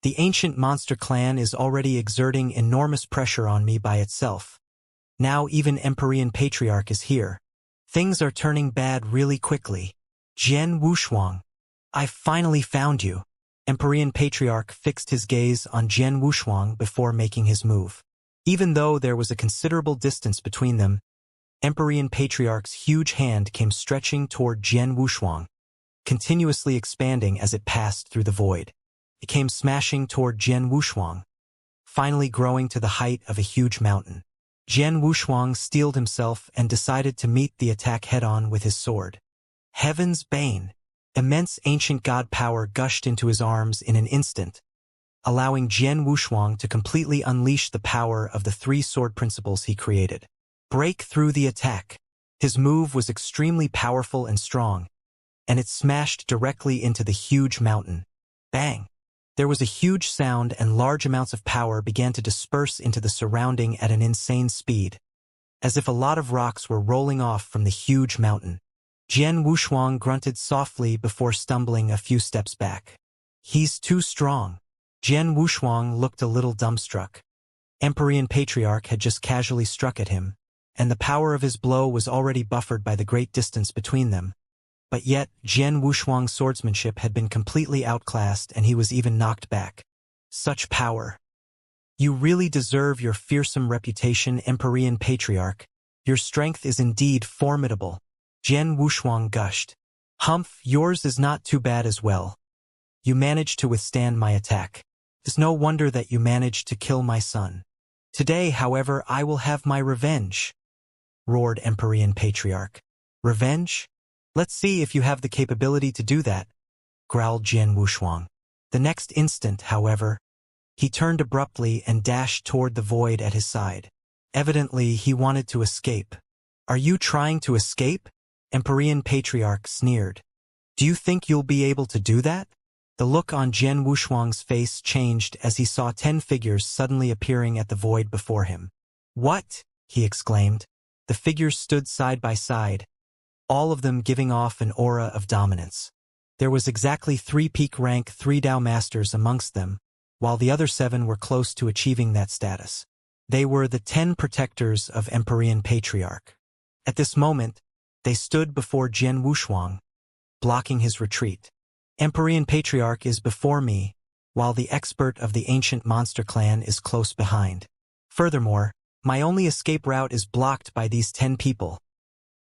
The ancient monster clan is already exerting enormous pressure on me by itself. Now even Empyrean Patriarch is here. Things are turning bad really quickly. Jian Wushuang, I finally found you. Empyrean Patriarch fixed his gaze on Jian Wushuang before making his move. Even though there was a considerable distance between them, Empyrean Patriarch's huge hand came stretching toward Jian Wushuang, continuously expanding as it passed through the void. It came smashing toward Jian Wushuang, finally growing to the height of a huge mountain. Jian Wushuang steeled himself and decided to meet the attack head-on with his sword. Heaven's Bane. Immense ancient god power gushed into his arms in an instant, allowing Jian Wushuang to completely unleash the power of the 3 sword principles he created. Break through the attack. His move was extremely powerful and strong, and it smashed directly into the huge mountain. Bang! There was a huge sound and large amounts of power began to disperse into the surrounding at an insane speed, as if a lot of rocks were rolling off from the huge mountain. Jian Wushuang grunted softly before stumbling a few steps back. He's too strong. Jian Wushuang looked a little dumbstruck. Empyrean Patriarch had just casually struck at him, and the power of his blow was already buffered by the great distance between them. But yet, Jian Wushuang's swordsmanship had been completely outclassed and he was even knocked back. Such power. You really deserve your fearsome reputation, Empyrean Patriarch. Your strength is indeed formidable. Jian Wushuang gushed. Humph, yours is not too bad as well. You managed to withstand my attack. It's no wonder that you managed to kill my son. Today, however, I will have my revenge, roared Empyrean Patriarch. Revenge? Let's see if you have the capability to do that, growled Jian Wushuang. The next instant, however, he turned abruptly and dashed toward the void at his side. Evidently, he wanted to escape. Are you trying to escape? Empyrean Patriarch sneered. Do you think you'll be able to do that? The look on Jian Wushuang's face changed as he saw 10 figures suddenly appearing at the void before him. What? He exclaimed. The figures stood side by side, all of them giving off an aura of dominance. There was exactly 3 peak rank 3 Dao Masters amongst them, while the other 7 were close to achieving that status. They were the 10 protectors of Empyrean Patriarch. At this moment, they stood before Jian Wushuang, blocking his retreat. Empyrean Patriarch is before me, while the expert of the ancient monster clan is close behind. Furthermore, my only escape route is blocked by these 10 people,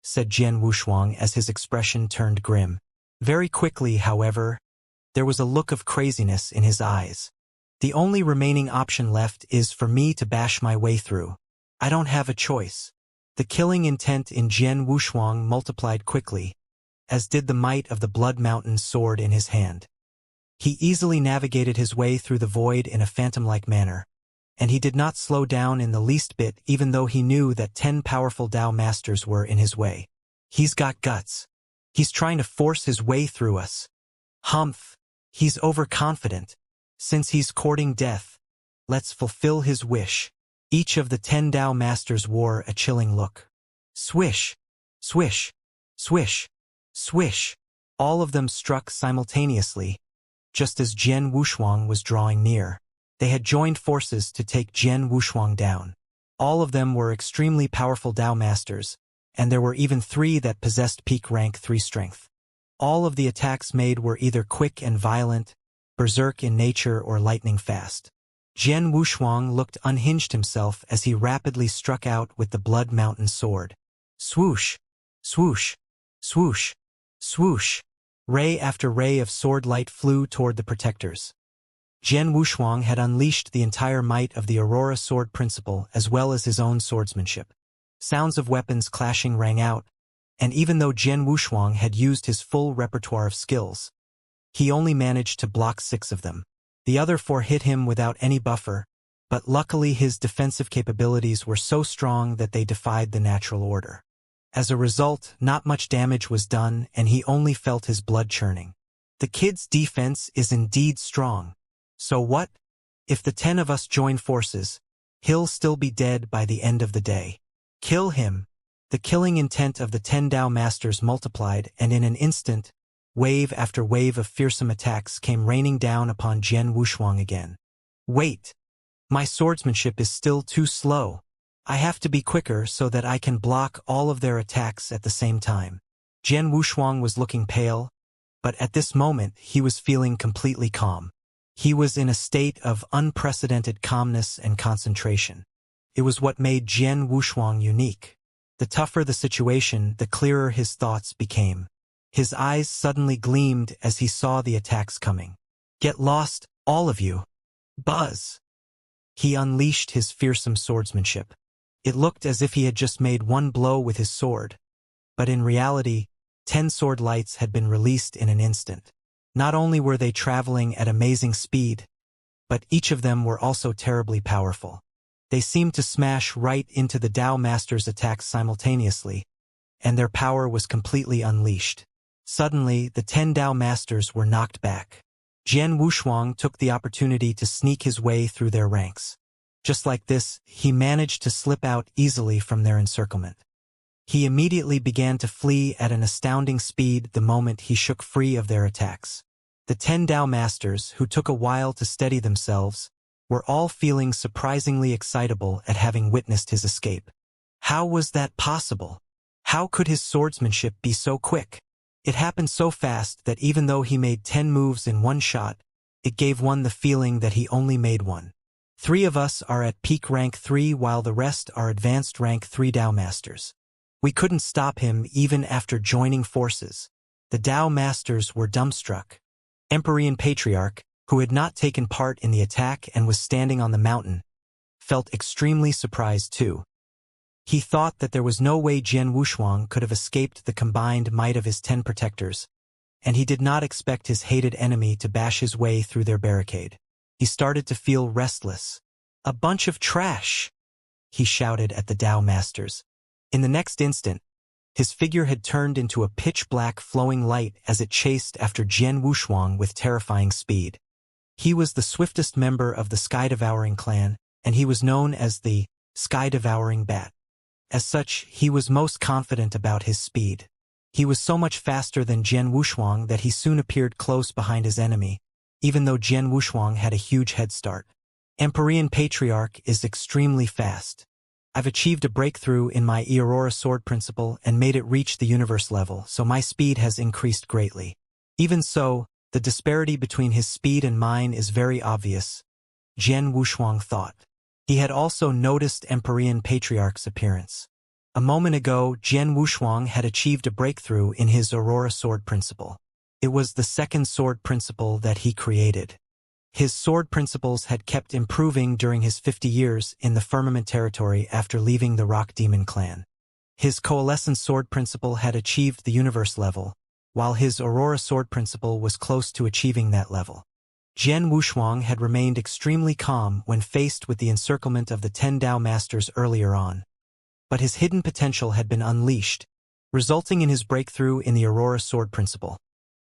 said Jian Wushuang as his expression turned grim. Very quickly, however, there was a look of craziness in his eyes. The only remaining option left is for me to bash my way through. I don't have a choice. The killing intent in Jian Wushuang multiplied quickly, as did the might of the Blood Mountain sword in his hand. He easily navigated his way through the void in a phantom-like manner, and he did not slow down in the least bit even though he knew that 10 powerful Dao Masters were in his way. He's got guts. He's trying to force his way through us. Humph, he's overconfident. Since he's courting death, let's fulfill his wish. Each of the 10 Dao Masters wore a chilling look. Swish, swish, swish, swish. All of them struck simultaneously, just as Jian Wushuang was drawing near. They had joined forces to take Jian Wushuang down. All of them were extremely powerful Dao Masters, and there were even 3 that possessed peak rank 3 strength. All of the attacks made were either quick and violent, berserk in nature, or lightning fast. Jian Wushuang looked unhinged himself as he rapidly struck out with the Blood Mountain sword. Swoosh, swoosh, swoosh, swoosh. Ray after ray of sword light flew toward the protectors. Jian Wushuang had unleashed the entire might of the Aurora sword principle as well as his own swordsmanship. Sounds of weapons clashing rang out, and even though Jian Wushuang had used his full repertoire of skills, he only managed to block 6 of them. The other 4 hit him without any buffer, but luckily his defensive capabilities were so strong that they defied the natural order. As a result, not much damage was done and he only felt his blood churning. The kid's defense is indeed strong. So what? If the 10 of us join forces, he'll still be dead by the end of the day. Kill him. The killing intent of the 10 Dao Masters multiplied, and in an instant, Wave after wave of fearsome attacks came raining down upon Jian Wushuang again. Wait! My swordsmanship is still too slow. I have to be quicker so that I can block all of their attacks at the same time. Jian Wushuang was looking pale, but at this moment he was feeling completely calm. He was in a state of unprecedented calmness and concentration. It was what made Jian Wushuang unique. The tougher the situation, the clearer his thoughts became. His eyes suddenly gleamed as he saw the attacks coming. Get lost, all of you! Buzz! He unleashed his fearsome swordsmanship. It looked as if he had just made one blow with his sword, but in reality, 10 sword lights had been released in an instant. Not only were they traveling at amazing speed, but each of them were also terribly powerful. They seemed to smash right into the Tao Master's attacks simultaneously, and their power was completely unleashed. Suddenly, the 10 Tao Masters were knocked back. Jian Wushuang took the opportunity to sneak his way through their ranks. Just like this, he managed to slip out easily from their encirclement. He immediately began to flee at an astounding speed the moment he shook free of their attacks. The 10 Tao Masters, who took a while to steady themselves, were all feeling surprisingly excitable at having witnessed his escape. How was that possible? How could his swordsmanship be so quick? It happened so fast that even though he made 10 moves in one shot, it gave one the feeling that he only made one. 3 of us are at peak rank 3 while the rest are advanced rank 3 Tao Masters. We couldn't stop him even after joining forces. The Tao Masters were dumbstruck. Empyrean Patriarch, who had not taken part in the attack and was standing on the mountain, felt extremely surprised too. He thought that there was no way Jian Wushuang could have escaped the combined might of his 10 protectors, and he did not expect his hated enemy to bash his way through their barricade. He started to feel restless. "A bunch of trash!" he shouted at the Tao Masters. In the next instant, his figure had turned into a pitch-black flowing light as it chased after Jian Wushuang with terrifying speed. He was the swiftest member of the Sky-Devouring clan, and he was known as the Sky-Devouring Bat. As such, he was most confident about his speed. He was so much faster than Jian Wushuang that he soon appeared close behind his enemy, even though Jian Wushuang had a huge head start. Empyrean Patriarch is extremely fast. I've achieved a breakthrough in my Aurora Sword principle and made it reach the universe level, so my speed has increased greatly. Even so, the disparity between his speed and mine is very obvious, Jian Wushuang thought. He had also noticed Empyrean Patriarch's appearance. A moment ago, Jian Wushuang had achieved a breakthrough in his Aurora Sword principle. It was the second sword principle that he created. His sword principles had kept improving during his 50 years in the Firmament territory after leaving the Rock Demon clan. His Coalescent sword principle had achieved the universe level, while his Aurora sword principle was close to achieving that level. Jian Wushuang had remained extremely calm when faced with the encirclement of the 10 Tao Masters earlier on. But his hidden potential had been unleashed, resulting in his breakthrough in the Aurora sword principle.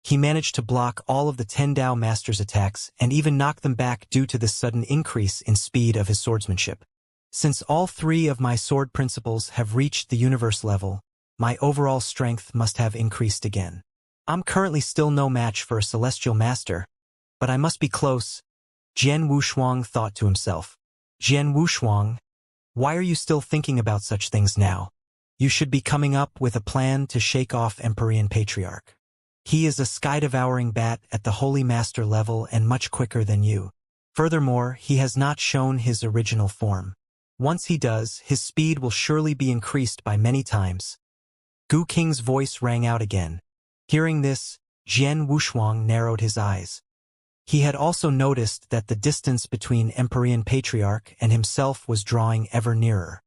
He managed to block all of the 10 Tao Masters' attacks and even knock them back due to this sudden increase in speed of his swordsmanship. Since all 3 of my sword principles have reached the universe level, my overall strength must have increased again. I'm currently still no match for a celestial master, but I must be close, Jian Wushuang thought to himself. Jian Wushuang, why are you still thinking about such things now? You should be coming up with a plan to shake off Empyrean Patriarch. He is a sky-devouring bat at the Holy Master level and much quicker than you. Furthermore, he has not shown his original form. Once he does, his speed will surely be increased by many times. Gu Qing's voice rang out again. Hearing this, Jian Wushuang narrowed his eyes. He had also noticed that the distance between Empyrean Patriarch and himself was drawing ever nearer.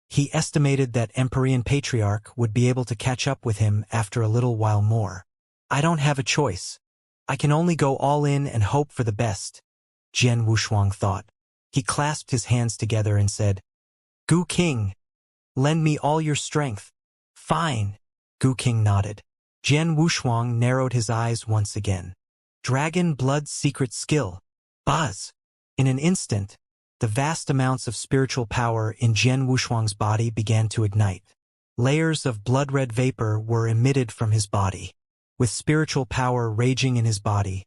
He estimated that Empyrean Patriarch would be able to catch up with him after a little while more. I don't have a choice. I can only go all in and hope for the best, Jian Wushuang thought. He clasped his hands together and said, Gu Qing, lend me all your strength. Fine, Gu Qing nodded. Jian Wushuang narrowed his eyes once again. Dragon Blood's secret skill. Buzz. In an instant, the vast amounts of spiritual power in Jian Wushuang's body began to ignite. Layers of blood-red vapor were emitted from his body. with spiritual power raging in his body.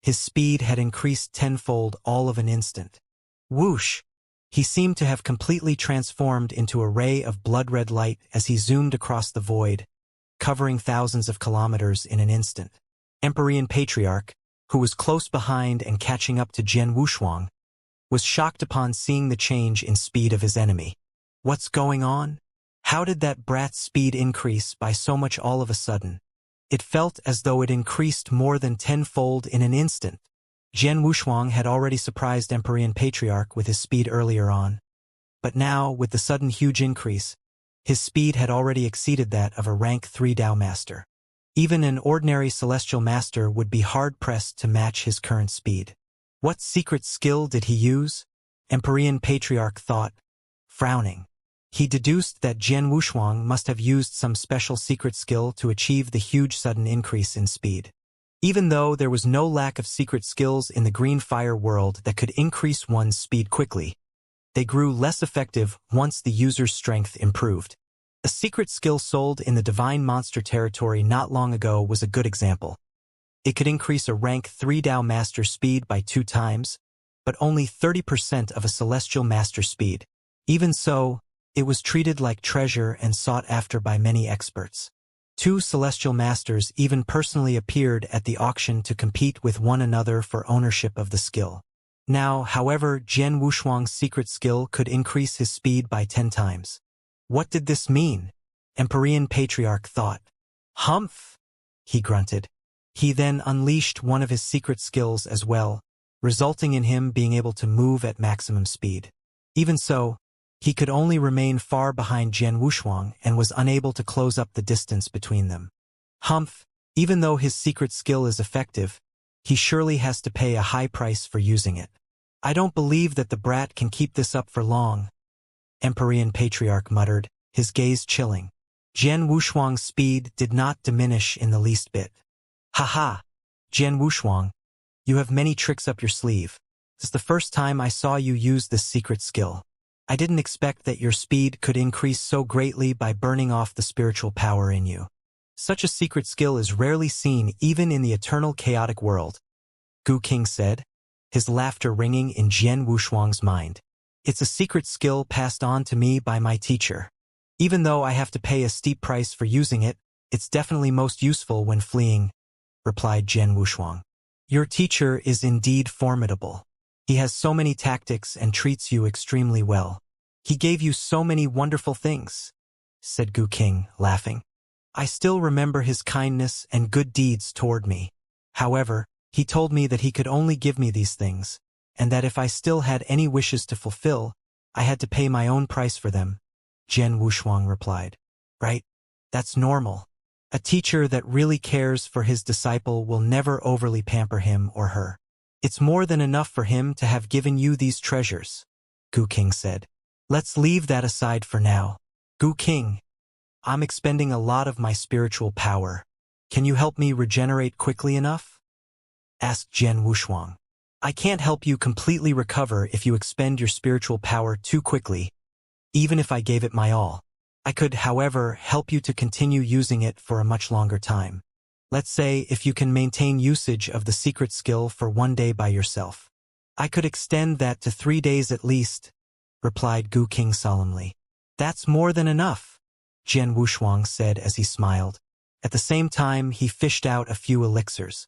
His speed had increased tenfold all of an instant. Whoosh! He seemed to have completely transformed into a ray of blood-red light as he zoomed across the void, covering thousands of kilometers in an instant. Empyrean Patriarch, who was close behind and catching up to Jian Wushuang, was shocked upon seeing the change in speed of his enemy. What's going on? How did that brat's speed increase by so much all of a sudden? It felt as though it increased more than tenfold in an instant. Jian Wushuang had already surprised Empyrean Patriarch with his speed earlier on. But now, with the sudden huge increase, his speed had already exceeded that of a rank 3 Dao Master. Even an ordinary Celestial Master would be hard-pressed to match his current speed. What secret skill did he use? Empyrean Patriarch thought, frowning. He deduced that Jian Wushuang must have used some special secret skill to achieve the huge sudden increase in speed. Even though there was no lack of secret skills in the green fire world that could increase one's speed quickly, they grew less effective once the user's strength improved. A secret skill sold in the Divine Monster territory not long ago was a good example. It could increase a rank 3 Dao Master speed by 2 times, but only 30% of a Celestial Master speed. Even so, it was treated like treasure and sought after by many experts. 2 Celestial Masters even personally appeared at the auction to compete with one another for ownership of the skill. Now, however, Jian Wushuang's secret skill could increase his speed by 10 times. What did this mean? Empyrean Patriarch thought. Humph! He grunted. He then unleashed one of his secret skills as well, resulting in him being able to move at maximum speed. Even so, he could only remain far behind Jian Wushuang and was unable to close up the distance between them. Humph! Even though his secret skill is effective, he surely has to pay a high price for using it. I don't believe that the brat can keep this up for long, Empyrean Patriarch muttered, his gaze chilling. Jian Wushuang's speed did not diminish in the least bit. Ha! Jian Wushuang, you have many tricks up your sleeve. This is the first time I saw you use this secret skill. I didn't expect that your speed could increase so greatly by burning off the spiritual power in you. Such a secret skill is rarely seen even in the eternal chaotic world, Gu King said, his laughter ringing in Jian Wushuang's mind. It's a secret skill passed on to me by my teacher. Even though I have to pay a steep price for using it, it's definitely most useful when fleeing, replied Jian Wushuang. Your teacher is indeed formidable. He has so many tactics and treats you extremely well. He gave you so many wonderful things, said Gu King, laughing. I still remember his kindness and good deeds toward me. However, he told me that he could only give me these things, and that if I still had any wishes to fulfill, I had to pay my own price for them, Jian Wushuang replied. Right? That's normal. A teacher that really cares for his disciple will never overly pamper him or her. It's more than enough for him to have given you these treasures, Gu King said. Let's leave that aside for now. Gu King, I'm expending a lot of my spiritual power. Can you help me regenerate quickly enough? Asked Jian Wushuang. I can't help you completely recover if you expend your spiritual power too quickly, even if I gave it my all. I could, however, help you to continue using it for a much longer time. Let's say if you can maintain usage of the secret skill for 1 day by yourself. I could extend that to 3 days at least, replied Gu King solemnly. That's more than enough, Jian Wushuang said as he smiled. At the same time, he fished out a few elixirs.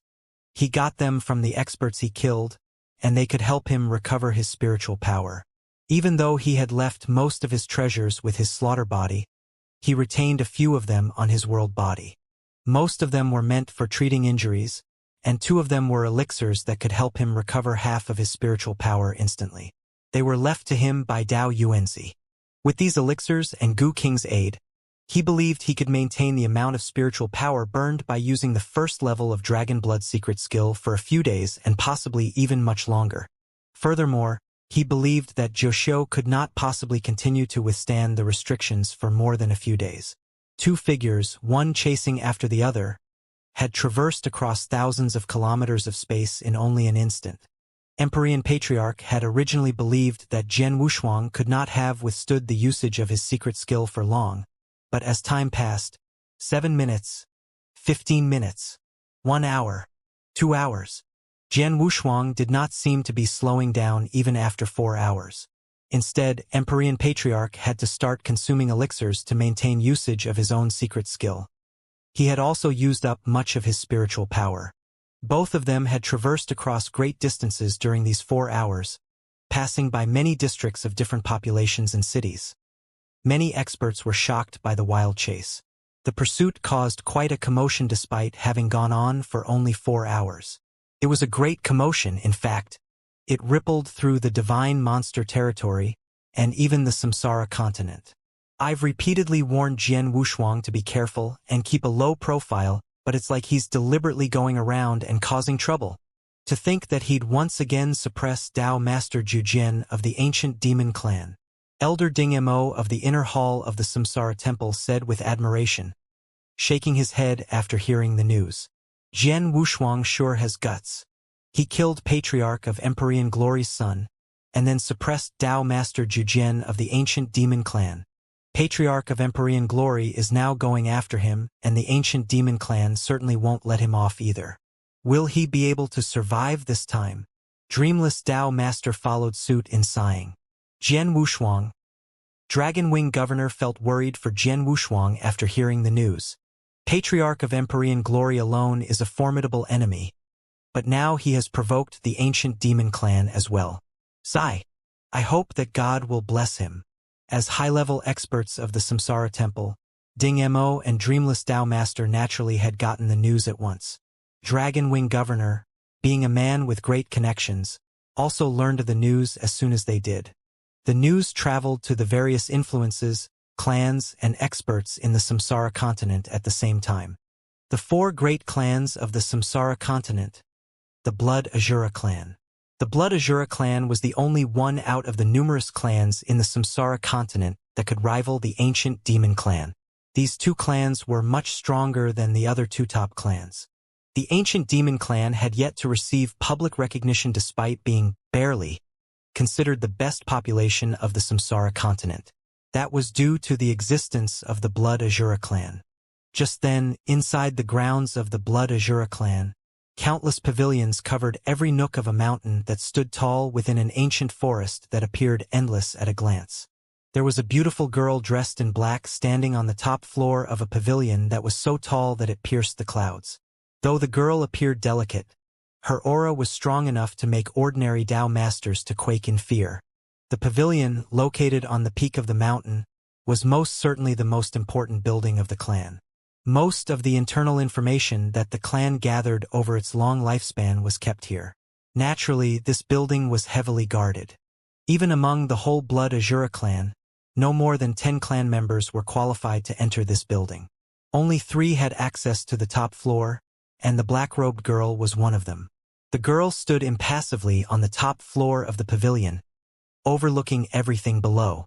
He got them from the experts he killed, and they could help him recover his spiritual power. Even though he had left most of his treasures with his slaughter body, he retained a few of them on his world body. Most of them were meant for treating injuries, and 2 of them were elixirs that could help him recover half of his spiritual power instantly. They were left to him by Dao Yuanzi. With these elixirs and Gu King's aid, he believed he could maintain the amount of spiritual power burned by using the first level of Dragon Blood secret skill for a few days and possibly even much longer. Furthermore, he believed that Joshio could not possibly continue to withstand the restrictions for more than a few days. 2 figures, one chasing after the other, had traversed across thousands of kilometers of space in only an instant. Empyrean Patriarch had originally believed that Jian Wushuang could not have withstood the usage of his secret skill for long, but as time passed, 7 minutes, 15 minutes. 1 hour. 2 hours. Jian Wushuang did not seem to be slowing down even after 4 hours. Instead, Empyrean Patriarch had to start consuming elixirs to maintain usage of his own secret skill. He had also used up much of his spiritual power. Both of them had traversed across great distances during these 4 hours, passing by many districts of different populations and cities. Many experts were shocked by the wild chase. The pursuit caused quite a commotion despite having gone on for only 4 hours. It was a great commotion, in fact. It rippled through the divine monster territory and even the Samsara continent. I've repeatedly warned Jian Wushuang to be careful and keep a low profile, but it's like he's deliberately going around and causing trouble. To think that he'd once again suppress Dao Master Zhujian of the ancient demon clan. Elder Ding Mo of the inner hall of the Samsara temple said with admiration, shaking his head after hearing the news. Jian Wushuang sure has guts. He killed Patriarch of Empyrean Glory's son, and then suppressed Dao Master Zhujian of the ancient demon clan. Patriarch of Empyrean Glory is now going after him, and the ancient demon clan certainly won't let him off either. Will he be able to survive this time? Dreamless Dao Master followed suit in sighing. Jian Wushuang. Dragon Wing Governor felt worried for Jian Wushuang after hearing the news. Patriarch of Empyrean Glory alone is a formidable enemy, but now he has provoked the ancient demon clan as well. Sigh. I hope that God will bless him. As high-level experts of the Samsara Temple, Ding Mo and Dreamless Dao Master naturally had gotten the news at once. Dragon Wing Governor, being a man with great connections, also learned of the news as soon as they did. The news traveled to the various influences, clans, and experts in the Samsara continent at the same time. The 4 great clans of the Samsara continent. The Blood Azura clan. The Blood Azura clan was the only one out of the numerous clans in the Samsara continent that could rival the ancient demon clan. These 2 clans were much stronger than the other 2 top clans. The ancient demon clan had yet to receive public recognition despite being barely considered the best population of the Samsara continent. That was due to the existence of the Blood Azura clan. Just then, inside the grounds of the Blood Azura clan, countless pavilions covered every nook of a mountain that stood tall within an ancient forest that appeared endless at a glance. There was a beautiful girl dressed in black standing on the top floor of a pavilion that was so tall that it pierced the clouds. Though the girl appeared delicate, her aura was strong enough to make ordinary Dao masters to quake in fear. The pavilion, located on the peak of the mountain, was most certainly the most important building of the clan. Most of the internal information that the clan gathered over its long lifespan was kept here. Naturally, this building was heavily guarded. Even among the whole Blood Azura clan, no more than 10 clan members were qualified to enter this building. Only 3 had access to the top floor, and the black-robed girl was one of them. The girl stood impassively on the top floor of the pavilion, overlooking everything below.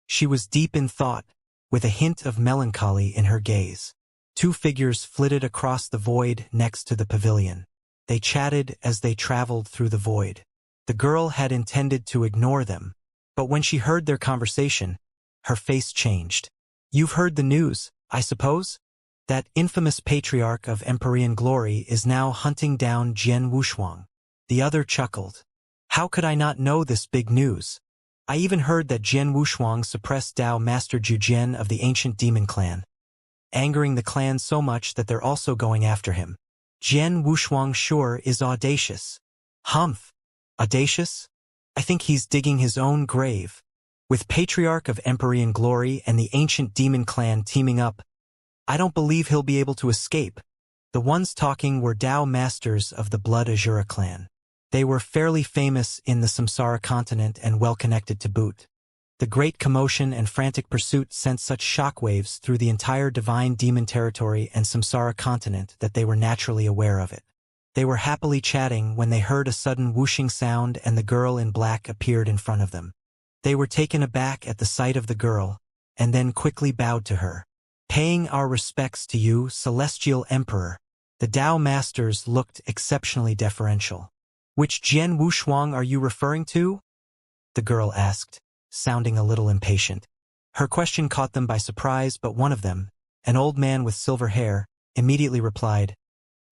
She was deep in thought, with a hint of melancholy in her gaze. 2 figures flitted across the void next to the pavilion. They chatted as they traveled through the void. The girl had intended to ignore them, but when she heard their conversation, her face changed. You've heard the news, I suppose? That infamous patriarch of Empyrean Glory is now hunting down Jian Wushuang. The other chuckled. How could I not know this big news? I even heard that Jian Wushuang suppressed Dao Master Zhujian of the ancient demon clan, angering the clan so much that they're also going after him. Jian Wushuang sure is audacious. Humph. Audacious? I think he's digging his own grave. With Patriarch of Empyrean Glory and the ancient demon clan teaming up, I don't believe he'll be able to escape. The ones talking were Dao Masters of the Blood Azura clan. They were fairly famous in the Samsara continent and well-connected to boot. The great commotion and frantic pursuit sent such shockwaves through the entire divine demon territory and Samsara continent that they were naturally aware of it. They were happily chatting when they heard a sudden whooshing sound and the girl in black appeared in front of them. They were taken aback at the sight of the girl, and then quickly bowed to her. Paying our respects to you, Celestial Emperor. The Dao Masters looked exceptionally deferential. Which Jian Wushuang are you referring to? The girl asked, sounding a little impatient. Her question caught them by surprise, but one of them, an old man with silver hair, immediately replied,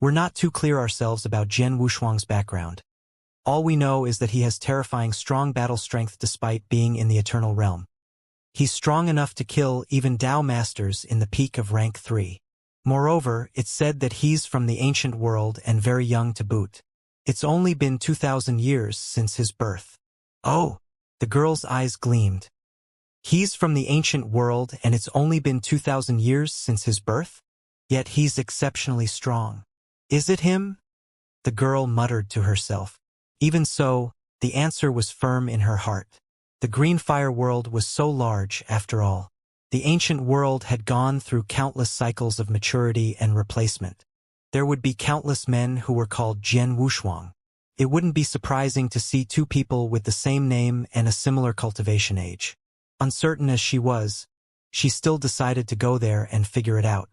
"We're not too clear ourselves about Jian Wushuang's background. All we know is that he has terrifying strong battle strength despite being in the Eternal Realm. He's strong enough to kill even Dao Masters in the peak of rank 3. Moreover, it's said that he's from the ancient world and very young to boot. It's only been 2,000 years since his birth." "Oh!" The girl's eyes gleamed. "He's from the ancient world and it's only been 2,000 years since his birth? Yet he's exceptionally strong. Is it him?" The girl muttered to herself. Even so, the answer was firm in her heart. The green fire world was so large, after all. The ancient world had gone through countless cycles of maturity and replacement. There would be countless men who were called Jian Wushuang. It wouldn't be surprising to see two people with the same name and a similar cultivation age. Uncertain as she was, she still decided to go there and figure it out.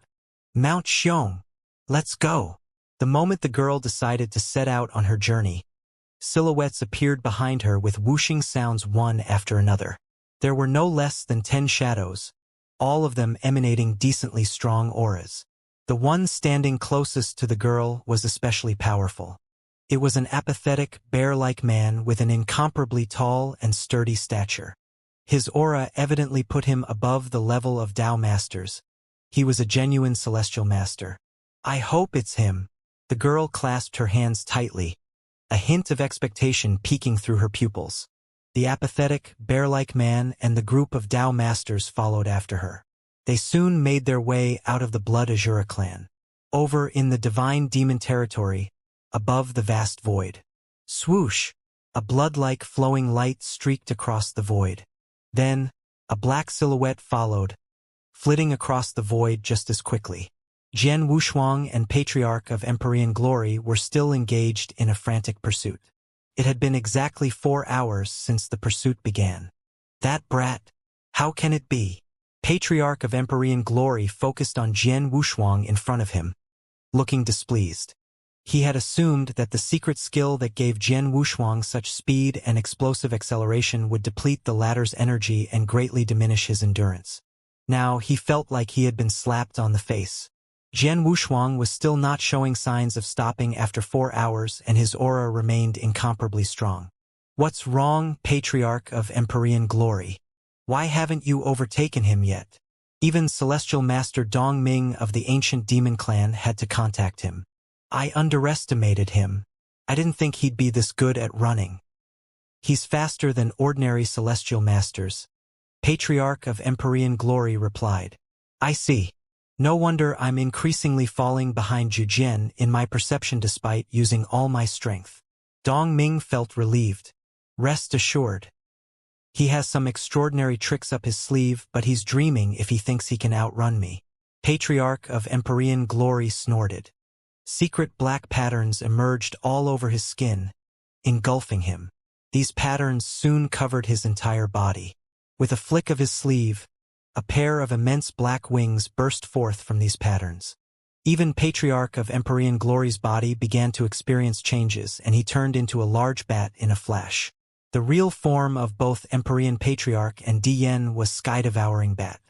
"Mount Xiong, let's go." The moment the girl decided to set out on her journey, silhouettes appeared behind her with whooshing sounds one after another. There were no less than 10 shadows, all of them emanating decently strong auras. The one standing closest to the girl was especially powerful. It was an apathetic, bear-like man with an incomparably tall and sturdy stature. His aura evidently put him above the level of Dao Masters. He was a genuine celestial master. "I hope it's him." The girl clasped her hands tightly, a hint of expectation peeking through her pupils. The apathetic, bear-like man and the group of Dao Masters followed after her. They soon made their way out of the Blood Azura clan. Over in the divine demon territory, above the vast void. Swoosh! A blood-like flowing light streaked across the void. Then, a black silhouette followed, flitting across the void just as quickly. Jian Wushuang and Patriarch of Empyrean Glory were still engaged in a frantic pursuit. It had been exactly 4 hours since the pursuit began. That brat! How can it be? Patriarch of Empyrean Glory focused on Jian Wushuang in front of him, looking displeased. He had assumed that the secret skill that gave Jian Wushuang such speed and explosive acceleration would deplete the latter's energy and greatly diminish his endurance. Now he felt like he had been slapped on the face. Jian Wushuang was still not showing signs of stopping after 4 hours and his aura remained incomparably strong. "What's wrong, Patriarch of Empyrean Glory? Why haven't you overtaken him yet?" Even Celestial Master Dong Ming of the ancient demon clan had to contact him. "I underestimated him. I didn't think he'd be this good at running." "He's faster than ordinary Celestial Masters," Patriarch of Empyrean Glory replied. "I see. No wonder I'm increasingly falling behind Jian in my perception despite using all my strength." Dong Ming felt relieved. "Rest assured. He has some extraordinary tricks up his sleeve, but he's dreaming if he thinks he can outrun me." Patriarch of Empyrean Glory snorted. Secret black patterns emerged all over his skin, engulfing him. These patterns soon covered his entire body. With a flick of his sleeve, a pair of immense black wings burst forth from these patterns. Even Patriarch of Empyrean Glory's body began to experience changes, and he turned into a large bat in a flash. The real form of both Empyrean Patriarch and Dian was Sky-Devouring Bat.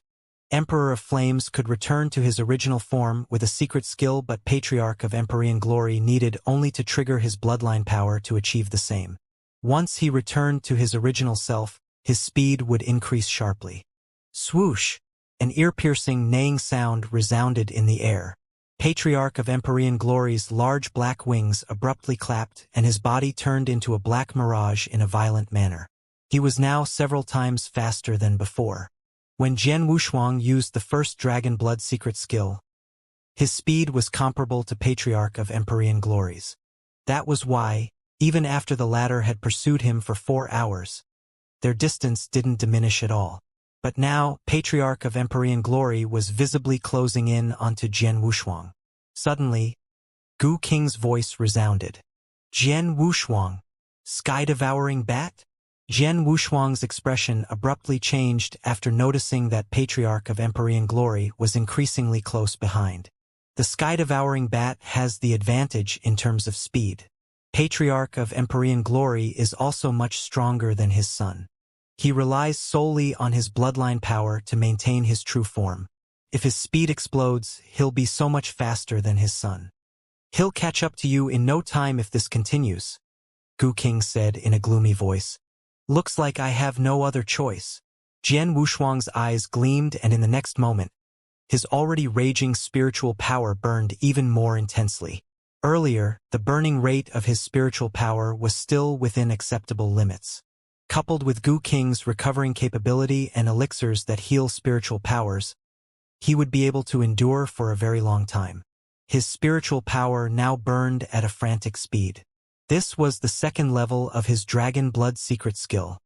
Emperor of Flames could return to his original form with a secret skill, but Patriarch of Empyrean Glory needed only to trigger his bloodline power to achieve the same. Once he returned to his original self, his speed would increase sharply. Swoosh! An ear-piercing neighing sound resounded in the air. Patriarch of Empyrean Glory's large black wings abruptly clapped, and his body turned into a black mirage in a violent manner. He was now several times faster than before. When Jian Wushuang used the first Dragon Blood secret skill, his speed was comparable to Patriarch of Empyrean Glory's. That was why, even after the latter had pursued him for 4 hours, their distance didn't diminish at all. But now, Patriarch of Empyrean Glory was visibly closing in onto Jian Wushuang. Suddenly, Gu Qing's voice resounded. "Jian Wushuang, Sky-Devouring Bat?" Jian Wushuang's expression abruptly changed after noticing that Patriarch of Empyrean Glory was increasingly close behind. The Sky-Devouring Bat has the advantage in terms of speed. Patriarch of Empyrean Glory is also much stronger than his son. He relies solely on his bloodline power to maintain his true form. If his speed explodes, he'll be so much faster than his son. He'll catch up to you in no time if this continues, Gu King said in a gloomy voice. Looks like I have no other choice. Jian Wushuang's eyes gleamed, and in the next moment, his already raging spiritual power burned even more intensely. Earlier, the burning rate of his spiritual power was still within acceptable limits. Coupled with Gu King's recovering capability and elixirs that heal spiritual powers, he would be able to endure for a very long time. His spiritual power now burned at a frantic speed. This was the second level of his Dragon Blood secret skill.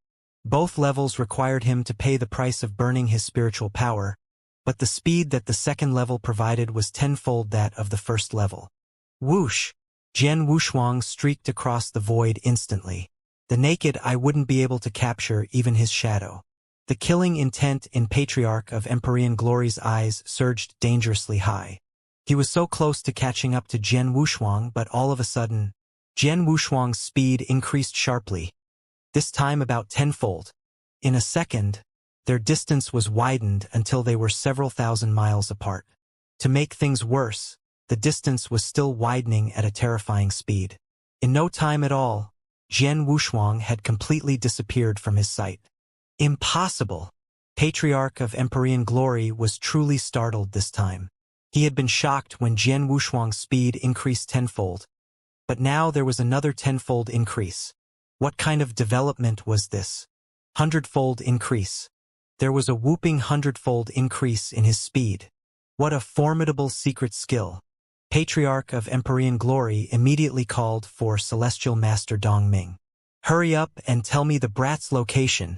Both levels required him to pay the price of burning his spiritual power, but the speed that the second level provided was tenfold that of the first level. Whoosh! Jian Wushuang streaked across the void instantly. The naked eye wouldn't be able to capture even his shadow. The killing intent in Patriarch of Empyrean Glory's eyes surged dangerously high. He was so close to catching up to Jian Wushuang, but all of a sudden, Jian Wushuang's speed increased sharply, this time about tenfold. In a second, their distance was widened until they were several thousand miles apart. To make things worse, the distance was still widening at a terrifying speed. In no time at all, Jian Wushuang had completely disappeared from his sight. Impossible! Patriarch of Empyrean Glory was truly startled this time. He had been shocked when Jian Wushuang's speed increased tenfold, but now there was another tenfold increase. What kind of development was this? Hundredfold increase. There was a whooping hundredfold increase in his speed. What a formidable secret skill. Patriarch of Empyrean Glory immediately called for Celestial Master Dongming. Hurry up and tell me the brat's location.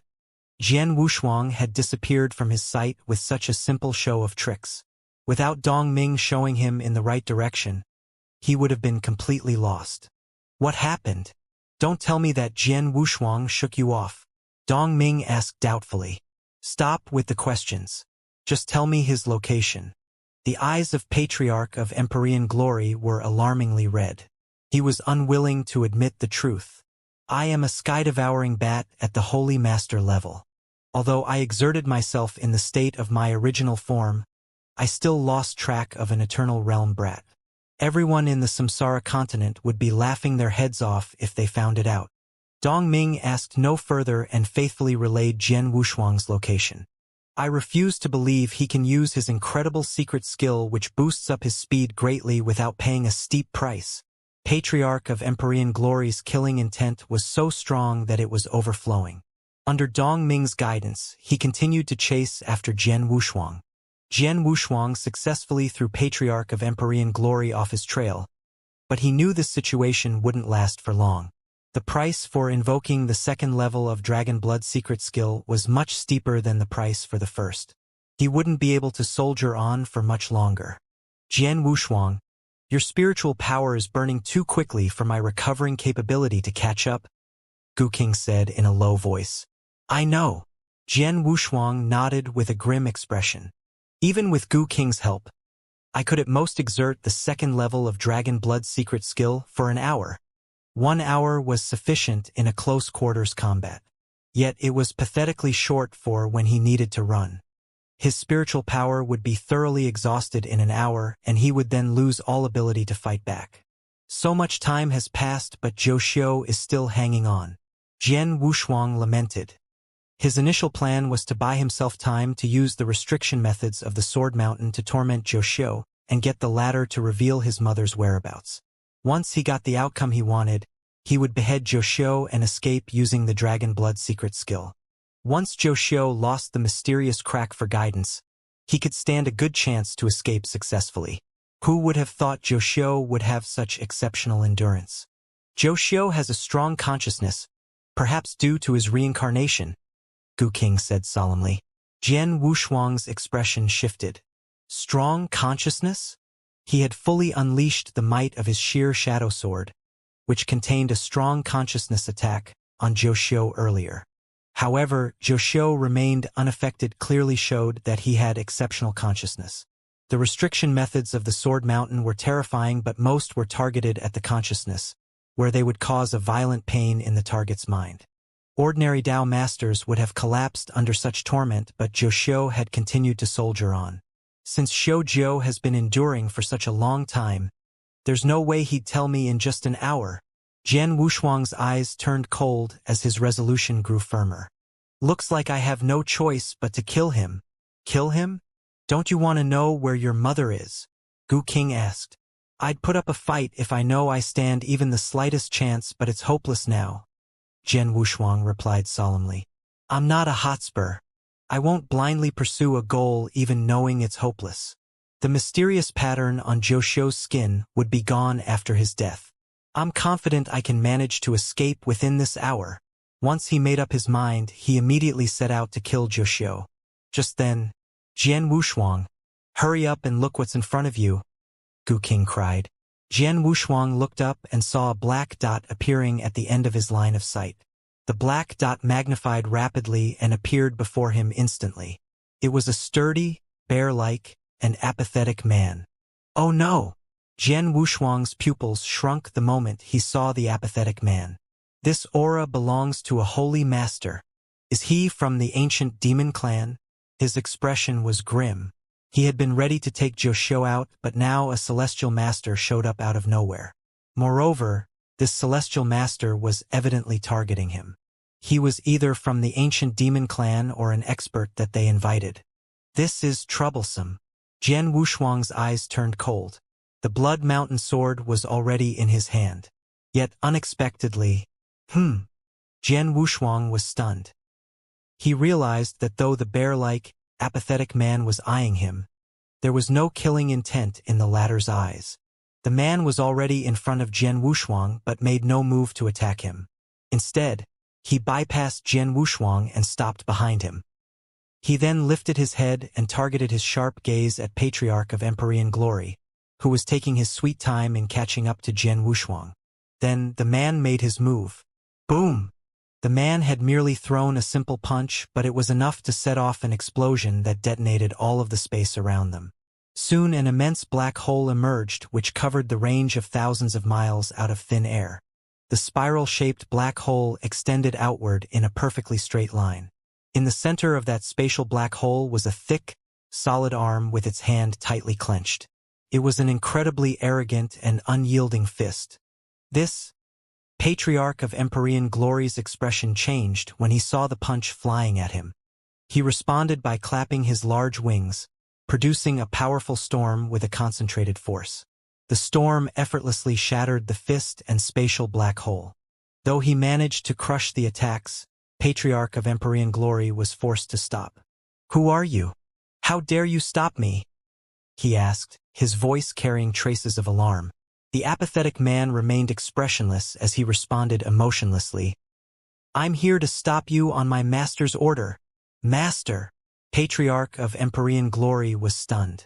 Jian Wushuang had disappeared from his sight with such a simple show of tricks. Without Dongming showing him in the right direction, he would have been completely lost. What happened? Don't tell me that Jian Wushuang shook you off. Dongming asked doubtfully. Stop with the questions. Just tell me his location. The eyes of Patriarch of Empyrean Glory were alarmingly red. He was unwilling to admit the truth. I am a sky-devouring bat at the Holy Master level. Although I exerted myself in the state of my original form, I still lost track of an Eternal Realm brat. Everyone in the Samsara continent would be laughing their heads off if they found it out. Dongming asked no further and faithfully relayed Jian Wushuang's location. I refuse to believe he can use his incredible secret skill which boosts up his speed greatly without paying a steep price. Patriarch of Empyrean Glory's killing intent was so strong that it was overflowing. Under Dongming's guidance, he continued to chase after Jian Wushuang. Jian Wushuang successfully threw Patriarch of Empyrean Glory off his trail, but he knew this situation wouldn't last for long. The price for invoking the second level of Dragon Blood secret skill was much steeper than the price for the first. He wouldn't be able to soldier on for much longer. Jian Wushuang, your spiritual power is burning too quickly for my recovering capability to catch up, Gu King said in a low voice. I know. Jian Wushuang nodded with a grim expression. Even with Gu King's help, I could at most exert the second level of Dragon Blood secret skill for an hour. 1 hour was sufficient in a close-quarters combat. Yet it was pathetically short for when he needed to run. His spiritual power would be thoroughly exhausted in an hour, and he would then lose all ability to fight back. So much time has passed, but Zhou Xiu is still hanging on. Jian Wushuang lamented. His initial plan was to buy himself time to use the restriction methods of the Sword Mountain to torment Zhou Xiu and get the latter to reveal his mother's whereabouts. Once he got the outcome he wanted, he would behead Zhou Xiu and escape using the Dragon Blood secret skill. Once Zhou Xiu lost the mysterious crack for guidance, he could stand a good chance to escape successfully. Who would have thought Zhou Xiu would have such exceptional endurance? Zhou Xiu has a strong consciousness, perhaps due to his reincarnation, Gu King said solemnly. Jian Wushuang's expression shifted. Strong consciousness? He had fully unleashed the might of his sheer shadow sword, which contained a strong consciousness attack on Zhou Xiu earlier. However, Zhou Xiu remained unaffected, clearly showed that he had exceptional consciousness. The restriction methods of the Sword Mountain were terrifying, but most were targeted at the consciousness, where they would cause a violent pain in the target's mind. Ordinary Dao masters would have collapsed under such torment, but Zhou Xiu had continued to soldier on. Since Shoujo has been enduring for such a long time, there's no way he'd tell me in just an hour. Jian Wushuang's eyes turned cold as his resolution grew firmer. Looks like I have no choice but to kill him. Kill him? Don't you want to know where your mother is? Gu King asked. I'd put up a fight if I know I stand even the slightest chance, but it's hopeless now. Jian Wushuang replied solemnly. I'm not a hotspur. I won't blindly pursue a goal even knowing it's hopeless. The mysterious pattern on Joshio's skin would be gone after his death. I'm confident I can manage to escape within this hour. Once he made up his mind, he immediately set out to kill Joshio. Just then, Jian Wushuang, hurry up and look what's in front of you, Gu King cried. Jian Wushuang looked up and saw a black dot appearing at the end of his line of sight. The black dot magnified rapidly and appeared before him instantly. It was a sturdy, bear-like, and apathetic man. Oh no! Jian Wushuang's pupils shrunk the moment he saw the apathetic man. This aura belongs to a holy master. Is he from the ancient demon clan? His expression was grim. He had been ready to take Joshio out, but now a celestial master showed up out of nowhere. Moreover, this celestial master was evidently targeting him. He was either from the ancient demon clan or an expert that they invited. This is troublesome. Jian Wushuang's eyes turned cold. The Blood Mountain sword was already in his hand. Yet unexpectedly, Jian Wushuang was stunned. He realized that though the bear-like, apathetic man was eyeing him, there was no killing intent in the latter's eyes. The man was already in front of Jian Wushuang but made no move to attack him. Instead, he bypassed Jian Wushuang and stopped behind him. He then lifted his head and targeted his sharp gaze at Patriarch of Empyrean Glory, who was taking his sweet time in catching up to Jian Wushuang. Then the man made his move. Boom! The man had merely thrown a simple punch, but it was enough to set off an explosion that detonated all of the space around them. Soon an immense black hole emerged which covered the range of thousands of miles out of thin air. The spiral-shaped black hole extended outward in a perfectly straight line. In the center of that spatial black hole was a thick, solid arm with its hand tightly clenched. It was an incredibly arrogant and unyielding fist. This Patriarch of Empyrean Glory's expression changed when he saw the punch flying at him. He responded by clapping his large wings, producing a powerful storm with a concentrated force. The storm effortlessly shattered the fist and spatial black hole. Though he managed to crush the attacks, Patriarch of Empyrean Glory was forced to stop. Who are you? How dare you stop me? He asked, his voice carrying traces of alarm. The apathetic man remained expressionless as he responded emotionlessly. I'm here to stop you on my master's order. Master! Patriarch of Empyrean Glory was stunned.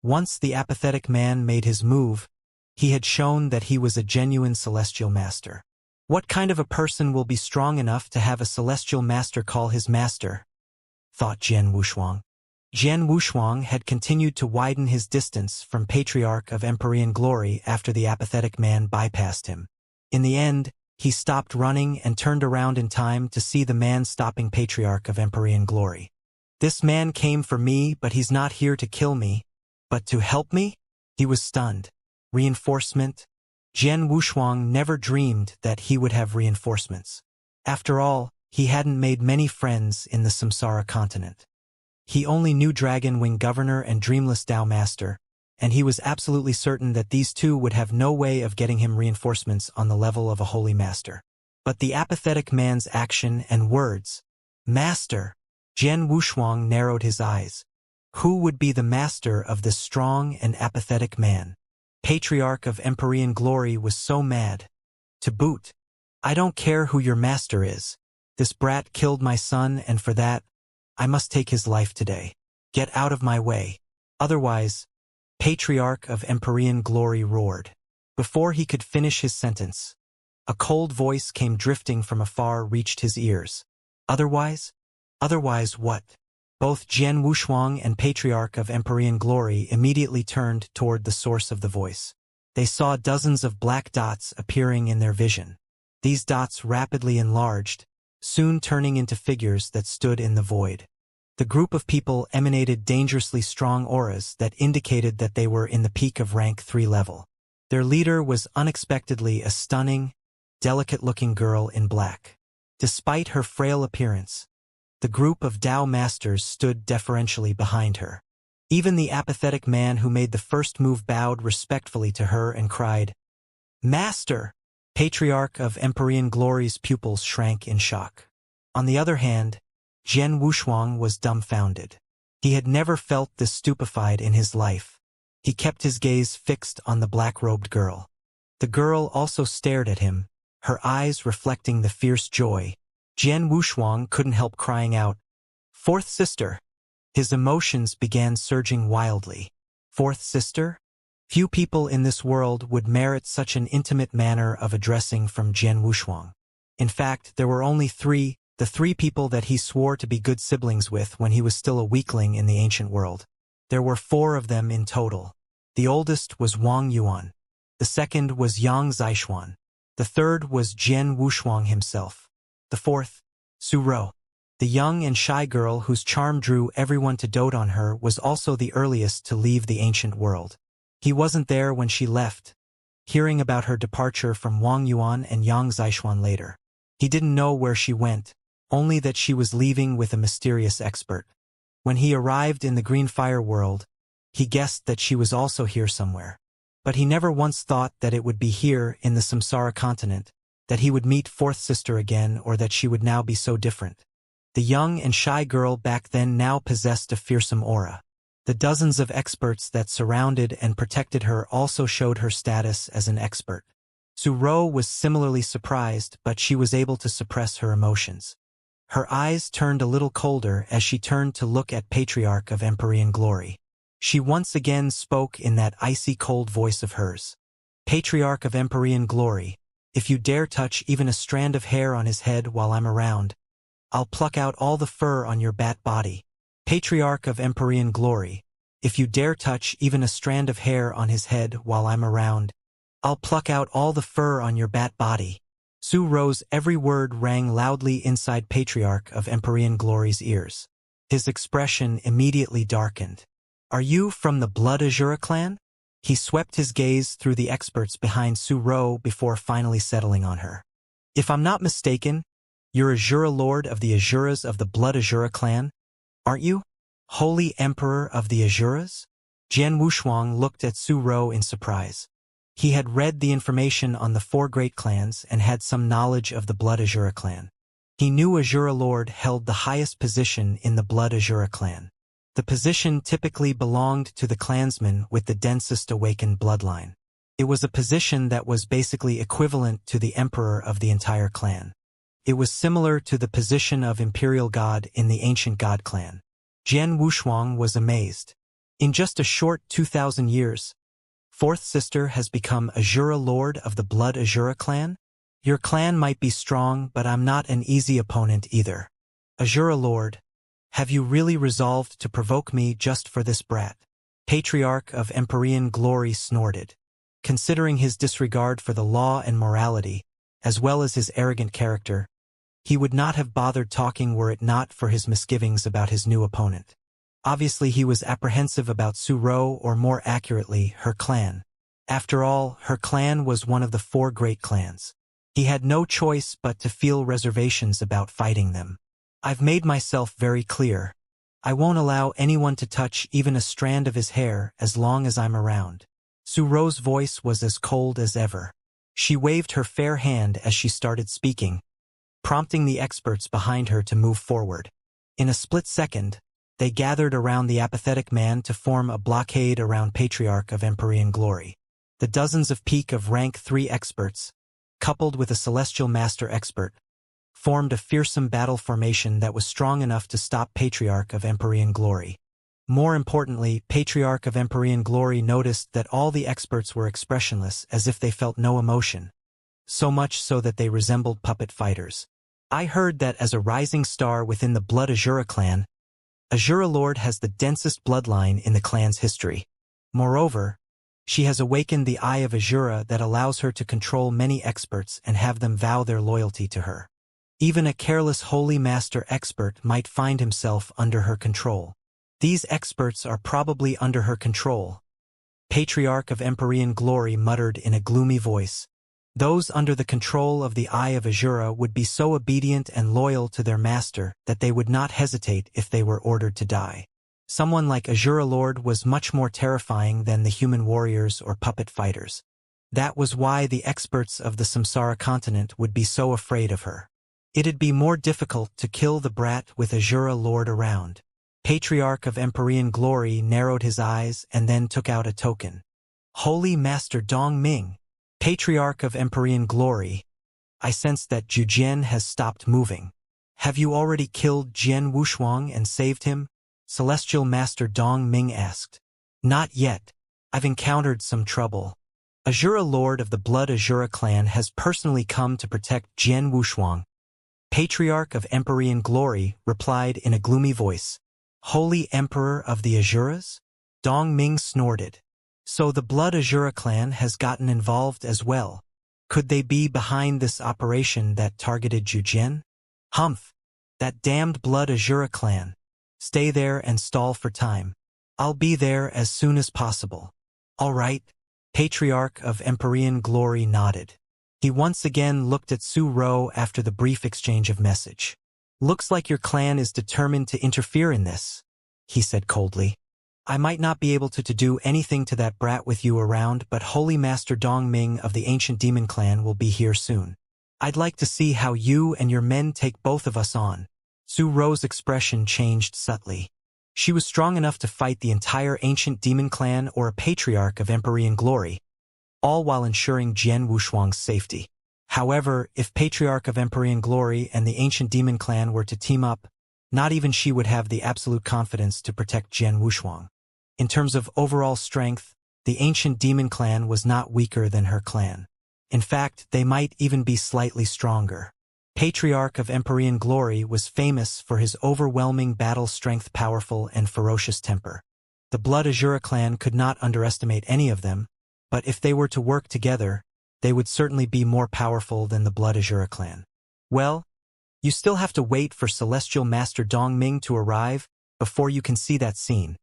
Once the apathetic man made his move, he had shown that he was a genuine celestial master. What kind of a person will be strong enough to have a celestial master call his master? Thought Jian Wushuang. Jian Wushuang had continued to widen his distance from Patriarch of Empyrean Glory after the apathetic man bypassed him. In the end, he stopped running and turned around in time to see the man stopping Patriarch of Empyrean Glory. This man came for me, but he's not here to kill me, but to help me? He was stunned. Reinforcement? Jian Wushuang never dreamed that he would have reinforcements. After all, he hadn't made many friends in the Samsara continent. He only knew Dragon Wing Governor and Dreamless Tao Master, and he was absolutely certain that these two would have no way of getting him reinforcements on the level of a holy master. But the apathetic man's action and words, Master! Jian Wushuang narrowed his eyes. Who would be the master of this strong and apathetic man? Patriarch of Empyrean Glory was so mad. To boot, I don't care who your master is. This brat killed my son, and for that, I must take his life today. Get out of my way. Otherwise, Patriarch of Empyrean Glory roared. Before he could finish his sentence, a cold voice came drifting from afar reached his ears. Otherwise? Otherwise what? Both Jian Wushuang and Patriarch of Empyrean Glory immediately turned toward the source of the voice. They saw dozens of black dots appearing in their vision. These dots rapidly enlarged, soon turning into figures that stood in the void. The group of people emanated dangerously strong auras that indicated that they were in the peak of rank 3 level. Their leader was unexpectedly a stunning, delicate-looking girl in black. Despite her frail appearance, the group of Dao masters stood deferentially behind her. Even the apathetic man who made the first move bowed respectfully to her and cried, "Master!" Patriarch of Empyrean Glory's pupils shrank in shock. On the other hand, Zhen Wushuang was dumbfounded. He had never felt this stupefied in his life. He kept his gaze fixed on the black-robed girl. The girl also stared at him, her eyes reflecting the fierce joy. Zhen Wushuang couldn't help crying out, "Fourth sister!" His emotions began surging wildly. Fourth sister? Few people in this world would merit such an intimate manner of addressing from Zhen Wushuang. In fact, there were only three, the three people that he swore to be good siblings with when he was still a weakling in the ancient world. There were 4 of them in total. The oldest was Wang Yuan. The second was Yang Zixuan. The third was Zhen Wushuang himself. The fourth, Su Rou. The young and shy girl whose charm drew everyone to dote on her was also the earliest to leave the ancient world. He wasn't there when she left, hearing about her departure from Wang Yuan and Yang Zixuan later. He didn't know where she went, only that she was leaving with a mysterious expert. When he arrived in the Green Fire world, he guessed that she was also here somewhere. But he never once thought that it would be here in the Samsara continent, that he would meet fourth sister again, or that she would now be so different. The young and shy girl back then now possessed a fearsome aura. The dozens of experts that surrounded and protected her also showed her status as an expert. Su Rou was similarly surprised, but she was able to suppress her emotions. Her eyes turned a little colder as she turned to look at Patriarch of Empyrean Glory. She once again spoke in that icy cold voice of hers. "Patriarch of Empyrean Glory, if you dare touch even a strand of hair on his head while I'm around, I'll pluck out all the fur on your bat body. Patriarch of Empyrean Glory, if you dare touch even a strand of hair on his head while I'm around, I'll pluck out all the fur on your bat body." Su Rou's every word rang loudly inside Patriarch of Empyrean Glory's ears. His expression immediately darkened. "Are you from the Blood Azura clan?" He swept his gaze through the experts behind Su Rou before finally settling on her. "If I'm not mistaken, you're Azura Lord of the Azuras of the Blood Azura clan, aren't you? Holy Emperor of the Azuras?" Zhen Wushuang looked at Su Rou in surprise. He had read the information on the 4 great clans and had some knowledge of the Blood Azura clan. He knew Azura Lord held the highest position in the Blood Azura clan. The position typically belonged to the clansman with the densest awakened bloodline. It was a position that was basically equivalent to the emperor of the entire clan. It was similar to the position of imperial god in the ancient god clan. Zhen Wushuang was amazed. In just a short 2,000 years, fourth sister has become Azura Lord of the Blood Azura clan? Your clan might be strong, but I'm not an easy opponent either. Azura Lord, have you really resolved to provoke me just for this brat? Patriarch of Empyrean Glory snorted. Considering his disregard for the law and morality, as well as his arrogant character, he would not have bothered talking were it not for his misgivings about his new opponent. Obviously he was apprehensive about Su Rou, or more accurately, her clan. After all, her clan was one of the 4 great clans. He had no choice but to feel reservations about fighting them. "I've made myself very clear. I won't allow anyone to touch even a strand of his hair as long as I'm around." Su Rou's voice was as cold as ever. She waved her fair hand as she started speaking, prompting the experts behind her to move forward. In a split second, they gathered around the apathetic man to form a blockade around Patriarch of Empyrean Glory. The dozens of peak of rank 3 experts, coupled with a celestial master expert, formed a fearsome battle formation that was strong enough to stop Patriarch of Empyrean Glory. More importantly, Patriarch of Empyrean Glory noticed that all the experts were expressionless, as if they felt no emotion, so much so that they resembled puppet fighters. "I heard that as a rising star within the Blood Azura clan, Azura Lord has the densest bloodline in the clan's history. Moreover, she has awakened the Eye of Azura that allows her to control many experts and have them vow their loyalty to her. Even a careless Holy Master expert might find himself under her control. These experts are probably under her control. Patriarch of Empyrean Glory muttered in a gloomy voice. Those under the control of the Eye of Azura would be so obedient and loyal to their master that they would not hesitate if they were ordered to die. Someone like Azura Lord was much more terrifying than the human warriors or puppet fighters. That was why the experts of the Samsara continent would be so afraid of her. It'd be more difficult to kill the brat with Azura Lord around. Patriarch of Empyrean Glory narrowed his eyes and then took out a token. Holy Master Dong Ming, Patriarch of Empyrean Glory, I sense that Zhujian has stopped moving. Have you already killed Jian Wushuang and saved him? Celestial Master Dong Ming asked. Not yet. I've encountered some trouble. Azura Lord of the Blood Azura clan has personally come to protect Jian Wushuang. Patriarch of Empyrean Glory replied in a gloomy voice. Holy Emperor of the Azuras? Dong Ming snorted. So the Blood Azura clan has gotten involved as well. Could they be behind this operation that targeted Zhujian? Humph! That damned Blood Azura clan. Stay there and stall for time. I'll be there as soon as possible. All right. Patriarch of Empyrean Glory nodded. He once again looked at Su Ro after the brief exchange of message. Looks like your clan is determined to interfere in this, he said coldly. I might not be able to do anything to that brat with you around, but Holy Master Dong Ming of the Ancient Demon Clan will be here soon. I'd like to see how you and your men take both of us on. Su Ro's expression changed subtly. She was strong enough to fight the entire Ancient Demon Clan or a Patriarch of Empyrean Glory, all while ensuring Jian Wushuang's safety. However, if Patriarch of Empyrean Glory and the Ancient Demon Clan were to team up, not even she would have the absolute confidence to protect Jian Wushuang. In terms of overall strength, the Ancient Demon Clan was not weaker than her clan. In fact, they might even be slightly stronger. Patriarch of Empyrean Glory was famous for his overwhelming battle strength, powerful and ferocious temper. The Blood Azura clan could not underestimate any of them, but if they were to work together, they would certainly be more powerful than the Blood Azura clan. Well, you still have to wait for Celestial Master Dong Ming to arrive before you can see that scene,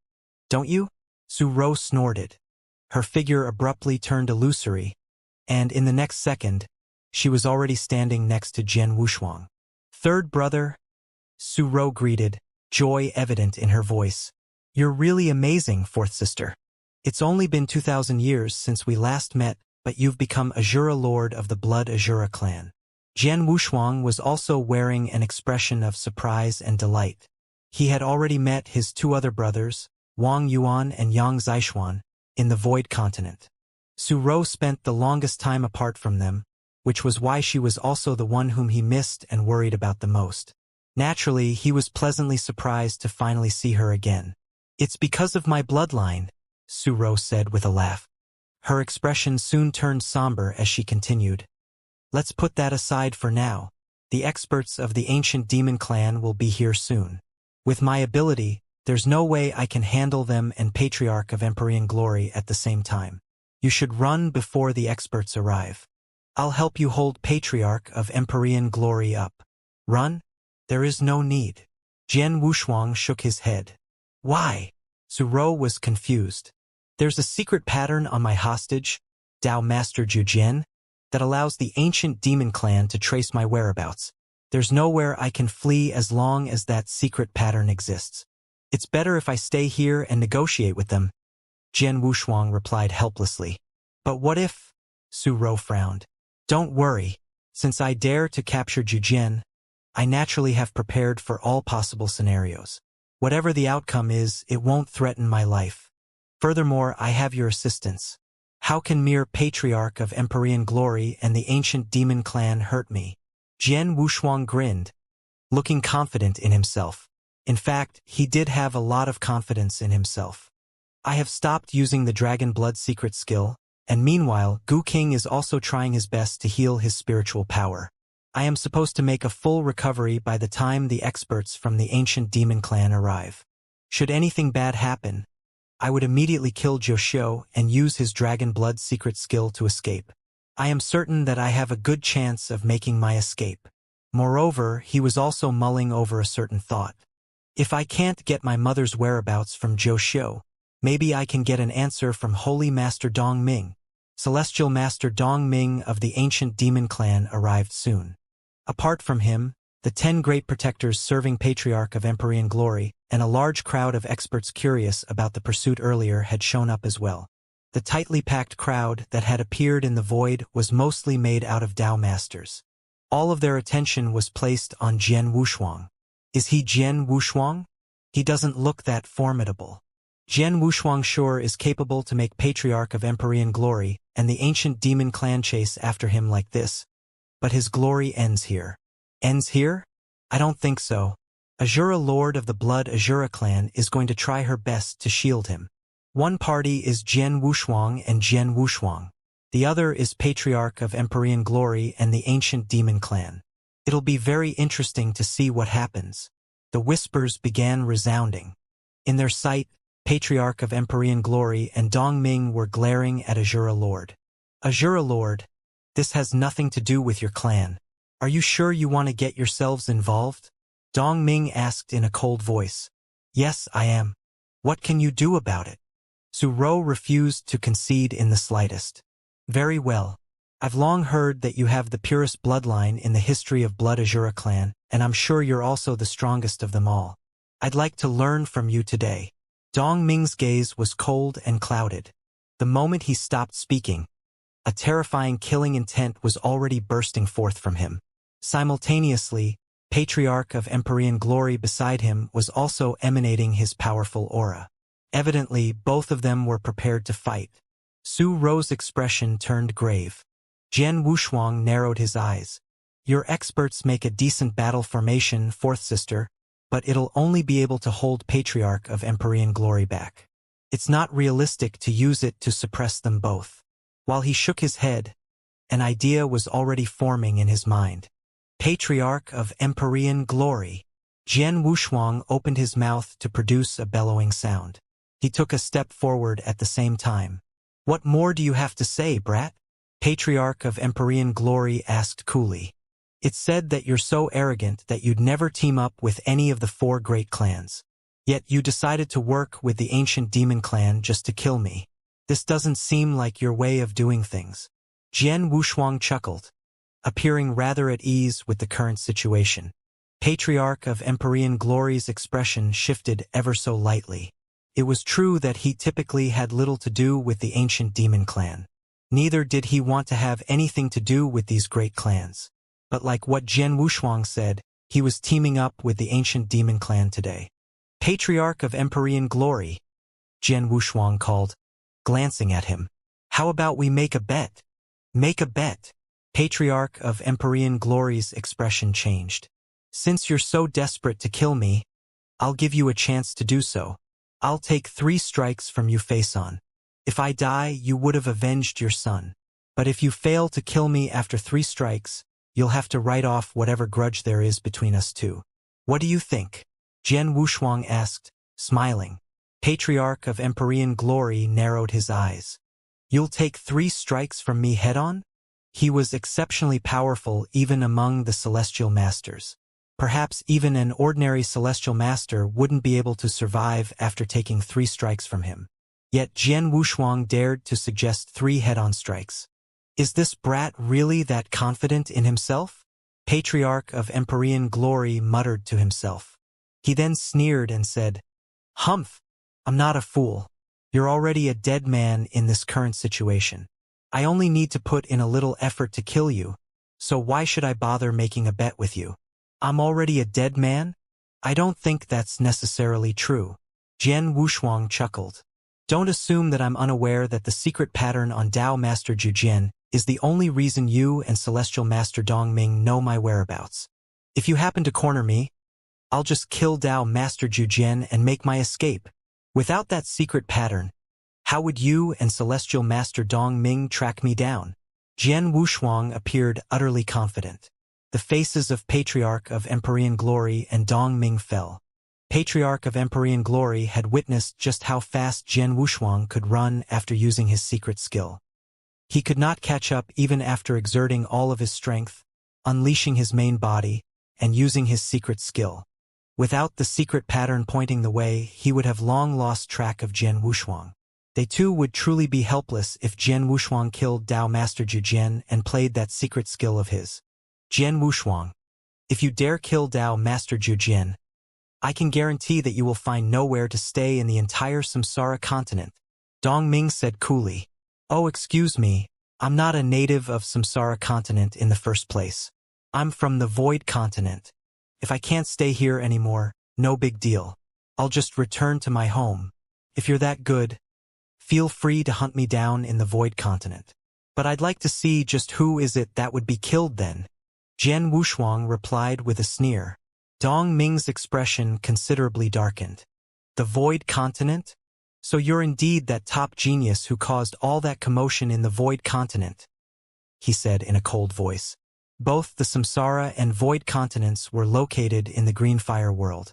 don't you? Su Ro snorted. Her figure abruptly turned illusory, and in the next second, she was already standing next to Jian Wushuang. Third brother? Su Ro greeted, joy evident in her voice. You're really amazing, fourth sister. It's only been 2,000 years since we last met, but you've become Azura Lord of the Blood Azura clan. Jian Wushuang was also wearing an expression of surprise and delight. He had already met his two other brothers, Wang Yuan and Yang Zixuan, in the Void Continent. Su Ro spent the longest time apart from them, which was why she was also the one whom he missed and worried about the most. Naturally, he was pleasantly surprised to finally see her again. It's because of my bloodline, Su Ro said with a laugh. Her expression soon turned somber as she continued. Let's put that aside for now. The experts of the Ancient Demon Clan will be here soon. With my ability, there's no way I can handle them and Patriarch of Empyrean Glory at the same time. You should run before the experts arrive. I'll help you hold Patriarch of Empyrean Glory up. Run? There is no need. Jian Wushuang shook his head. Why? Su Ro was confused. There's a secret pattern on my hostage, Dao Master Zhujian, that allows the Ancient Demon Clan to trace my whereabouts. There's nowhere I can flee as long as that secret pattern exists. It's better if I stay here and negotiate with them, Jian Wushuang replied helplessly. But what if? Su Ro frowned. Don't worry. Since I dare to capture Zhujian, I naturally have prepared for all possible scenarios. Whatever the outcome is, it won't threaten my life. Furthermore, I have your assistance. How can mere Patriarch of Empyrean Glory and the Ancient Demon Clan hurt me? Jian Wushuang grinned, looking confident in himself. In fact, he did have a lot of confidence in himself. I have stopped using the Dragon Blood secret skill, and meanwhile, Gu King is also trying his best to heal his spiritual power. I am supposed to make a full recovery by the time the experts from the Ancient Demon Clan arrive. Should anything bad happen, I would immediately kill Joshio and use his Dragon Blood secret skill to escape. I am certain that I have a good chance of making my escape. Moreover, he was also mulling over a certain thought. If I can't get my mother's whereabouts from Zhou Xiu, maybe I can get an answer from Holy Master Dong Ming. Celestial Master Dong Ming of the ancient demon clan arrived soon. Apart from him, the 10 great protectors serving Patriarch of Empyrean glory, and a large crowd of experts curious about the pursuit earlier had shown up as well. The tightly packed crowd that had appeared in the void was mostly made out of Dao masters. All of their attention was placed on Jian Wushuang. Is he Jian Wushuang? He doesn't look that formidable. Jian Wushuang sure is capable to make Patriarch of Empyrean glory and the ancient demon clan chase after him like this. But his glory ends here. Ends here? I don't think so. Azura Lord of the Blood Azura clan is going to try her best to shield him. One party is Jian Wushuang and Jian Wushuang. The other is Patriarch of Empyrean glory and the ancient demon clan. It'll be very interesting to see what happens. The whispers began resounding. In their sight, Patriarch of Empyrean glory and Dong Ming were glaring at Azura Lord. Azura Lord, this has nothing to do with your clan. Are you sure you want to get yourselves involved? Dong Ming asked in a cold voice. Yes, I am. What can you do about it? Su Rou refused to concede in the slightest. Very well. I've long heard that you have the purest bloodline in the history of Blood Azura clan, and I'm sure you're also the strongest of them all. I'd like to learn from you today. Dong Ming's gaze was cold and clouded. The moment he stopped speaking, a terrifying killing intent was already bursting forth from him. Simultaneously, Patriarch of Empyrean glory beside him was also emanating his powerful aura. Evidently, both of them were prepared to fight. Su Rou's expression turned grave. Jian Wushuang narrowed his eyes. Your experts make a decent battle formation, fourth sister, but it'll only be able to hold Patriarch of Empyrean glory back. It's not realistic to use it to suppress them both. While he shook his head, an idea was already forming in his mind. Patriarch of Empyrean glory. Jian Wushuang opened his mouth to produce a bellowing sound. He took a step forward at the same time. What more do you have to say, brat? Patriarch of Empyrean glory asked coolly. It's said that you're so arrogant that you'd never team up with any of the 4 great clans. Yet you decided to work with the ancient demon clan just to kill me. This doesn't seem like your way of doing things. Jian Wushuang chuckled, appearing rather at ease with the current situation. Patriarch of Empyrean glory's expression shifted ever so lightly. It was true that he typically had little to do with the ancient demon clan. Neither did he want to have anything to do with these great clans. But like what Jian Wushuang said, he was teaming up with the ancient demon clan today. Patriarch of Empyrean glory, Jian Wushuang called, glancing at him. How about we make a bet? Make a bet. Patriarch of Empyrean glory's expression changed. Since you're so desperate to kill me, I'll give you a chance to do so. I'll take 3 strikes from you face on. If I die, you would have avenged your son. But if you fail to kill me after 3 strikes, you'll have to write off whatever grudge there is between us two. What do you think? Jian Wushuang asked, smiling. Patriarch of Empyrean glory narrowed his eyes. You'll take 3 strikes from me head-on? He was exceptionally powerful even among the celestial masters. Perhaps even an ordinary celestial master wouldn't be able to survive after taking 3 strikes from him. Yet Jian Wushuang dared to suggest 3 head-on strikes. Is this brat really that confident in himself? Patriarch of Empyrean glory muttered to himself. He then sneered and said, Humph, I'm not a fool. You're already a dead man in this current situation. I only need to put in a little effort to kill you, so why should I bother making a bet with you? I'm already a dead man? I don't think that's necessarily true. Jian Wushuang chuckled. Don't assume that I'm unaware that the secret pattern on Dao Master Zhujian is the only reason you and Celestial Master Dong Ming know my whereabouts. If you happen to corner me, I'll just kill Dao Master Zhujian and make my escape. Without that secret pattern, how would you and Celestial Master Dong Ming track me down? Jian Wushuang appeared utterly confident. The faces of Patriarch of Empyrean glory and Dong Ming fell. Patriarch of Empyrean glory had witnessed just how fast Jian Wushuang could run after using his secret skill. He could not catch up even after exerting all of his strength, unleashing his main body, and using his secret skill. Without the secret pattern pointing the way, he would have long lost track of Jian Wushuang. They too would truly be helpless if Jian Wushuang killed Dao Master Jian and played that secret skill of his. Jian Wushuang, if you dare kill Dao Master Jian, I can guarantee that you will find nowhere to stay in the entire Samsara continent, Dong Ming said coolly. Oh, excuse me, I'm not a native of Samsara continent in the first place. I'm from the Void continent. If I can't stay here anymore, no big deal. I'll just return to my home. If you're that good, feel free to hunt me down in the Void continent. But I'd like to see just who is it that would be killed then. Jian Wushuang replied with a sneer. Dong Ming's expression considerably darkened. The Void continent? So you're indeed that top genius who caused all that commotion in the Void continent, he said in a cold voice. Both the Samsara and Void continents were located in the Green Fire world.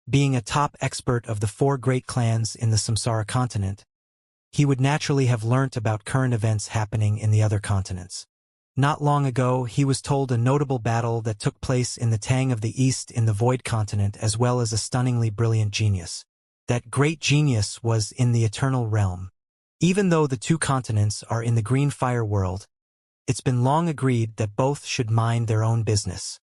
Being a top expert of the 4 great clans in the Samsara continent, he would naturally have learnt about current events happening in the other continents. Not long ago, he was told a notable battle that took place in the Tang of the East in the Void continent, as well as a stunningly brilliant genius. That great genius was in the Eternal Realm. Even though the 2 continents are in the Green Fire world, it's been long agreed that both should mind their own business.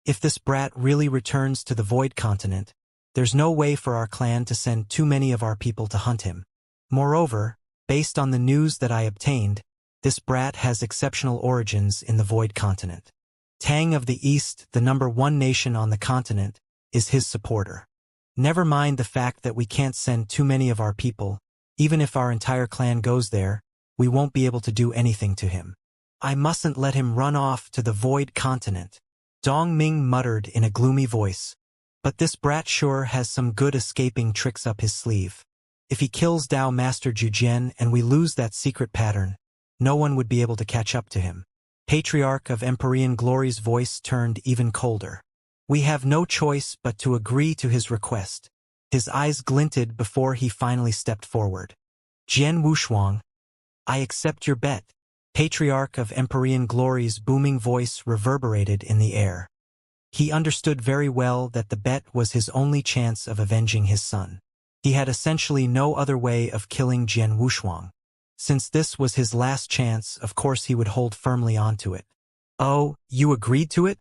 If this brat really returns to the Void continent, there's no way for our clan to send too many of our people to hunt him. Moreover, based on the news that I obtained, this brat has exceptional origins in the Void continent. Tang of the East, the #1 nation on the continent, is his supporter. Never mind the fact that we can't send too many of our people. Even if our entire clan goes there, we won't be able to do anything to him. I mustn't let him run off to the Void continent, Dong Ming muttered in a gloomy voice. But this brat sure has some good escaping tricks up his sleeve. If he kills Dao Master Jian and we lose that secret pattern, no one would be able to catch up to him. Patriarch of Empyrean Glory's voice turned even colder. We have no choice but to agree to his request. His eyes glinted before he finally stepped forward. Jian Wushuang, I accept your bet. Patriarch of Empyrean Glory's booming voice reverberated in the air. He understood very well that the bet was his only chance of avenging his son. He had essentially no other way of killing Jian Wushuang. Since this was his last chance, of course he would hold firmly onto it. Oh, you agreed to it?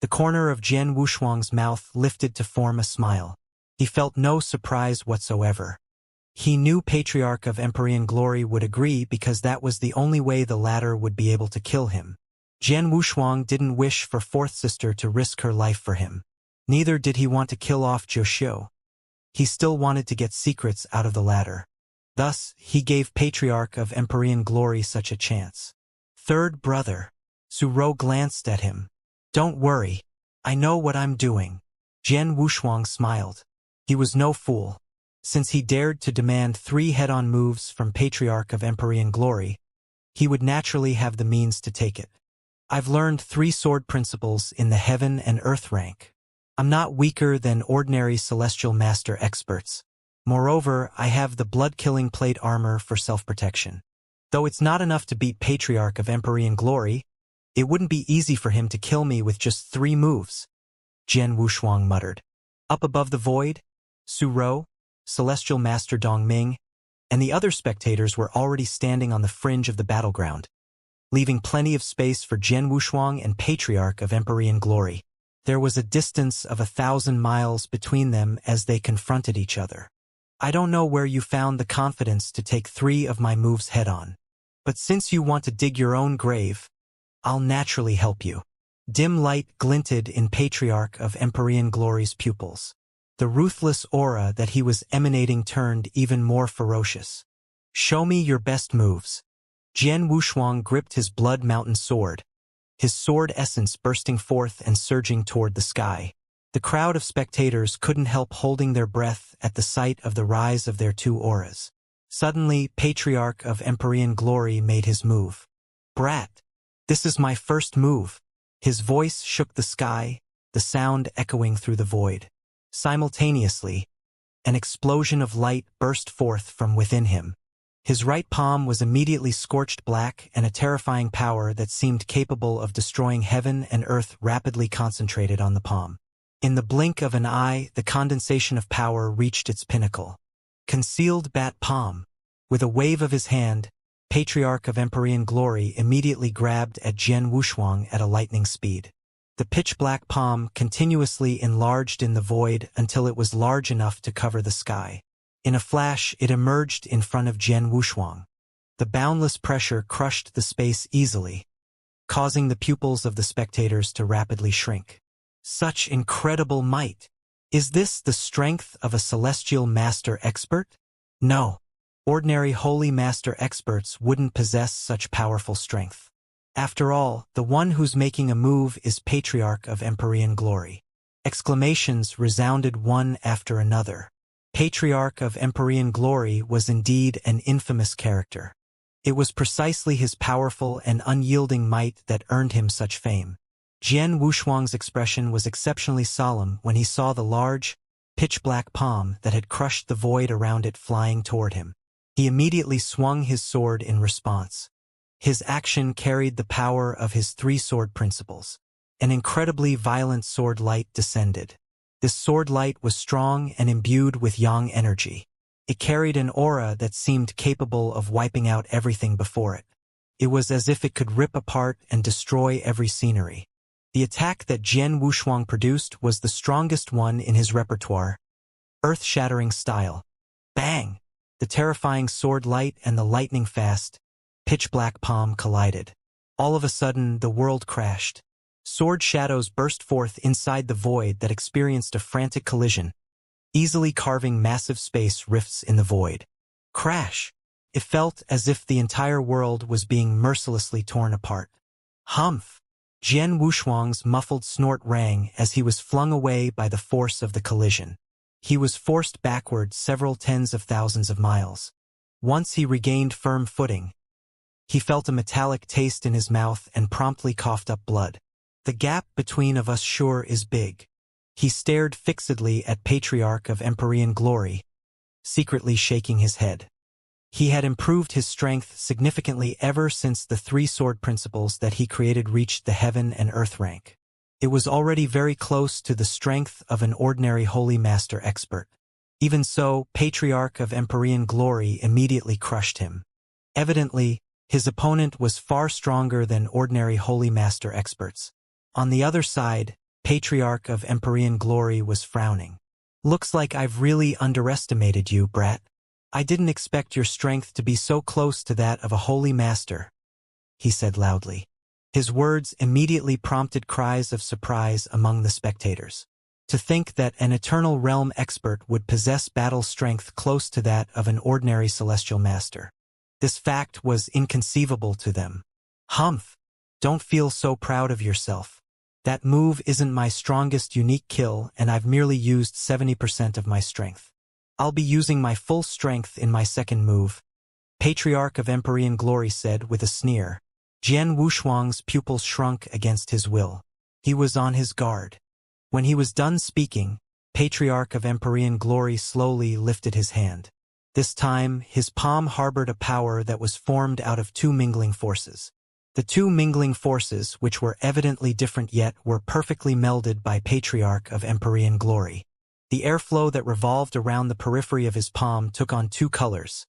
The corner of Jian Wushuang's mouth lifted to form a smile. He felt no surprise whatsoever. He knew Patriarch of Empyrean Glory would agree because that was the only way the latter would be able to kill him. Jian Wushuang didn't wish for Fourth Sister to risk her life for him. Neither did he want to kill off Jiu. He still wanted to get secrets out of the latter. Thus, he gave Patriarch of Empyrean Glory such a chance. Third brother. Su Rou glanced at him. Don't worry. I know what I'm doing. Jian Wushuang smiled. He was no fool. Since he dared to demand 3 head-on moves from Patriarch of Empyrean Glory, he would naturally have the means to take it. I've learned 3 sword principles in the Heaven and Earth rank. I'm not weaker than ordinary Celestial Master experts. Moreover, I have the blood-killing plate armor for self-protection. Though it's not enough to beat Patriarch of Empyrean Glory, it wouldn't be easy for him to kill me with just 3 moves. Jian Wushuang muttered. Up above the void, Su Rou, Celestial Master Dong Ming, and the other spectators were already standing on the fringe of the battleground, leaving plenty of space for Jian Wushuang and Patriarch of Empyrean Glory. There was a distance of 1,000 miles between them as they confronted each other. I don't know where you found the confidence to take 3 of my moves head-on, but since you want to dig your own grave, I'll naturally help you. Dim light glinted in Patriarch of Empyrean Glory's pupils. The ruthless aura that he was emanating turned even more ferocious. Show me your best moves. Jian Wushuang gripped his blood mountain sword, his sword essence bursting forth and surging toward the sky. The crowd of spectators couldn't help holding their breath at the sight of the rise of their 2 auras. Suddenly, Patriarch of Empyrean Glory made his move. Brat, this is my first move. His voice shook the sky, the sound echoing through the void. Simultaneously, an explosion of light burst forth from within him. His right palm was immediately scorched black, and a terrifying power that seemed capable of destroying heaven and earth rapidly concentrated on the palm. In the blink of an eye, the condensation of power reached its pinnacle. Concealed bat palm. With a wave of his hand, Patriarch of Empyrean Glory immediately grabbed at Jian Wushuang at a lightning speed. The pitch-black palm continuously enlarged in the void until it was large enough to cover the sky. In a flash, it emerged in front of Jian Wushuang. The boundless pressure crushed the space easily, causing the pupils of the spectators to rapidly shrink. Such incredible might! Is this the strength of a celestial master expert? No. Ordinary holy master experts wouldn't possess such powerful strength. After all, the one who's making a move is Patriarch of Empyrean Glory. Exclamations resounded one after another. Patriarch of Empyrean Glory was indeed an infamous character. It was precisely his powerful and unyielding might that earned him such fame. Jian Wushuang's expression was exceptionally solemn when he saw the large, pitch-black palm that had crushed the void around it flying toward him. He immediately swung his sword in response. His action carried the power of his three sword principles. An incredibly violent sword light descended. This sword light was strong and imbued with yang energy. It carried an aura that seemed capable of wiping out everything before it. It was as if it could rip apart and destroy every scenery. The attack that Jian Wushuang produced was the strongest one in his repertoire. Earth-shattering style. Bang! The terrifying sword light and the lightning-fast, pitch-black palm collided. All of a sudden, the world crashed. Sword shadows burst forth inside the void that experienced a frantic collision, easily carving massive space rifts in the void. Crash! It felt as if the entire world was being mercilessly torn apart. Humph! Jian Wushuang's muffled snort rang as he was flung away by the force of the collision. He was forced backward several tens of thousands of miles. Once he regained firm footing, he felt a metallic taste in his mouth and promptly coughed up blood. The gap between of us sure is big. He stared fixedly at Patriarch of Empyrean Glory, secretly shaking his head. He had improved his strength significantly ever since the three sword principles that he created reached the heaven and earth rank. It was already very close to the strength of an ordinary holy master expert. Even so, Patriarch of Empyrean Glory immediately crushed him. Evidently, his opponent was far stronger than ordinary holy master experts. On the other side, Patriarch of Empyrean Glory was frowning. Looks like I've really underestimated you, brat. I didn't expect your strength to be so close to that of a holy master, he said loudly. His words immediately prompted cries of surprise among the spectators. To think that an eternal realm expert would possess battle strength close to that of an ordinary celestial master. This fact was inconceivable to them. Humph! Don't feel so proud of yourself. That move isn't my strongest unique kill, and I've merely used 70% of my strength. I'll be using my full strength in my second move, Patriarch of Empyrean Glory said with a sneer. Jian Wushuang's pupils shrunk against his will. He was on his guard. When he was done speaking, Patriarch of Empyrean Glory slowly lifted his hand. This time, his palm harbored a power that was formed out of two mingling forces. The two mingling forces, which were evidently different yet were perfectly melded by Patriarch of Empyrean Glory. The airflow that revolved around the periphery of his palm took on two colors,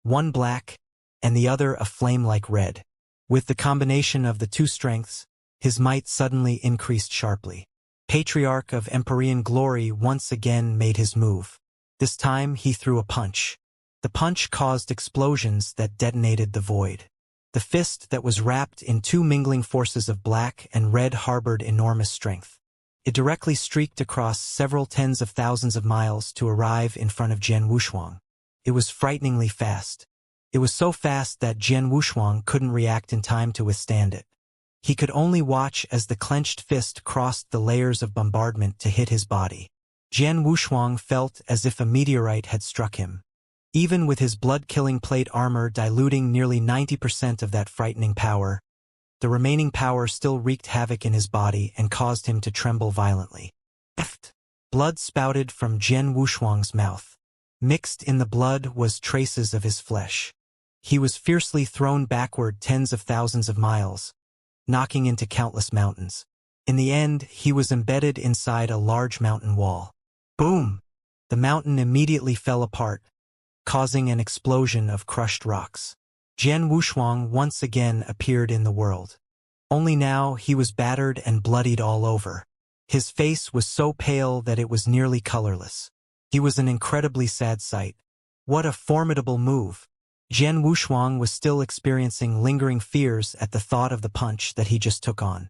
one black and the other a flame-like red. With the combination of the two strengths, his might suddenly increased sharply. Patriarch of Empyrean Glory once again made his move. This time he threw a punch. The punch caused explosions that detonated the void. The fist that was wrapped in two mingling forces of black and red harbored enormous strength. It directly streaked across several tens of thousands of miles to arrive in front of Jian Wushuang. It was frighteningly fast. It was so fast that Jian Wushuang couldn't react in time to withstand it. He could only watch as the clenched fist crossed the layers of bombardment to hit his body. Jian Wushuang felt as if a meteorite had struck him. Even with his blood-killing plate armor diluting nearly 90% of that frightening power, the remaining power still wreaked havoc in his body and caused him to tremble violently. Blood spouted from Jian Wushuang's mouth. Mixed in the blood was traces of his flesh. He was fiercely thrown backward tens of thousands of miles, knocking into countless mountains. In the end, he was embedded inside a large mountain wall. Boom! The mountain immediately fell apart, causing an explosion of crushed rocks. Jian Wushuang once again appeared in the world. Only now he was battered and bloodied all over. His face was so pale that it was nearly colorless. He was an incredibly sad sight. What a formidable move! Jian Wushuang was still experiencing lingering fears at the thought of the punch that he just took on.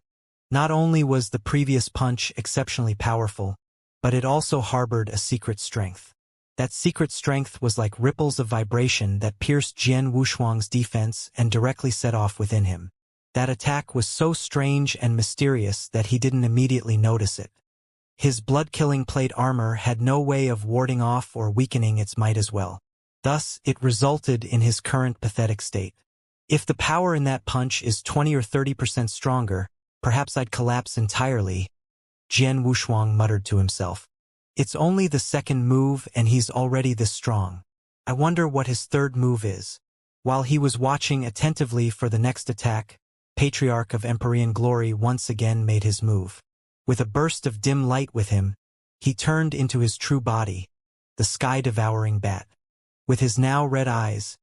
Not only was the previous punch exceptionally powerful, but it also harbored a secret strength. That secret strength was like ripples of vibration that pierced Jian Wushuang's defense and directly set off within him. That attack was so strange and mysterious that he didn't immediately notice it. His blood-killing plate armor had no way of warding off or weakening its might as well. Thus, it resulted in his current pathetic state. If the power in that punch is 20 or 30% stronger, perhaps I'd collapse entirely, Jian Wushuang muttered to himself. It's only the second move and he's already this strong. I wonder what his third move is. While he was watching attentively for the next attack, Patriarch of Empyrean Glory once again made his move. With a burst of dim light with him, he turned into his true body, the sky-devouring bat. With his now red eyes,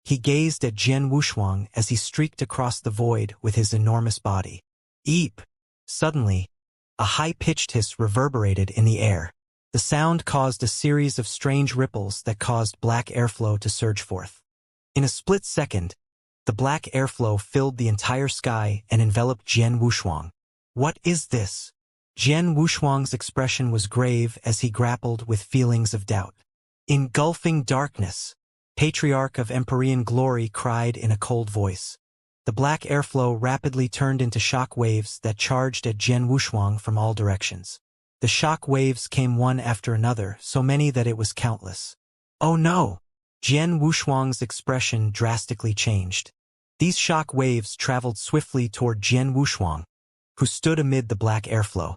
he gazed at Jian Wushuang as he streaked across the void with his enormous body. Eep! Suddenly, a high-pitched hiss reverberated in the air. The sound caused a series of strange ripples that caused black airflow to surge forth. In a split second, the black airflow filled the entire sky and enveloped Jian Wushuang. What is this? Jian Wushuang's expression was grave as he grappled with feelings of doubt. Engulfing darkness, Patriarch of Empyrean Glory cried in a cold voice. The black airflow rapidly turned into shock waves that charged at Jian Wushuang from all directions. The shock waves came one after another, so many that it was countless. Oh no! Jian Wushuang's expression drastically changed. These shock waves traveled swiftly toward Jian Wushuang, who stood amid the black airflow.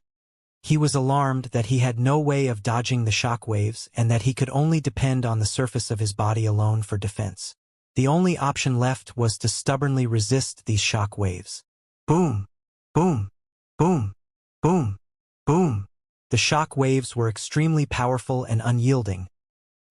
He was alarmed that he had no way of dodging the shock waves and that he could only depend on the surface of his body alone for defense. The only option left was to stubbornly resist these shock waves. Boom! Boom! Boom! Boom! Boom! The shock waves were extremely powerful and unyielding,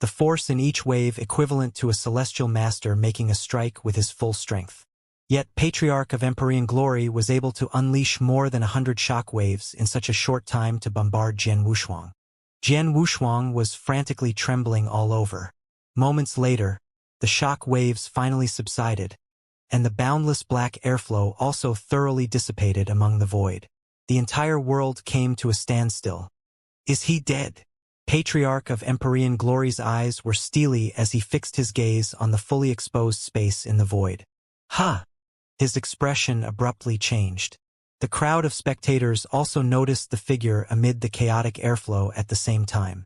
the force in each wave equivalent to a celestial master making a strike with his full strength. Yet Patriarch of Empyrean Glory was able to unleash more than 100 shock waves in such a short time to bombard Jian Wushuang. Jian Wushuang was frantically trembling all over. Moments later, the shock waves finally subsided, and the boundless black airflow also thoroughly dissipated among the void. The entire world came to a standstill. Is he dead? Patriarch of Empyrean Glory's eyes were steely as he fixed his gaze on the fully exposed space in the void. Ha! His expression abruptly changed. The crowd of spectators also noticed the figure amid the chaotic airflow at the same time.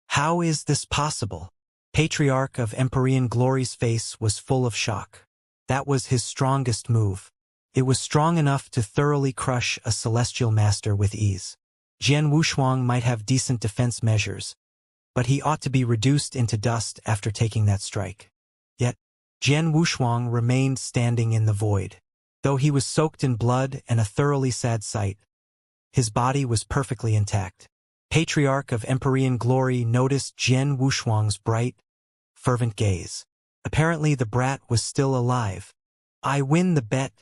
How is this possible? Patriarch of Empyrean Glory's face was full of shock. That was his strongest move. It was strong enough to thoroughly crush a celestial master with ease. Jian Wushuang might have decent defense measures, but he ought to be reduced into dust after taking that strike. Yet, Jian Wushuang remained standing in the void. Though he was soaked in blood and a thoroughly sad sight, his body was perfectly intact. Patriarch of Empyrean Glory noticed Jian Wushuang's bright, fervent gaze. Apparently the brat was still alive. I win the bet,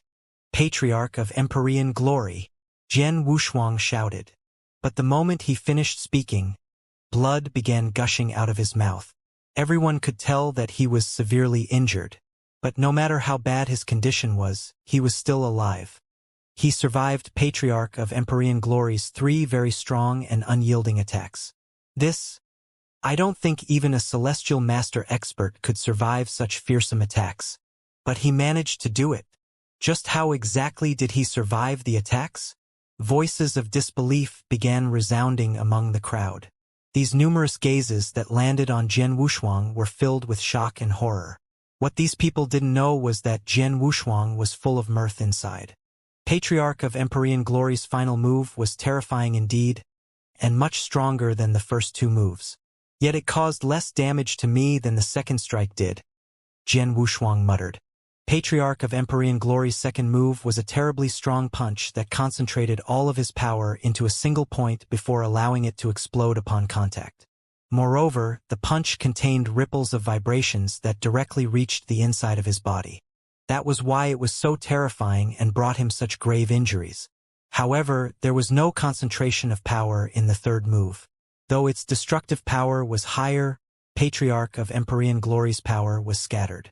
Patriarch of Empyrean Glory, Jian Wushuang shouted. But the moment he finished speaking, blood began gushing out of his mouth. Everyone could tell that he was severely injured. But no matter how bad his condition was, he was still alive. He survived Patriarch of Empyrean Glory's 3 very strong and unyielding attacks. I don't think even a celestial master expert could survive such fearsome attacks. But he managed to do it. Just how exactly did he survive the attacks? Voices of disbelief began resounding among the crowd. These numerous gazes that landed on Jian Wushuang were filled with shock and horror. What these people didn't know was that Jian Wushuang was full of mirth inside. Patriarch of Empyrean Glory's final move was terrifying indeed, and much stronger than the first 2 moves. Yet it caused less damage to me than the second strike did. Jian Wushuang muttered. Patriarch of Empyrean Glory's second move was a terribly strong punch that concentrated all of his power into a single point before allowing it to explode upon contact. Moreover, the punch contained ripples of vibrations that directly reached the inside of his body. That was why it was so terrifying and brought him such grave injuries. However, there was no concentration of power in the third move. Though its destructive power was higher, Patriarch of Empyrean Glory's power was scattered.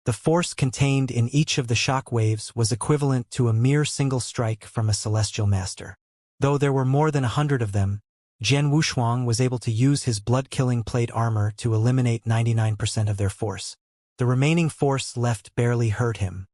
The force contained in each of the shock waves was equivalent to a mere single strike from a celestial master. Though there were more than 100 of them, Jian Wushuang was able to use his blood-killing plate armor to eliminate 99% of their force. The remaining force left barely hurt him.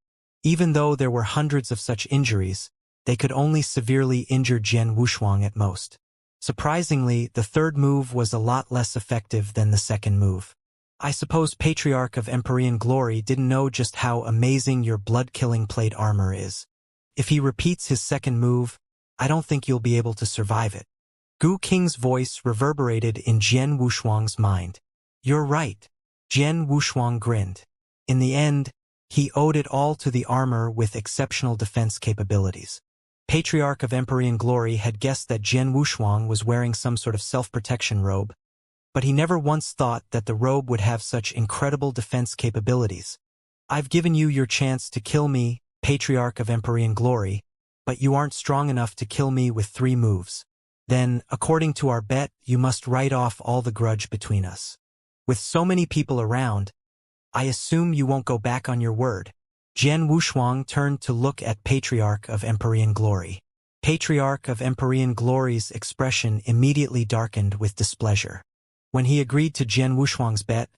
Even though there were hundreds of such injuries, they could only severely injure Jian Wushuang at most. Surprisingly, the third move was a lot less effective than the second move. I suppose Patriarch of Empyrean Glory didn't know just how amazing your blood-killing plate armor is. If he repeats his second move, I don't think you'll be able to survive it. Gu Qing's voice reverberated in Jian Wushuang's mind. You're right. Jian Wushuang grinned. In the end, he owed it all to the armor with exceptional defense capabilities. Patriarch of Empyrean Glory had guessed that Jian Wushuang was wearing some sort of self-protection robe, but he never once thought that the robe would have such incredible defense capabilities. I've given you your chance to kill me, Patriarch of Empyrean Glory, but you aren't strong enough to kill me with 3 moves. Then, according to our bet, you must write off all the grudge between us. With so many people around, I assume you won't go back on your word. Jian Wushuang turned to look at Patriarch of Empyrean Glory. Patriarch of Empyrean Glory's expression immediately darkened with displeasure. When he agreed to Jian Wushuang's bet,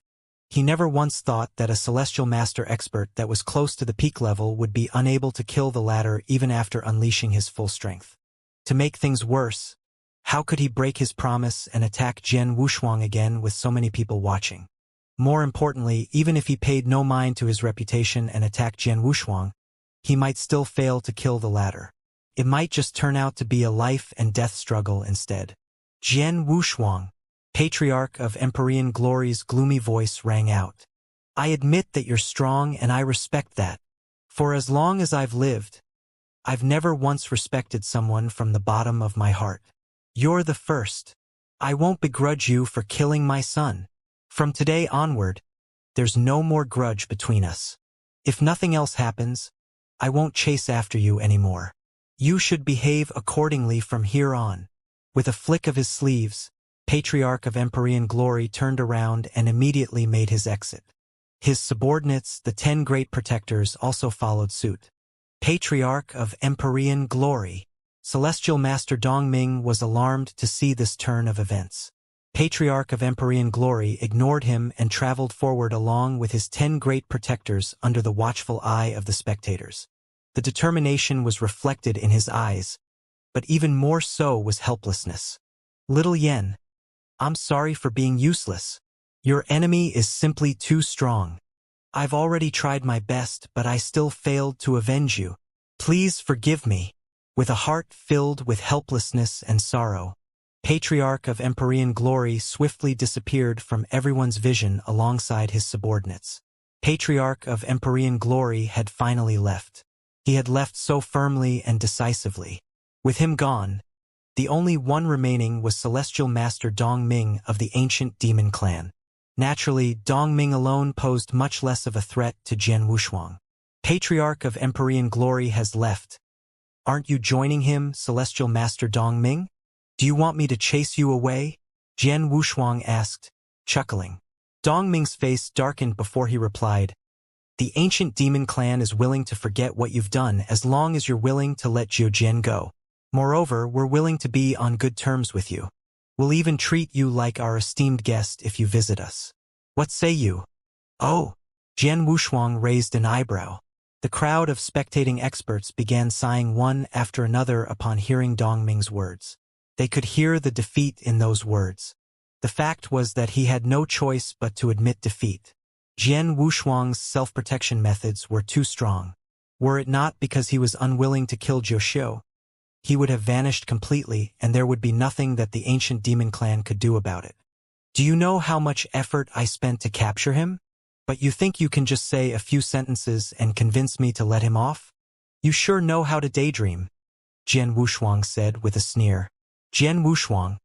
he never once thought that a celestial master expert that was close to the peak level would be unable to kill the latter even after unleashing his full strength. To make things worse, how could he break his promise and attack Jian Wushuang again with so many people watching? More importantly, even if he paid no mind to his reputation and attacked Jian Wushuang, he might still fail to kill the latter. It might just turn out to be a life-and-death struggle instead. Jian Wushuang, Patriarch of Empyrean Glory's gloomy voice rang out. I admit that you're strong and I respect that. For as long as I've lived, I've never once respected someone from the bottom of my heart. You're the first. I won't begrudge you for killing my son. From today onward, there's no more grudge between us. If nothing else happens, I won't chase after you anymore. You should behave accordingly from here on. With a flick of his sleeves, Patriarch of Empyrean Glory turned around and immediately made his exit. His subordinates, the 10 Great Protectors, also followed suit. Patriarch of Empyrean Glory. Celestial Master Dongming was alarmed to see this turn of events. Patriarch of Empyrean Glory ignored him and traveled forward along with his 10 Great Protectors under the watchful eye of the spectators. The determination was reflected in his eyes, but even more so was helplessness. Little Yen, I'm sorry for being useless. Your enemy is simply too strong. I've already tried my best, but I still failed to avenge you. Please forgive me. With a heart filled with helplessness and sorrow, Patriarch of Empyrean Glory swiftly disappeared from everyone's vision alongside his subordinates. Patriarch of Empyrean Glory had finally left. He had left so firmly and decisively. With him gone, the only one remaining was Celestial Master Dongming of the ancient demon clan. Naturally, Dongming alone posed much less of a threat to Jian Wushuang. Patriarch of Empyrean Glory has left. Aren't you joining him, Celestial Master Dongming? Do you want me to chase you away? Jian Wushuang asked, chuckling. Dongming's face darkened before he replied, The ancient demon clan is willing to forget what you've done as long as you're willing to let Jian go. Moreover, we're willing to be on good terms with you. We'll even treat you like our esteemed guest if you visit us. What say you? Oh! Jian Wushuang raised an eyebrow. The crowd of spectating experts began sighing one after another upon hearing Dongming's words. They could hear the defeat in those words. The fact was that he had no choice but to admit defeat. Jian Wushuang's self-protection methods were too strong. Were it not because he was unwilling to kill Jiu, he would have vanished completely and there would be nothing that the ancient demon clan could do about it. Do you know how much effort I spent to capture him? But you think you can just say a few sentences and convince me to let him off? You sure know how to daydream, Jian Wushuang said with a sneer. Jian Wushuang,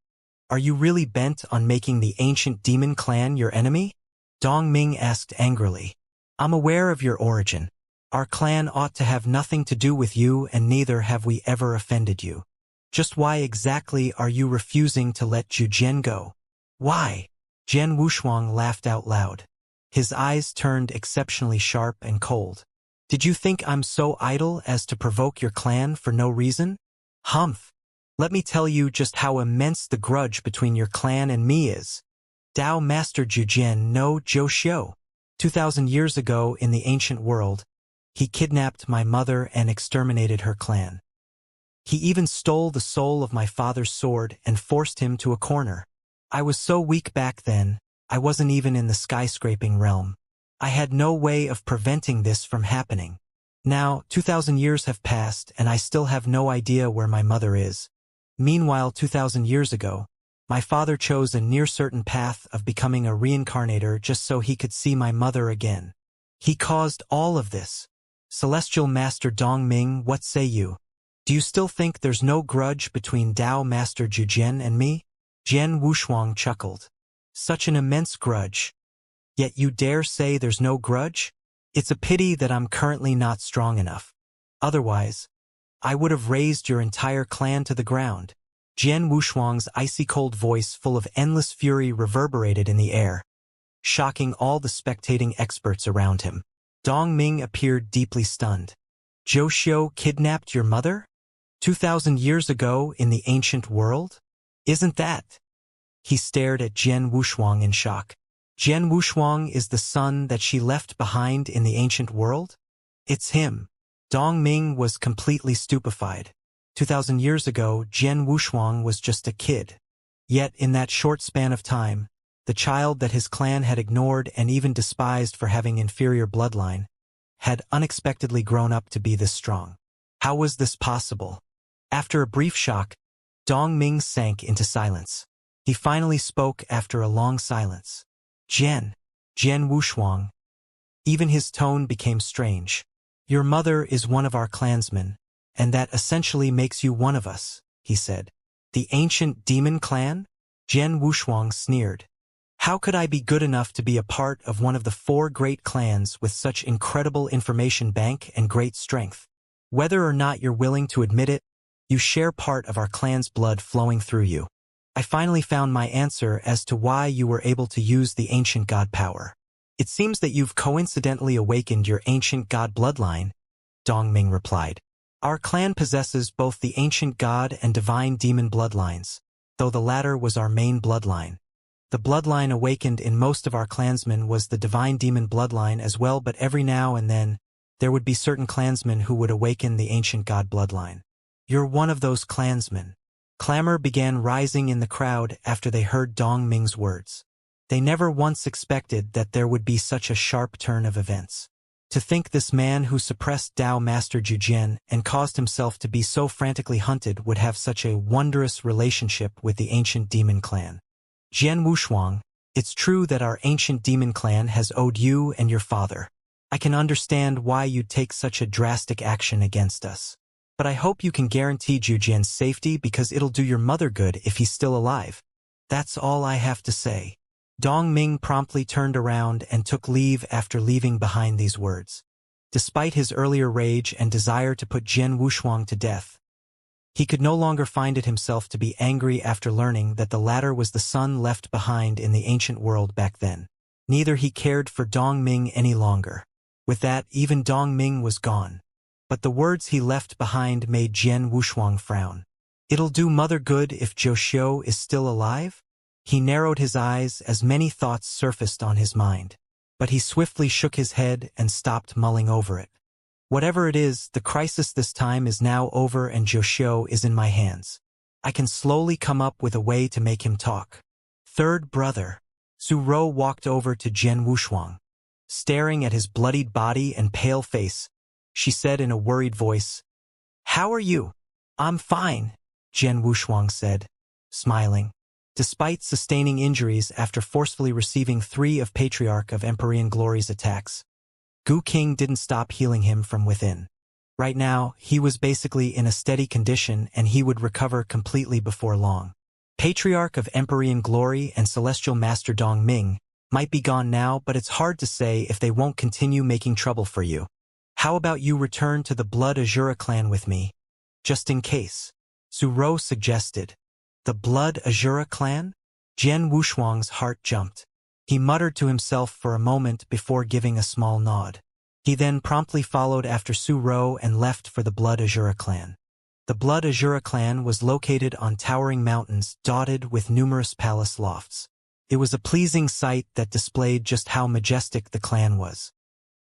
are you really bent on making the ancient demon clan your enemy? Dong Ming asked angrily. I'm aware of your origin. Our clan ought to have nothing to do with you, and neither have we ever offended you. Just why exactly are you refusing to let Zhu Jian go? Why? Jian Wushuang laughed out loud. His eyes turned exceptionally sharp and cold. Did you think I'm so idle as to provoke your clan for no reason? Humph! Let me tell you just how immense the grudge between your clan and me is. Dao Master Zhu Jian no Zhou Xiu. 2,000 years ago in the ancient world, he kidnapped my mother and exterminated her clan. He even stole the soul of my father's sword and forced him to a corner. I was so weak back then, I wasn't even in the skyscraping realm. I had no way of preventing this from happening. Now, 2,000 years have passed and I still have no idea where my mother is. Meanwhile, 2,000 years ago, my father chose a near-certain path of becoming a reincarnator just so he could see my mother again. He caused all of this. Celestial Master Dong Ming, what say you? Do you still think there's no grudge between Dao Master Zhu Jian and me? Jian Wushuang chuckled. Such an immense grudge. Yet you dare say there's no grudge? It's a pity that I'm currently not strong enough. Otherwise, I would have razed your entire clan to the ground. Jian Wushuang's icy-cold voice full of endless fury reverberated in the air, shocking all the spectating experts around him. Dong Ming appeared deeply stunned. Zhou Xiu kidnapped your mother? 2,000 years ago in the ancient world? Isn't that? He stared at Jian Wushuang in shock. Jian Wushuang is the son that she left behind in the ancient world? It's him. Dong Ming was completely stupefied. 2,000 years ago, Jian Wushuang was just a kid. Yet, in that short span of time, the child that his clan had ignored and even despised for having inferior bloodline, had unexpectedly grown up to be this strong. How was this possible? After a brief shock, Dong Ming sank into silence. He finally spoke after a long silence. Jian Wushuang. Even his tone became strange. Your mother is one of our clansmen, and that essentially makes you one of us, he said. The ancient demon clan? Jian Wushuang sneered. How could I be good enough to be a part of one of the 4 great clans with such incredible information bank and great strength? Whether or not you're willing to admit it, you share part of our clan's blood flowing through you. I finally found my answer as to why you were able to use the ancient god power. It seems that you've coincidentally awakened your ancient god bloodline, Dong Ming replied. Our clan possesses both the ancient god and divine demon bloodlines, though the latter was our main bloodline. The bloodline awakened in most of our clansmen was the divine demon bloodline as well, but every now and then, there would be certain clansmen who would awaken the ancient god bloodline. You're one of those clansmen. Clamor began rising in the crowd after they heard Dong Ming's words. They never once expected that there would be such a sharp turn of events. To think this man who suppressed Dao Master Zhu Jian and caused himself to be so frantically hunted would have such a wondrous relationship with the ancient demon clan. Jian Wushuang, it's true that our ancient demon clan has owed you and your father. I can understand why you'd take such a drastic action against us. But I hope you can guarantee Zhu Jian's safety because it'll do your mother good if he's still alive. That's all I have to say. Dong Ming promptly turned around and took leave after leaving behind these words. Despite his earlier rage and desire to put Jian Wushuang to death, he could no longer find it himself to be angry after learning that the latter was the son left behind in the ancient world back then. Neither he cared for Dong Ming any longer. With that, even Dong Ming was gone. But the words he left behind made Jian Wushuang frown. It'll do mother good if Zhou Xiu is still alive? He narrowed his eyes as many thoughts surfaced on his mind. But he swiftly shook his head and stopped mulling over it. Whatever it is, the crisis this time is now over and Zhou Xiu is in my hands. I can slowly come up with a way to make him talk. Third brother. Su Rou walked over to Jian Wushuang. Staring at his bloodied body and pale face, she said in a worried voice, "How are you?" "I'm fine," Jian Wushuang said, smiling. despite sustaining injuries after forcefully receiving 3 of Patriarch of Empyrean Glory's attacks. Gu King didn't stop healing him from within. Right now, he was basically in a steady condition and he would recover completely before long. Patriarch of Empyrean Glory and Celestial Master Dong Ming might be gone now, but it's hard to say if they won't continue making trouble for you. How about you return to the Blood Azura clan with me? Just in case. Su Rou suggested. The Blood Azura clan? Jian Wushuang's heart jumped. He muttered to himself for a moment before giving a small nod. He then promptly followed after Su Rou and left for the Blood Azura clan. The Blood Azura clan was located on towering mountains dotted with numerous palace lofts. It was a pleasing sight that displayed just how majestic the clan was.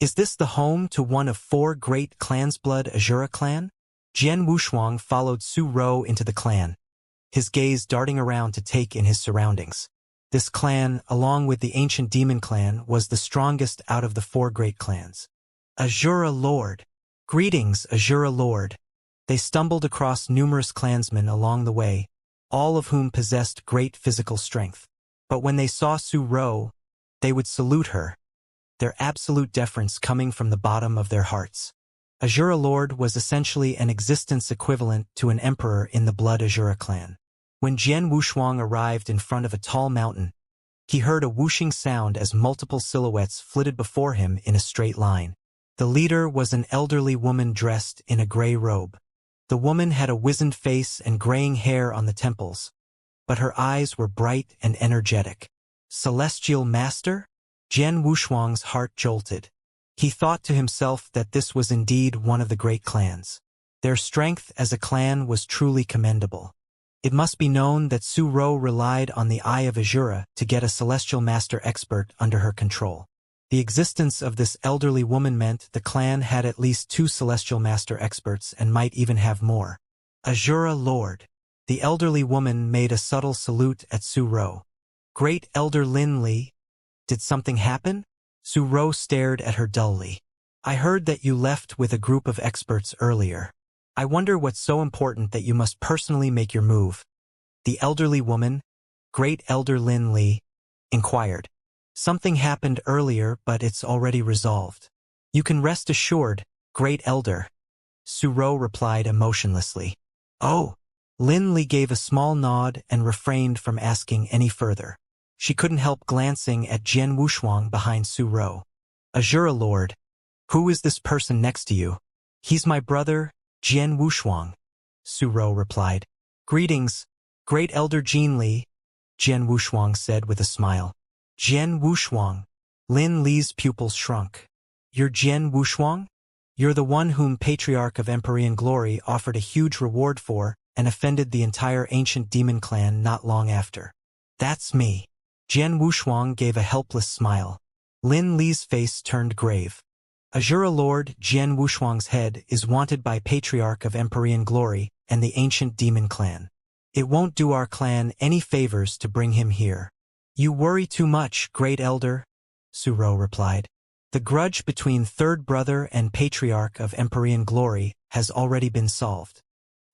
Is this the home to one of 4 great clans? Blood Azura clan? Jian Wushuang followed Su Rou into the clan, his gaze darting around to take in his surroundings. This clan, along with the ancient demon clan, was the strongest out of the 4 great clans. Azura Lord. Greetings, Azura Lord. They stumbled across numerous clansmen along the way, all of whom possessed great physical strength. But when they saw Su Rou, they would salute her, their absolute deference coming from the bottom of their hearts. Azura Lord was essentially an existence equivalent to an emperor in the Blood Azura clan. When Jian Wushuang arrived in front of a tall mountain, he heard a whooshing sound as multiple silhouettes flitted before him in a straight line. The leader was an elderly woman dressed in a gray robe. The woman had a wizened face and graying hair on the temples, but her eyes were bright and energetic. Celestial Master? Jian Wushuang's heart jolted. He thought to himself that this was indeed one of the great clans. Their strength as a clan was truly commendable. It must be known that Su Rou relied on the Eye of Azura to get a Celestial Master expert under her control. The existence of this elderly woman meant the clan had at least 2 Celestial Master experts and might even have more. Azura Lord. The elderly woman made a subtle salute at Su Rou. Great Elder Lin Li. Did something happen? Su Rou stared at her dully. I heard that you left with a group of experts earlier. I wonder what's so important that you must personally make your move. The elderly woman, Great Elder Lin Li, inquired. Something happened earlier, but it's already resolved. You can rest assured, Great Elder. Su Rou replied emotionlessly. Oh. Lin Li gave a small nod and refrained from asking any further. She couldn't help glancing at Jian Wushuang behind Su Rou. Azura Lord. Who is this person next to you? He's my brother, Jian Wushuang. Su Rou replied. Greetings, Great Elder Jin Li, Jian Wushuang said with a smile. Jian Wushuang. Lin Li's pupils shrunk. You're Jian Wushuang? You're the one whom Patriarch of Empyrean Glory offered a huge reward for and offended the entire ancient demon clan not long after. That's me. Jian Wushuang gave a helpless smile. Lin Li's face turned grave. Azura Lord Jian Wushuang's head is wanted by Patriarch of Empyrean Glory and the ancient demon clan. It won't do our clan any favors to bring him here. You worry too much, Great Elder, Su Rou replied. The grudge between Third Brother and Patriarch of Empyrean Glory has already been solved.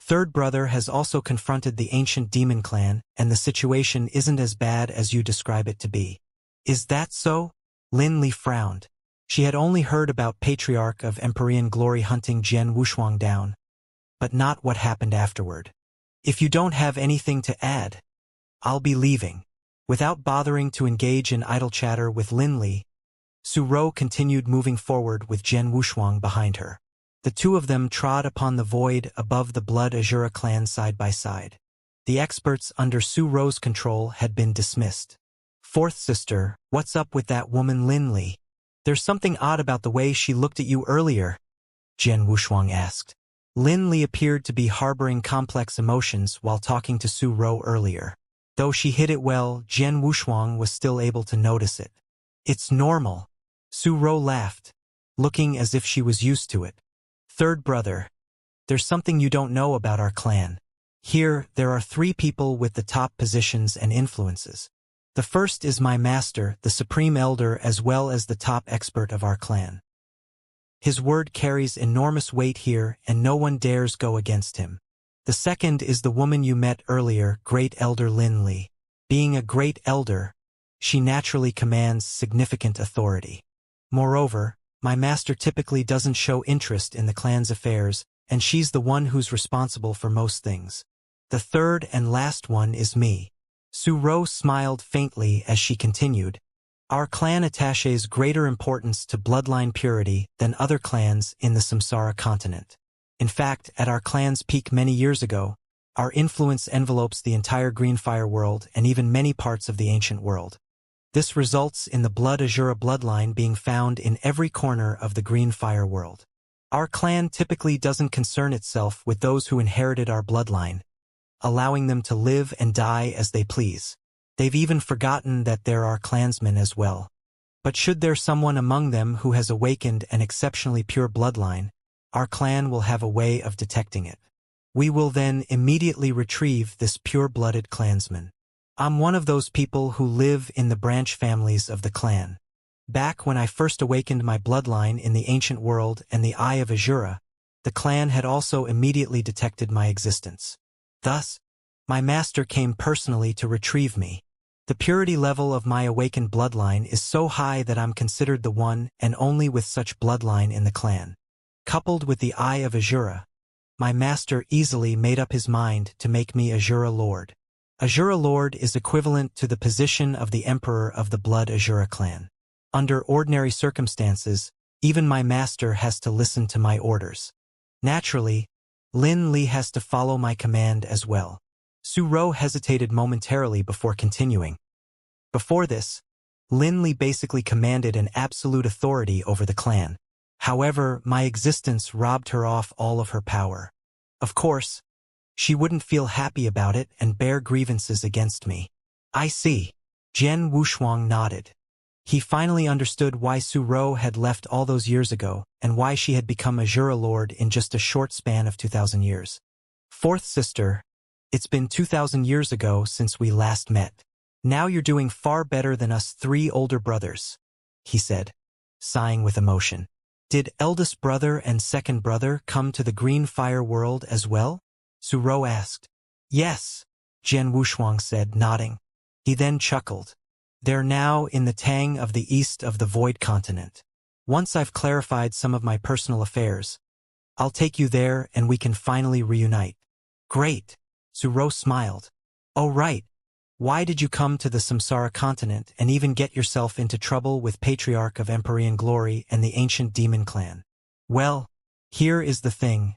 Third Brother has also confronted the ancient demon clan, and the situation isn't as bad as you describe it to be. Is that so? Lin Li frowned. She had only heard about Patriarch of Empyrean Glory hunting Jian Wushuang down, but not what happened afterward. If you don't have anything to add, I'll be leaving. Without bothering to engage in idle chatter with Lin Li, Su Rou continued moving forward with Jian Wushuang behind her. The 2 of them trod upon the void above the Blood Azura clan side by side. The experts under Su Rou's control had been dismissed. Fourth sister, what's up with that woman Lin Li? There's something odd about the way she looked at you earlier, Jian Wushuang asked. Lin Li appeared to be harboring complex emotions while talking to Su Rou earlier. Though she hid it well, Jian Wushuang was still able to notice it. It's normal. Su Rou laughed, looking as if she was used to it. Third Brother, there's something you don't know about our clan. Here, there are 3 people with the top positions and influences. The first is my master, the Supreme Elder, as well as the top expert of our clan. His word carries enormous weight here, and no one dares go against him. The second is the woman you met earlier, Great Elder Lin Li. Being a great elder, she naturally commands significant authority. Moreover, my master typically doesn't show interest in the clan's affairs, and she's the one who's responsible for most things. The third and last one is me. Su-ro smiled faintly as she continued. Our clan attaches greater importance to bloodline purity than other clans in the Samsara continent. In fact, at our clan's peak many years ago, our influence envelopes the entire Greenfire world and even many parts of the ancient world. This results in the Blood Azura bloodline being found in every corner of the Greenfire world. Our clan typically doesn't concern itself with those who inherited our bloodline, allowing them to live and die as they please. They've even forgotten that they're our clansmen as well. But should there someone among them who has awakened an exceptionally pure bloodline, our clan will have a way of detecting it. We will then immediately retrieve this pure-blooded clansman. I'm one of those people who live in the branch families of the clan. Back when I first awakened my bloodline in the ancient world and the Eye of Azura, the clan had also immediately detected my existence. Thus, my master came personally to retrieve me. The purity level of my awakened bloodline is so high that I'm considered the one and only with such bloodline in the clan. Coupled with the Eye of Azura, my master easily made up his mind to make me Azura Lord. Azura Lord is equivalent to the position of the Emperor of the Blood Azura clan. Under ordinary circumstances, even my master has to listen to my orders. Naturally, Lin Li has to follow my command as well. Su-ro hesitated momentarily before continuing. Before this, Lin Li basically commanded an absolute authority over the clan. However, my existence robbed her of all of her power. Of course, she wouldn't feel happy about it and bear grievances against me. I see. Jian Wushuang nodded. He finally understood why Su-ro had left all those years ago and why she had become Azura Lord in just a short span of 2,000 years. Fourth sister, it's been 2,000 years ago since we last met. Now you're doing far better than us 3 older brothers, he said, sighing with emotion. Did eldest brother and second brother come to the Greenfire world as well? Su-ro asked. Yes, Jian Wushuang said, nodding. He then chuckled. They're now in the Tang of the east of the Void Continent. Once I've clarified some of my personal affairs, I'll take you there and we can finally reunite. Great, Su-ro smiled. Oh right, why did you come to the Samsara continent and even get yourself into trouble with Patriarch of Empyrean Glory and the ancient demon clan? Well, here is the thing.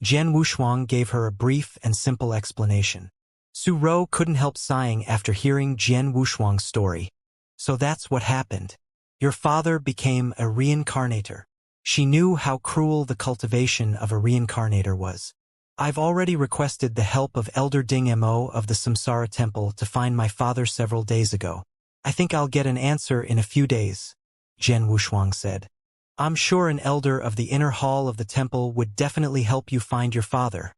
Jian Wushuang gave her a brief and simple explanation. Su-ro couldn't help sighing after hearing Jian Wushuang's story. So that's what happened. Your father became a reincarnator. She knew how cruel the cultivation of a reincarnator was. I've already requested the help of Elder Ding Mo of the Samsara Temple to find my father several days ago. I think I'll get an answer in a few days, Jian Wushuang said. I'm sure an elder of the inner hall of the temple would definitely help you find your father,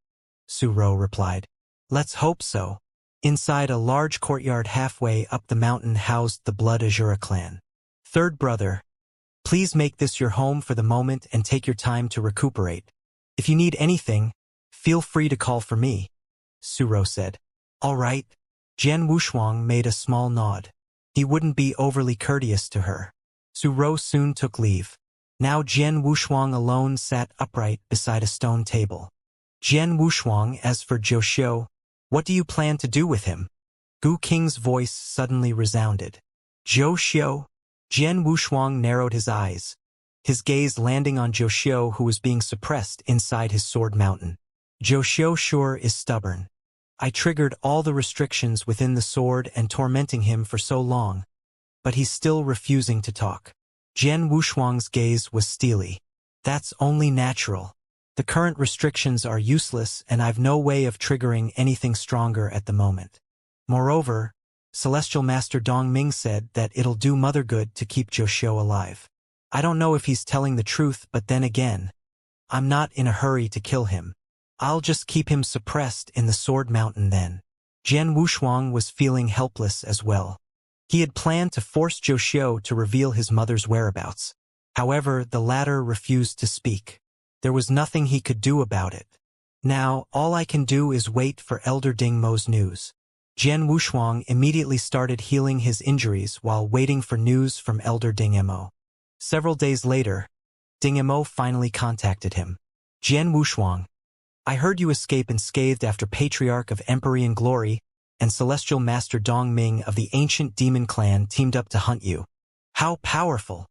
Su-ro replied. Let's hope so. Inside a large courtyard halfway up the mountain housed the Blood Azura clan. Third brother, please make this your home for the moment and take your time to recuperate. If you need anything, feel free to call for me, Su-ro said. All right. Jian Wushuang made a small nod. He wouldn't be overly courteous to her. Su-ro soon took leave. Now Jian Wushuang alone sat upright beside a stone table. Jian Wushuang, as for Zhou, what do you plan to do with him? Gu Qing's voice suddenly resounded. Zhou? Jian Wushuang narrowed his eyes, his gaze landing on Zhou, who was being suppressed inside his sword mountain. Zhou sure is stubborn. I triggered all the restrictions within the sword and tormenting him for so long, but he's still refusing to talk. Jian Wushuang's gaze was steely. That's only natural. The current restrictions are useless and I've no way of triggering anything stronger at the moment. Moreover, Celestial Master Dong Ming said that it'll do Mother good to keep Zhou alive. I don't know if he's telling the truth, but then again, I'm not in a hurry to kill him. I'll just keep him suppressed in the Sword Mountain then. Jian Wushuang was feeling helpless as well. He had planned to force Zhou to reveal his mother's whereabouts. However, the latter refused to speak. There was nothing he could do about it. Now, all I can do is wait for Elder Ding Mo's news. Jian Wushuang immediately started healing his injuries while waiting for news from Elder Ding Mo. Several days later, Ding Mo finally contacted him. Jian Wushuang, I heard you escape unscathed after Patriarch of Empyrean Glory and Celestial Master Dong Ming of the ancient demon clan teamed up to hunt you. How powerful!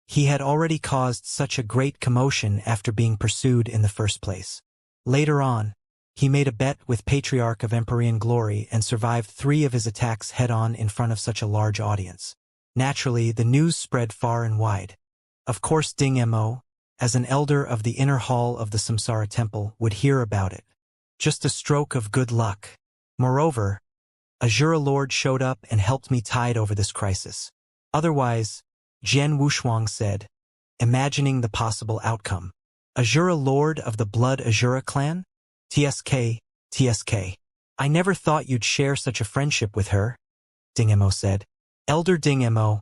He had already caused such a great commotion after being pursued in the first place. Later on, he made a bet with Patriarch of Empyrean Glory and survived 3 of his attacks head-on in front of such a large audience. Naturally, the news spread far and wide. Of course Ding Mo, as an elder of the inner hall of the Samsara Temple, would hear about it. Just a stroke of good luck. Moreover, Azura Lord showed up and helped me tide over this crisis. Otherwise, Jian Wushuang said, imagining the possible outcome. Azura Lord of the Blood Azura clan? TSK. I never thought you'd share such a friendship with her, Ding Mo said. Elder Ding Mo,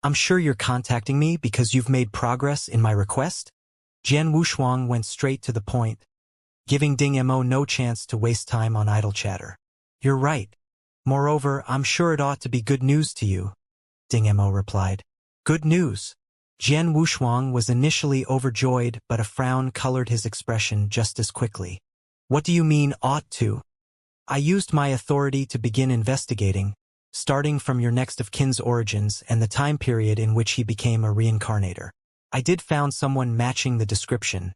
I'm sure you're contacting me because you've made progress in my request? Jian Wushuang went straight to the point, giving Ding Mo no chance to waste time on idle chatter. You're right. Moreover, I'm sure it ought to be good news to you, Ding Mo replied. Good news. Jian Wushuang was initially overjoyed, but a frown colored his expression just as quickly. What do you mean, ought to? I used my authority to begin investigating, starting from your next of kin's origins and the time period in which he became a reincarnator. I did found someone matching the description.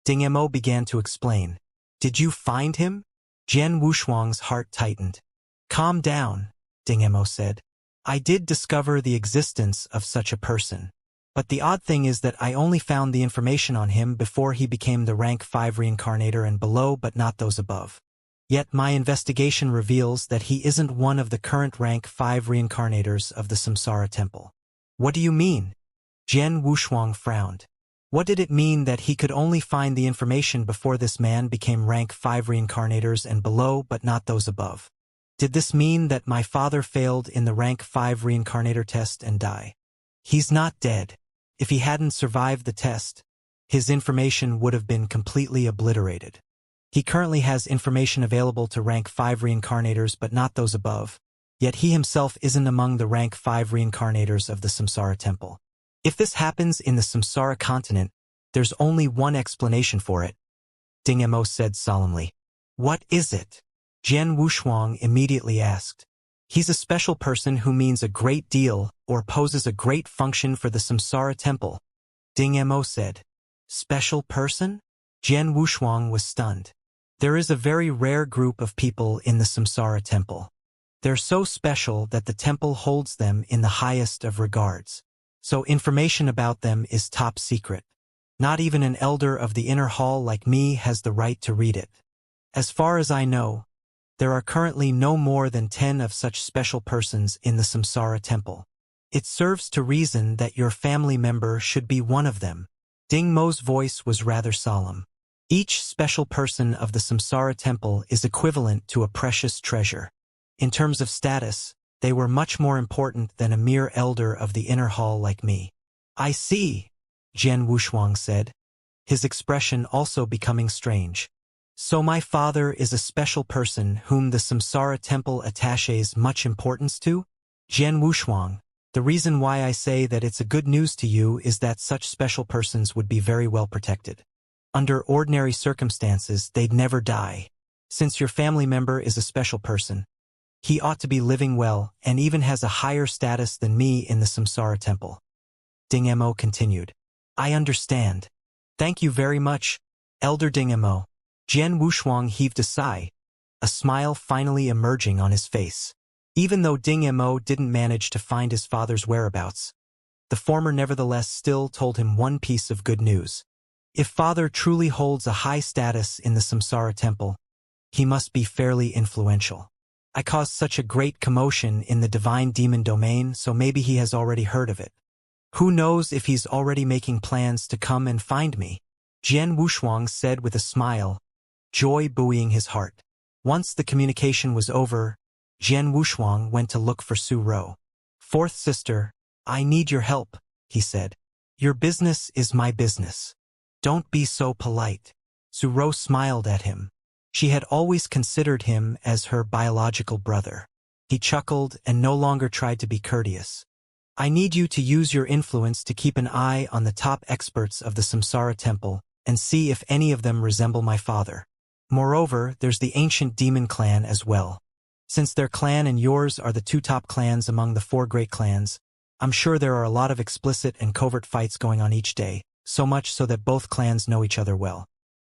Ding Mo began to explain. Did you find him? Jian Wushuang's heart tightened. Calm down, Ding Mo said. I did discover the existence of such a person. But the odd thing is that I only found the information on him before he became the rank 5 reincarnator and below, but not those above. Yet my investigation reveals that he isn't one of the current rank 5 reincarnators of the Samsara Temple. What do you mean? Jian Wushuang frowned. What did it mean that he could only find the information before this man became rank 5 reincarnators and below, but not those above? Did this mean that my father failed in the rank 5 reincarnator test and died? He's not dead. If he hadn't survived the test, his information would have been completely obliterated. He currently has information available to rank 5 reincarnators but not those above, yet he himself isn't among the rank 5 reincarnators of the Samsara Temple. If this happens in the Samsara continent, there's only one explanation for it, Ding Mo said solemnly. What is it? Jian Wushuang immediately asked. He's a special person who means a great deal or poses a great function for the Samsara Temple, Ding Mo said. Special person? Jian Wushuang was stunned. There is a very rare group of people in the Samsara Temple. They're so special that the temple holds them in the highest of regards. So information about them is top secret. Not even an elder of the inner hall like me has the right to read it. As far as I know, there are currently no more than 10 of such special persons in the Samsara Temple. It serves to reason that your family member should be one of them. Ding Mo's voice was rather solemn. Each special person of the Samsara Temple is equivalent to a precious treasure. In terms of status, they were much more important than a mere elder of the inner hall like me. I see, Jian Wushuang said, his expression also becoming strange. So my father is a special person whom the Samsara Temple attaches much importance to? Jian Wushuang, the reason why I say that it's a good news to you is that such special persons would be very well protected. Under ordinary circumstances, they'd never die. Since your family member is a special person, he ought to be living well and even has a higher status than me in the Samsara Temple. Ding Mo continued. I understand. Thank you very much, Elder Ding Mo. Jian Wushuang heaved a sigh, a smile finally emerging on his face. Even though Ding Mo didn't manage to find his father's whereabouts, the former nevertheless still told him one piece of good news. If father truly holds a high status in the Samsara Temple, he must be fairly influential. I caused such a great commotion in the divine demon domain, so maybe he has already heard of it. Who knows if he's already making plans to come and find me? Jian Wushuang said with a smile, joy buoying his heart. Once the communication was over, Jian Wushuang went to look for Su Ro. Fourth sister, I need your help, he said. Your business is my business. Don't be so polite. Su Ro smiled at him. She had always considered him as her biological brother. He chuckled and no longer tried to be courteous. I need you to use your influence to keep an eye on the top experts of the Samsara temple and see if any of them resemble my father. Moreover, there's the ancient demon clan as well. Since their clan and yours are the two top clans among the 4 great clans, I'm sure there are a lot of explicit and covert fights going on each day, so much so that both clans know each other well.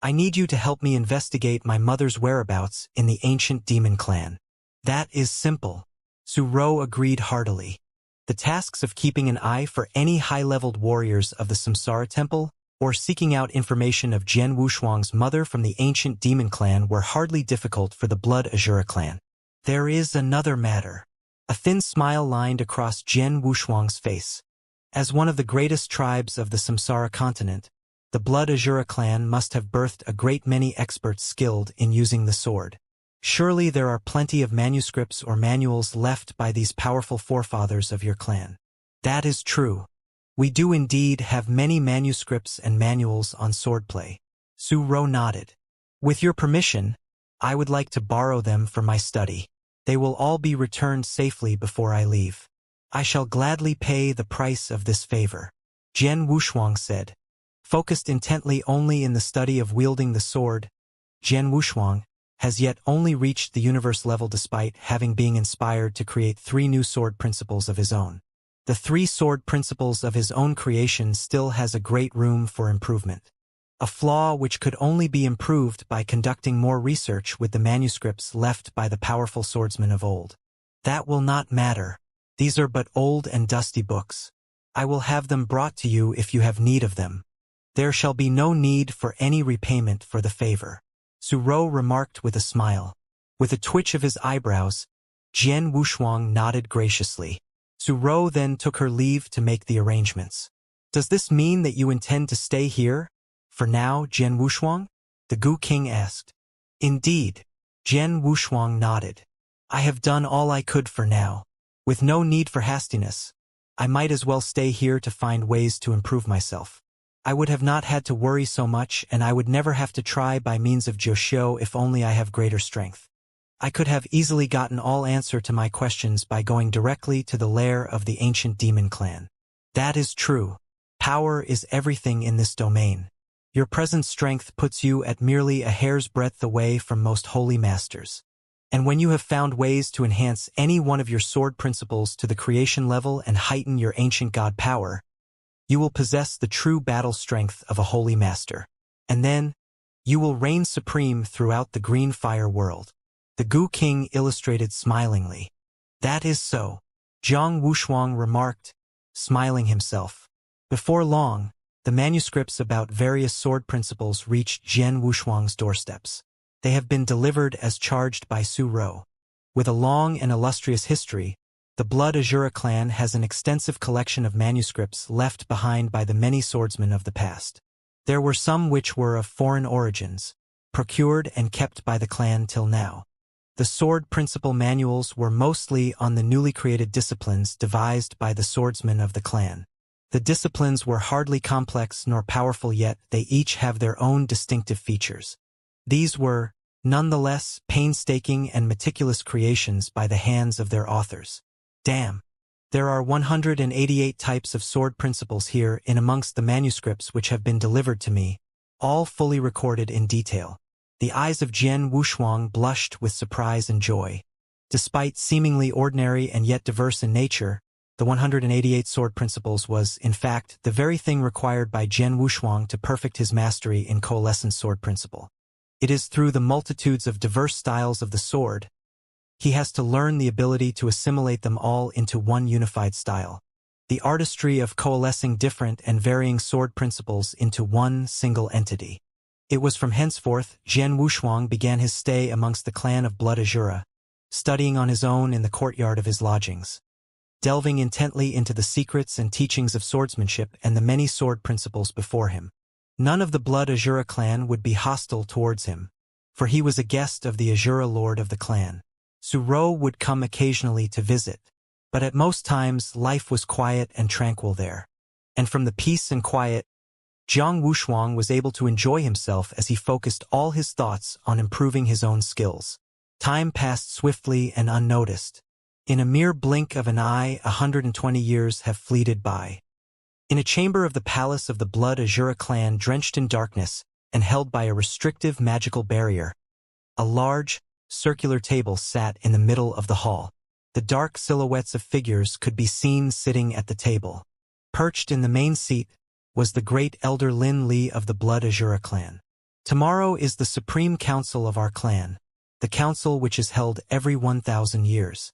I need you to help me investigate my mother's whereabouts in the ancient demon clan. That is simple. Su Rou agreed heartily. The tasks of keeping an eye for any high-leveled warriors of the Samsara temple or seeking out information of Jian Wushuang's mother from the ancient demon clan were hardly difficult for the Blood Azura clan. There is another matter. A thin smile lined across Jian Wushuang's face. As one of the greatest tribes of the Samsara continent, the Blood Azura clan must have birthed a great many experts skilled in using the sword. Surely there are plenty of manuscripts or manuals left by these powerful forefathers of your clan. That is true. We do indeed have many manuscripts and manuals on swordplay. Su Rou nodded. With your permission, I would like to borrow them for my study. They will all be returned safely before I leave. I shall gladly pay the price of this favor. Jian Wushuang said. Focused intently only in the study of wielding the sword, Jian Wushuang has yet only reached the universe level despite having been inspired to create 3 new sword principles of his own. The 3 sword principles of his own creation still has a great room for improvement. A flaw which could only be improved by conducting more research with the manuscripts left by the powerful swordsmen of old. That will not matter. These are but old and dusty books. I will have them brought to you if you have need of them. There shall be no need for any repayment for the favor. Su Rou remarked with a smile. With a twitch of his eyebrows, Jian Wushuang nodded graciously. Su Rou then took her leave to make the arrangements. Does this mean that you intend to stay here? For now, Jian Wushuang? The Gu King asked. Indeed. Jian Wushuang nodded. I have done all I could for now. With no need for hastiness, I might as well stay here to find ways to improve myself. I would have not had to worry so much, and I would never have to try by means of Jiuxiu if only I have greater strength. I could have easily gotten all answer to my questions by going directly to the lair of the ancient demon clan. That is true. Power is everything in this domain. Your present strength puts you at merely a hair's breadth away from most holy masters. And when you have found ways to enhance any one of your sword principles to the creation level and heighten your ancient god power, you will possess the true battle strength of a holy master. And then, you will reign supreme throughout the green fire world. The Gu King illustrated smilingly. That is so, Jiang Wushuang remarked, smiling himself. Before long, the manuscripts about various sword principles reached Jian Wushuang's doorsteps. They have been delivered as charged by Su Rou. With a long and illustrious history, the Blood Azura clan has an extensive collection of manuscripts left behind by the many swordsmen of the past. There were some which were of foreign origins, procured and kept by the clan till now. The sword principle manuals were mostly on the newly created disciplines devised by the swordsmen of the clan. The disciplines were hardly complex nor powerful, yet they each have their own distinctive features. These were, nonetheless, painstaking and meticulous creations by the hands of their authors. Damn! There are 188 types of sword principles here in amongst the manuscripts which have been delivered to me, all fully recorded in detail. The eyes of Jian Wushuang blushed with surprise and joy. Despite seemingly ordinary and yet diverse in nature, the 188 sword principles was, in fact, the very thing required by Jian Wushuang to perfect his mastery in coalescent sword principle. It is through the multitudes of diverse styles of the sword he has to learn the ability to assimilate them all into one unified style. The artistry of coalescing different and varying sword principles into one single entity. It was from henceforth Jian Wushuang began his stay amongst the clan of Blood Azura, studying on his own in the courtyard of his lodgings, delving intently into the secrets and teachings of swordsmanship and the many sword principles before him. None of the Blood Azura clan would be hostile towards him, for he was a guest of the Azura lord of the clan. Su Rou would come occasionally to visit, but at most times life was quiet and tranquil there. And from the peace and quiet Jiang Wushuang was able to enjoy himself as he focused all his thoughts on improving his own skills. Time passed swiftly and unnoticed. In a mere blink of an eye, 120 years have fleeted by. In a chamber of the palace of the Blood Azura clan drenched in darkness and held by a restrictive magical barrier, a large, circular table sat in the middle of the hall. The dark silhouettes of figures could be seen sitting at the table. Perched in the main seat was the great elder Lin Li of the Blood Azura clan. Tomorrow is the supreme council of our clan, the council which is held every 1,000 years.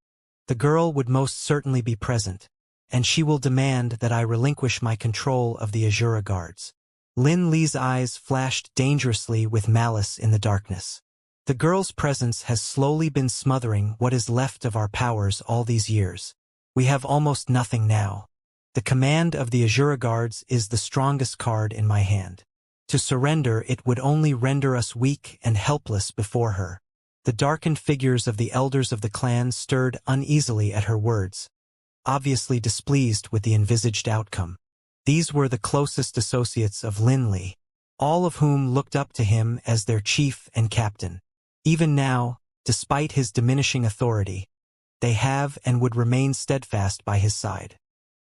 The girl would most certainly be present, and she will demand that I relinquish my control of the Azura guards. Lin Li's eyes flashed dangerously with malice in the darkness. The girl's presence has slowly been smothering what is left of our powers all these years. We have almost nothing now. The command of the Azura guards is the strongest card in my hand. To surrender it would only render us weak and helpless before her. The darkened figures of the elders of the clan stirred uneasily at her words, obviously displeased with the envisaged outcome. These were the closest associates of Lin Li, all of whom looked up to him as their chief and captain. Even now, despite his diminishing authority, they have and would remain steadfast by his side.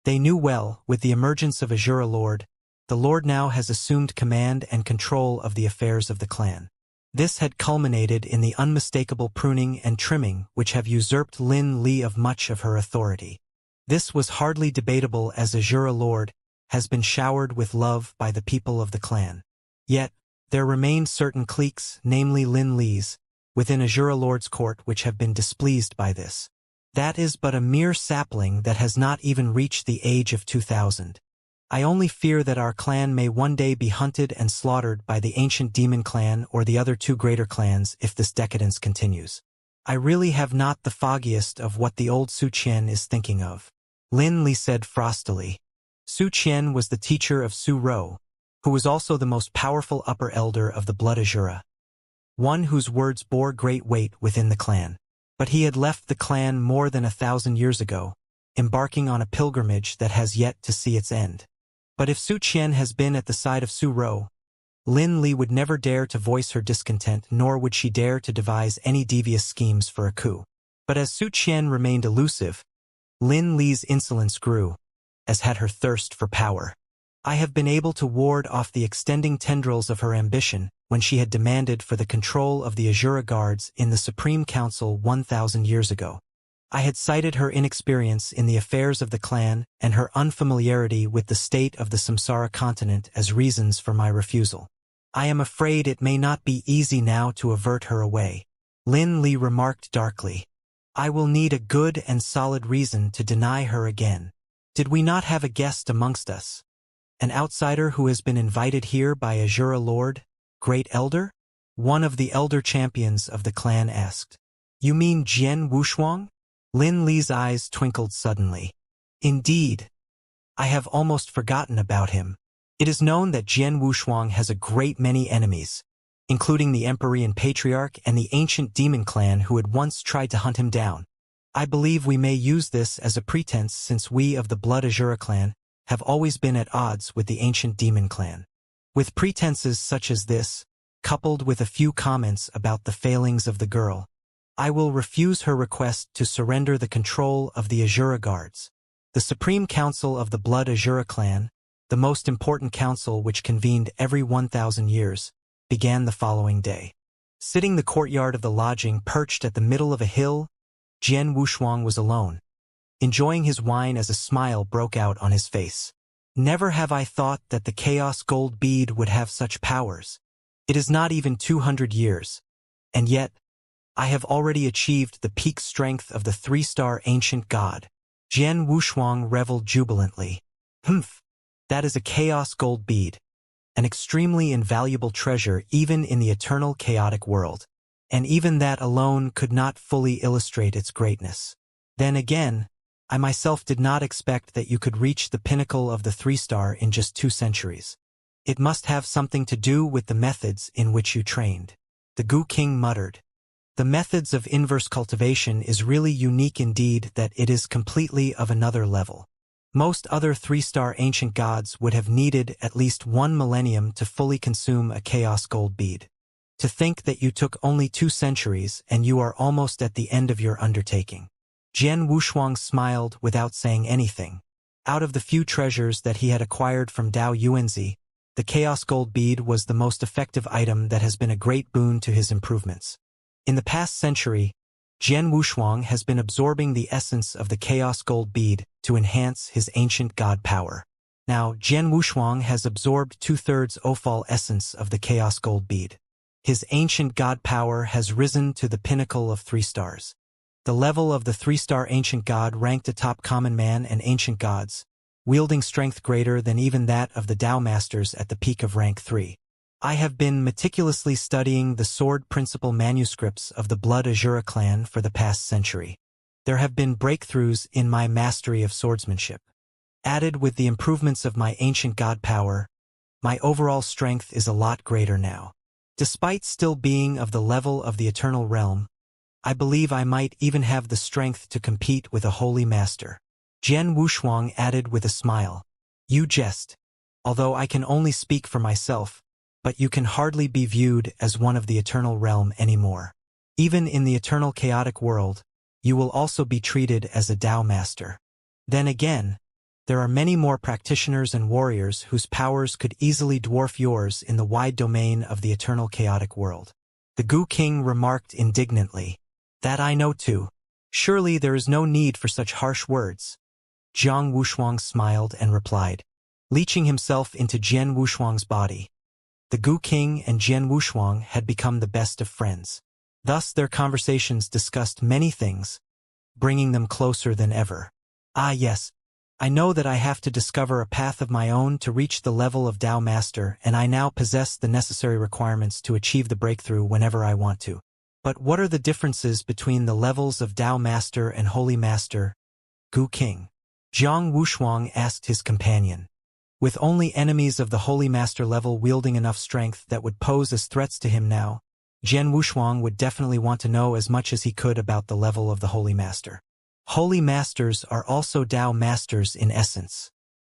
They knew well, with the emergence of Azura Lord, the Lord now has assumed command and control of the affairs of the clan. This had culminated in the unmistakable pruning and trimming which have usurped Lin Li of much of her authority. This was hardly debatable as Azura Lord has been showered with love by the people of the clan. Yet, there remained certain cliques, namely Lin Li's, within Azura Lord's court which have been displeased by this. That is but a mere sapling that has not even reached the age of 2000. I only fear that our clan may one day be hunted and slaughtered by the ancient demon clan or the other two greater clans if this decadence continues. I really have not the foggiest of what the old Su Qian is thinking of. Lin Li said frostily. Su Qian was the teacher of Su Ro, who was also the most powerful upper elder of the Blood Azura, one whose words bore great weight within the clan. But he had left the clan more than 1,000 years ago, embarking on a pilgrimage that has yet to see its end. But if Su Qian has been at the side of Su Ro, Lin Li would never dare to voice her discontent, nor would she dare to devise any devious schemes for a coup. But as Su Qian remained elusive, Lin Li's insolence grew, as had her thirst for power. I have been able to ward off the extending tendrils of her ambition when she had demanded for the control of the Azura guards in the Supreme Council 1,000 years ago. I had cited her inexperience in the affairs of the clan and her unfamiliarity with the state of the Samsara continent as reasons for my refusal. I am afraid it may not be easy now to avert her away. Lin Li remarked darkly. I will need a good and solid reason to deny her again. Did we not have a guest amongst us? An outsider who has been invited here by Azura Lord, Great Elder? One of the elder champions of the clan asked. You mean Jian Wushuang? Lin Li's eyes twinkled suddenly. Indeed. I have almost forgotten about him. It is known that Jian Wushuang has a great many enemies, including the Empyrean Patriarch and the ancient demon clan who had once tried to hunt him down. I believe we may use this as a pretense since we of the Blood Azura clan have always been at odds with the ancient demon clan. With pretenses such as this, coupled with a few comments about the failings of the girl, I will refuse her request to surrender the control of the Azura guards. The Supreme Council of the Blood Azura clan, the most important council which convened every 1,000 years, began the following day. Sitting the courtyard of the lodging perched at the middle of a hill, Jian Wushuang was alone, enjoying his wine as a smile broke out on his face. Never have I thought that the Chaos Gold Bead would have such powers. It is not even 200 years, and yet, I have already achieved the peak strength of the 3-star ancient god. Jian Wushuang reveled jubilantly. Humph, that is a Chaos Gold Bead, an extremely invaluable treasure even in the eternal chaotic world. And even that alone could not fully illustrate its greatness. Then again, I myself did not expect that you could reach the pinnacle of the 3-star in just 2 centuries. It must have something to do with the methods in which you trained. The Gu King muttered. The methods of inverse cultivation is really unique indeed that it is completely of another level. Most other 3-star ancient gods would have needed at least 1 millennium to fully consume a chaos gold bead. To think that you took only 2 centuries and you are almost at the end of your undertaking. Jian Wushuang smiled without saying anything. Out of the few treasures that he had acquired from Dao Yuanzi, the chaos gold bead was the most effective item that has been a great boon to his improvements. In the past century, Jian Wushuang has been absorbing the essence of the chaos gold bead to enhance his ancient god power. Now, Jian Wushuang has absorbed 2/3 Ofal essence of the chaos gold bead. His ancient god power has risen to the pinnacle of 3 stars. The level of the 3-star ancient god ranked atop common man and ancient gods, wielding strength greater than even that of the Dao masters at the peak of rank 3. I have been meticulously studying the sword principle manuscripts of the Blood Azura clan for the past century. There have been breakthroughs in my mastery of swordsmanship. Added with the improvements of my ancient god power, my overall strength is a lot greater now. Despite still being of the level of the eternal realm, I believe I might even have the strength to compete with a holy master. Jian Wushuang added with a smile. You jest. Although I can only speak for myself, but you can hardly be viewed as one of the eternal realm anymore. Even in the eternal chaotic world, you will also be treated as a Dao master. Then again, there are many more practitioners and warriors whose powers could easily dwarf yours in the wide domain of the eternal chaotic world. The Gu King remarked indignantly. That I know too. Surely there is no need for such harsh words. Jiang Wushuang smiled and replied, leeching himself into Jian Wushuang's body. The Gu King and Jian Wushuang had become the best of friends. Thus their conversations discussed many things, bringing them closer than ever. Ah yes, I know that I have to discover a path of my own to reach the level of Dao Master, and I now possess the necessary requirements to achieve the breakthrough whenever I want to. But what are the differences between the levels of Dao Master and Holy Master, Gu King? Jiang Wushuang asked his companion. With only enemies of the Holy Master level wielding enough strength that would pose as threats to him now, Jian Wushuang would definitely want to know as much as he could about the level of the Holy Master. Holy Masters are also Dao Masters in essence.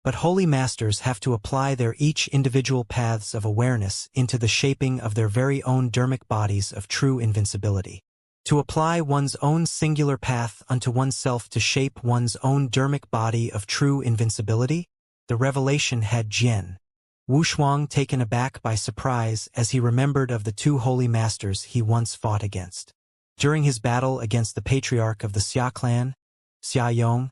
But Holy Masters have to apply their each individual paths of awareness into the shaping of their very own dermic bodies of true invincibility. To apply one's own singular path unto oneself to shape one's own dermic body of true invincibility? The revelation had Jian Wushuang taken aback by surprise as he remembered of the 2 Holy Masters he once fought against. During his battle against the patriarch of the Xia clan, Xia Yong,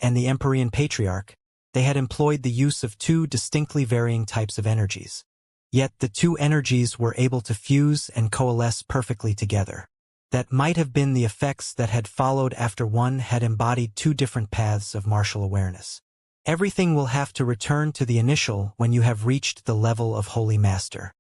and the Empyrean Patriarch, they had employed the use of 2 distinctly varying types of energies. Yet the 2 energies were able to fuse and coalesce perfectly together. That might have been the effects that had followed after one had embodied 2 different paths of martial awareness. Everything will have to return to the initial when you have reached the level of Holy Master.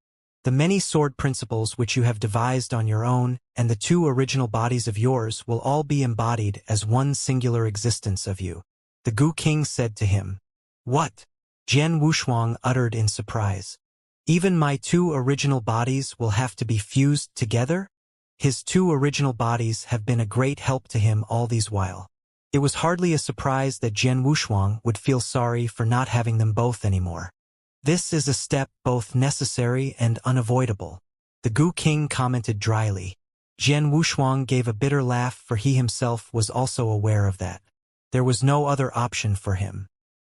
The many sword principles which you have devised on your own and the 2 original bodies of yours will all be embodied as one singular existence of you. The Gu King said to him. What? Jian Wushuang uttered in surprise. Even my 2 original bodies will have to be fused together? His 2 original bodies have been a great help to him all these while. It was hardly a surprise that Jian Wushuang would feel sorry for not having them both anymore. This is a step both necessary and unavoidable. The Gu King commented dryly. Jian Wushuang gave a bitter laugh, for he himself was also aware of that. There was no other option for him.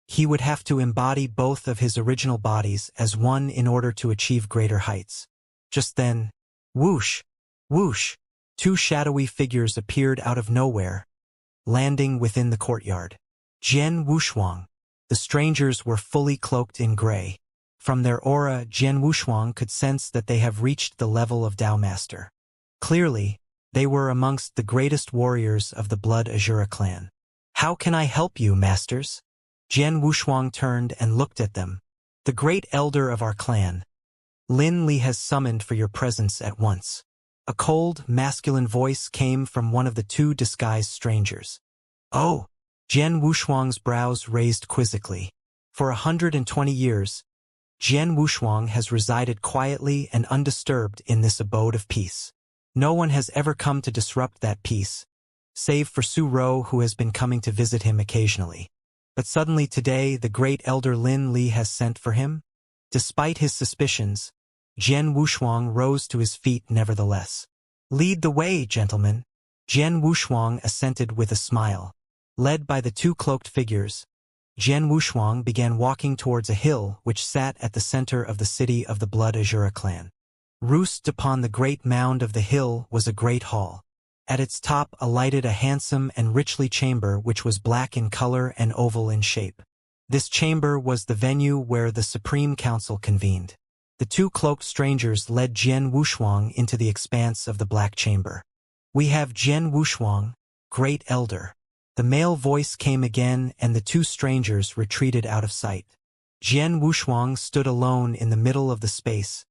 He would have to embody both of his original bodies as one in order to achieve greater heights. Just then, whoosh, whoosh, 2 shadowy figures appeared out of nowhere, landing within the courtyard. Jian Wushuang. The strangers were fully cloaked in gray. From their aura, Jian Wushuang could sense that they have reached the level of Dao Master. Clearly, they were amongst the greatest warriors of the Blood Azura clan. How can I help you, masters? Jian Wushuang turned and looked at them. The great elder of our clan, Lin Li, has summoned for your presence at once. A cold, masculine voice came from one of the 2 disguised strangers. Oh! Jian Wushuang's brows raised quizzically. For 120 years, Jian Wushuang has resided quietly and undisturbed in this abode of peace. No one has ever come to disrupt that peace, save for Su Ro, who has been coming to visit him occasionally. But suddenly today the great elder Lin Li has sent for him? Despite his suspicions, Jian Wushuang rose to his feet nevertheless. Lead the way, gentlemen. Jian Wushuang assented with a smile. Led by the two cloaked figures, Jian Wushuang began walking towards a hill which sat at the center of the city of the Blood Azura clan. Roosted upon the great mound of the hill was a great hall. At its top alighted a handsome and richly chamber which was black in color and oval in shape. This chamber was the venue where the Supreme Council convened. The two cloaked strangers led Jian Wushuang into the expanse of the black chamber. We have Jian Wushuang, great elder. The male voice came again and the two strangers retreated out of sight. Jian Wushuang stood alone in the middle of the space,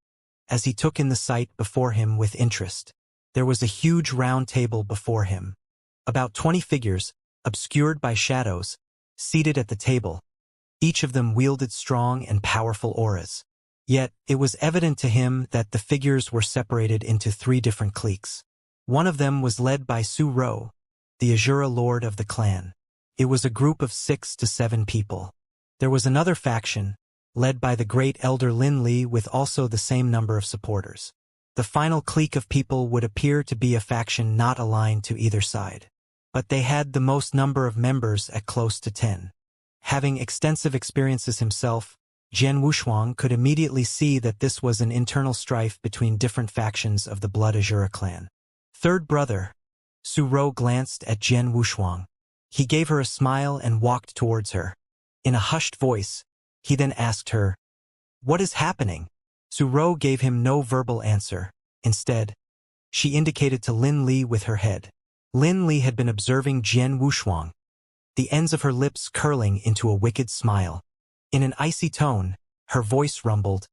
as he took in the sight before him with interest. There was a huge round table before him. About 20 figures, obscured by shadows, seated at the table. Each of them wielded strong and powerful auras. Yet, it was evident to him that the figures were separated into 3 different cliques. One of them was led by Su Ro, the Azura lord of the clan. It was a group of 6 to 7 people. There was another faction, led by the great elder Lin Li with also the same number of supporters. The final clique of people would appear to be a faction not aligned to either side. But they had the most number of members at close to 10. Having extensive experiences himself, Jian Wushuang could immediately see that this was an internal strife between different factions of the Blood Azura clan. Third brother, Su Ro glanced at Jian Wushuang. He gave her a smile and walked towards her. In a hushed voice, he then asked her, "What is happening?" Su Ro gave him no verbal answer. Instead, she indicated to Lin Li with her head. Lin Li had been observing Jian Wushuang, the ends of her lips curling into a wicked smile. In an icy tone, her voice rumbled,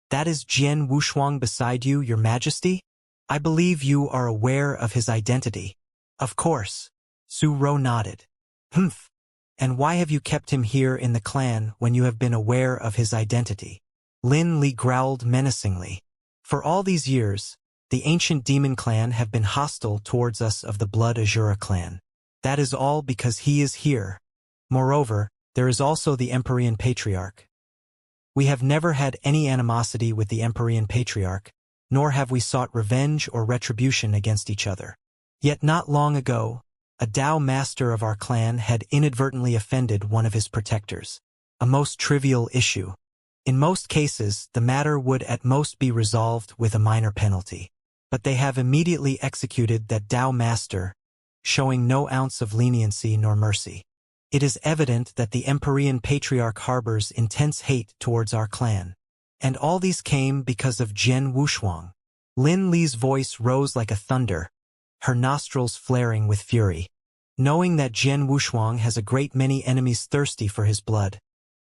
"That is Jian Wushuang beside you, your majesty? I believe you are aware of his identity." "Of course." Su Ro nodded. "Humph. And why have you kept him here in the clan when you have been aware of his identity?" Lin Li growled menacingly. "For all these years, the ancient demon clan have been hostile towards us of the Blood Azura clan. That is all because he is here. Moreover, there is also the Empyrean Patriarch. We have never had any animosity with the Empyrean Patriarch, nor have we sought revenge or retribution against each other. Yet not long ago, a Tao master of our clan had inadvertently offended one of his protectors. A most trivial issue. In most cases, the matter would at most be resolved with a minor penalty. But they have immediately executed that Tao master, showing no ounce of leniency nor mercy. It is evident that the Empyrean Patriarch harbors intense hate towards our clan. And all these came because of Jian Wushuang." Lin Li's voice rose like a thunder, her nostrils flaring with fury. "Knowing that Jian Wushuang has a great many enemies thirsty for his blood,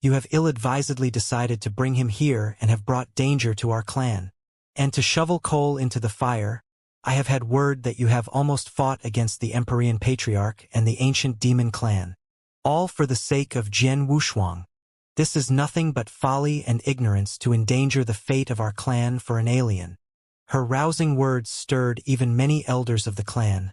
you have ill-advisedly decided to bring him here and have brought danger to our clan. And to shovel coal into the fire, I have had word that you have almost fought against the Empyrean Patriarch and the ancient demon clan. All for the sake of Jian Wushuang. This is nothing but folly and ignorance to endanger the fate of our clan for an alien." Her rousing words stirred even many elders of the clan,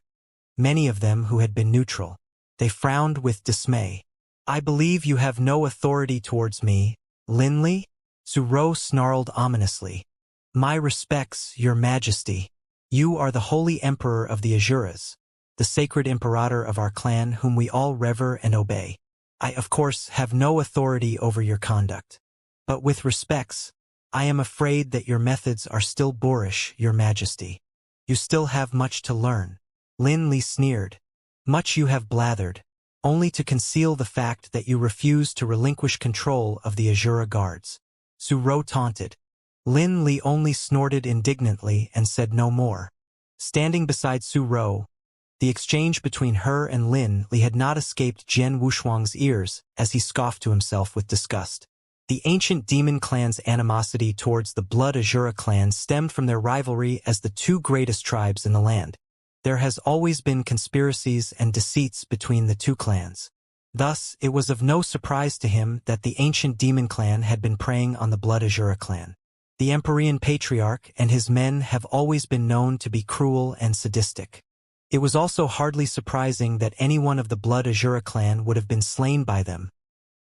many of them who had been neutral. They frowned with dismay. "I believe you have no authority towards me, Lin Li?" Su Ro snarled ominously. "My respects, your majesty. You are the holy emperor of the Azuras, the sacred imperator of our clan whom we all revere and obey. I, of course, have no authority over your conduct. But with respects, I am afraid that your methods are still boorish, your majesty. You still have much to learn." Lin Li sneered. "Much you have blathered, only to conceal the fact that you refuse to relinquish control of the Azura guards." Su Ro taunted. Lin Li only snorted indignantly and said no more. Standing beside Su Ro, the exchange between her and Lin Li had not escaped Jian Wushuang's ears as he scoffed to himself with disgust. The ancient demon clan's animosity towards the Blood Azura clan stemmed from their rivalry as the two greatest tribes in the land. There has always been conspiracies and deceits between the two clans. Thus, it was of no surprise to him that the ancient demon clan had been preying on the Blood Azura clan. The Empyrean Patriarch and his men have always been known to be cruel and sadistic. It was also hardly surprising that anyone of the Blood Azura clan would have been slain by them,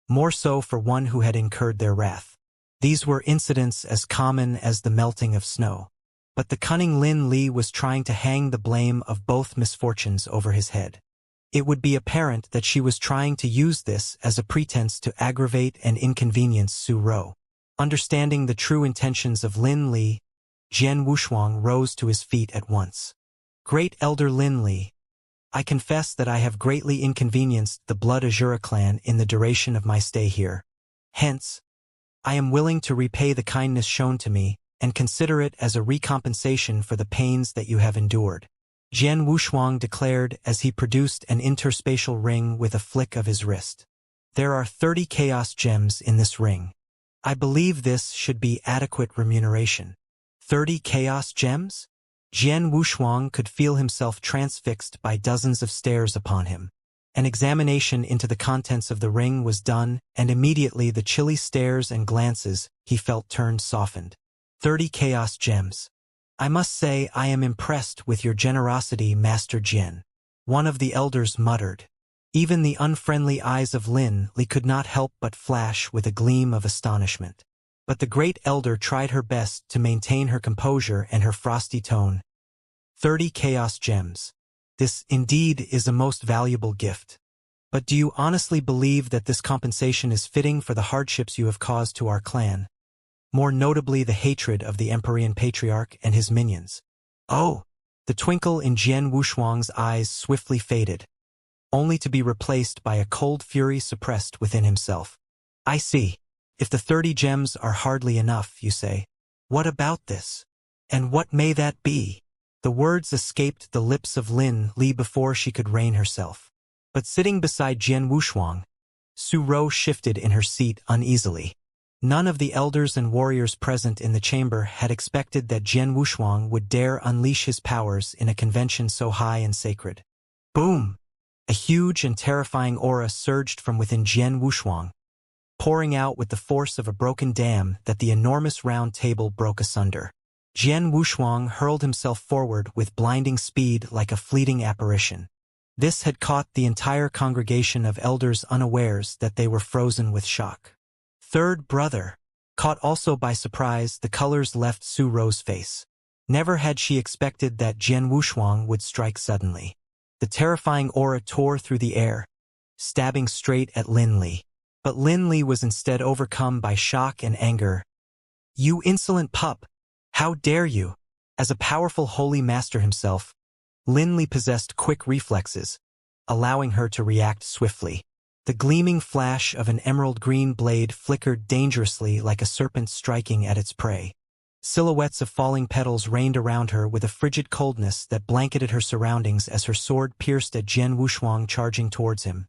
more so for one who had incurred their wrath. These were incidents as common as the melting of snow. But the cunning Lin Li was trying to hang the blame of both misfortunes over his head. It would be apparent that she was trying to use this as a pretense to aggravate and inconvenience Su Rou. Understanding the true intentions of Lin Li, Jian Wushuang rose to his feet at once. Great Elder Lin Li, I confess that I have greatly inconvenienced the Blood Azura clan in the duration of my stay here. Hence, I am willing to repay the kindness shown to me and consider it as a recompensation for the pains that you have endured. Jian Wushuang declared as he produced an interspatial ring with a flick of his wrist. There are 30 chaos gems in this ring. I believe this should be adequate remuneration. 30 chaos gems? Jian Wushuang could feel himself transfixed by dozens of stares upon him. An examination into the contents of the ring was done, and immediately the chilly stares and glances he felt turned softened. 30 chaos gems. I must say I am impressed with your generosity, Master Jian. One of the elders muttered. Even the unfriendly eyes of Lin Li could not help but flash with a gleam of astonishment. But the great elder tried her best to maintain her composure and her frosty tone. 30 chaos gems. This indeed is a most valuable gift. But do you honestly believe that this compensation is fitting for the hardships you have caused to our clan? More notably the hatred of the Empyrean Patriarch and his minions. Oh! The twinkle in Jian Wushuang's eyes swiftly faded, only to be replaced by a cold fury suppressed within himself. I see. If the 30 gems are hardly enough, you say. What about this? And what may that be? The words escaped the lips of Lin Li before she could rein herself. But sitting beside Jian Wushuang, Su Rou shifted in her seat uneasily. None of the elders and warriors present in the chamber had expected that Jian Wushuang would dare unleash his powers in a convention so high and sacred. Boom! A huge and terrifying aura surged from within Jian Wushuang, pouring out with the force of a broken dam that the enormous round table broke asunder. Jian Wushuang hurled himself forward with blinding speed like a fleeting apparition. This had caught the entire congregation of elders unawares that they were frozen with shock. Third brother. Caught also by surprise, the colors left Su Rou's face. Never had she expected that Jian Wushuang would strike suddenly. The terrifying aura tore through the air, stabbing straight at Lin Li. But Lin Li was instead overcome by shock and anger. You insolent pup! How dare you! As a powerful holy master himself, Lin Li possessed quick reflexes, allowing her to react swiftly. The gleaming flash of an emerald-green blade flickered dangerously like a serpent striking at its prey. Silhouettes of falling petals rained around her with a frigid coldness that blanketed her surroundings as her sword pierced at Jian Wushuang charging towards him,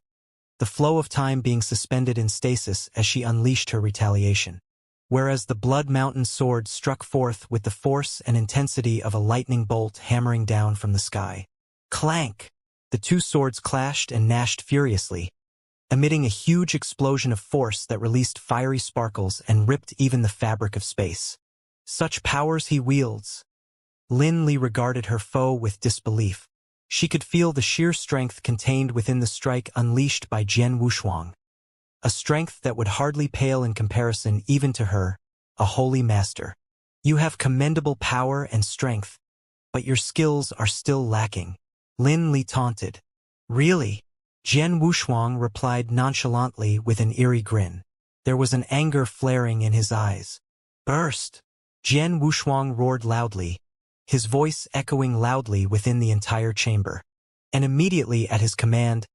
the flow of time being suspended in stasis as she unleashed her retaliation. Whereas the Blood Mountain sword struck forth with the force and intensity of a lightning bolt hammering down from the sky. Clank! The two swords clashed and gnashed furiously, emitting a huge explosion of force that released fiery sparkles and ripped even the fabric of space. Such powers he wields! Lin Li regarded her foe with disbelief. She could feel the sheer strength contained within the strike unleashed by Jian Wushuang. A strength that would hardly pale in comparison even to her, a holy master. You have commendable power and strength, but your skills are still lacking. Lin Li taunted. Really? Jian Wushuang replied nonchalantly with an eerie grin. There was an anger flaring in his eyes. Burst! Jian Wushuang roared loudly, his voice echoing loudly within the entire chamber. And immediately at his command,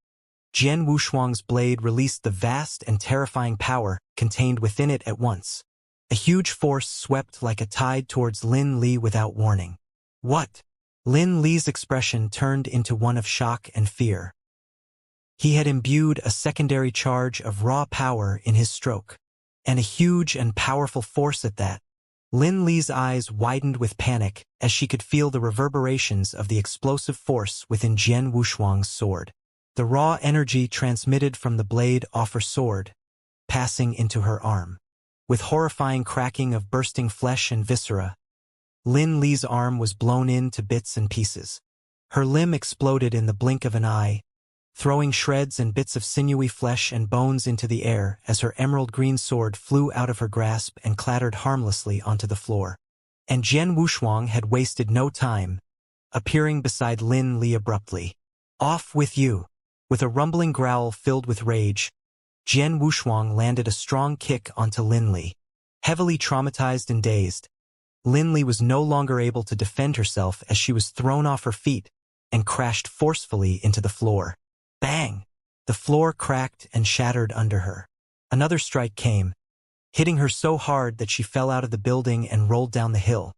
Jian Wushuang's blade released the vast and terrifying power contained within it at once. A huge force swept like a tide towards Lin Li without warning. What? Lin Li's expression turned into one of shock and fear. He had imbued a secondary charge of raw power in his stroke, and a huge and powerful force at that. Lin Li's eyes widened with panic as she could feel the reverberations of the explosive force within Jian Wushuang's sword. The raw energy transmitted from the blade off her sword, passing into her arm. With horrifying cracking of bursting flesh and viscera, Lin Li's arm was blown into bits and pieces. Her limb exploded in the blink of an eye, throwing shreds and bits of sinewy flesh and bones into the air as her emerald-green sword flew out of her grasp and clattered harmlessly onto the floor. And Jian Wushuang had wasted no time, appearing beside Lin Li abruptly. "Off with you!" With a rumbling growl filled with rage, Jian Wushuang landed a strong kick onto Lin Li. Heavily traumatized and dazed, Lin Li was no longer able to defend herself as she was thrown off her feet and crashed forcefully into the floor. Bang! The floor cracked and shattered under her. Another strike came, hitting her so hard that she fell out of the building and rolled down the hill.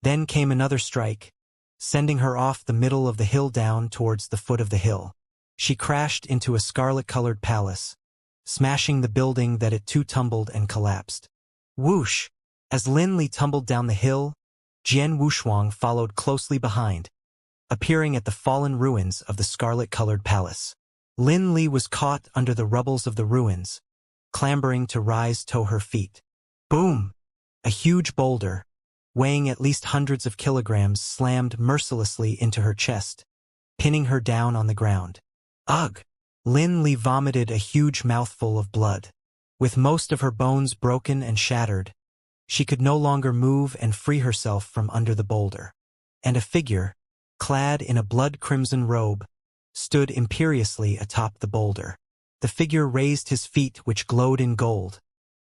Then came another strike, sending her off the middle of the hill down towards the foot of the hill. She crashed into a scarlet-colored palace, smashing the building that it too tumbled and collapsed. Whoosh! As Lin Li tumbled down the hill, Jian Wushuang followed closely behind, appearing at the fallen ruins of the scarlet-colored palace. Lin Li was caught under the rubbles of the ruins, clambering to rise to her feet. Boom! A huge boulder, weighing at least hundreds of kilograms, slammed mercilessly into her chest, pinning her down on the ground. Ugh! Lin Li vomited a huge mouthful of blood. With most of her bones broken and shattered, she could no longer move and free herself from under the boulder. And a figure, clad in a blood-crimson robe, stood imperiously atop the boulder. The figure raised his feet, which glowed in gold,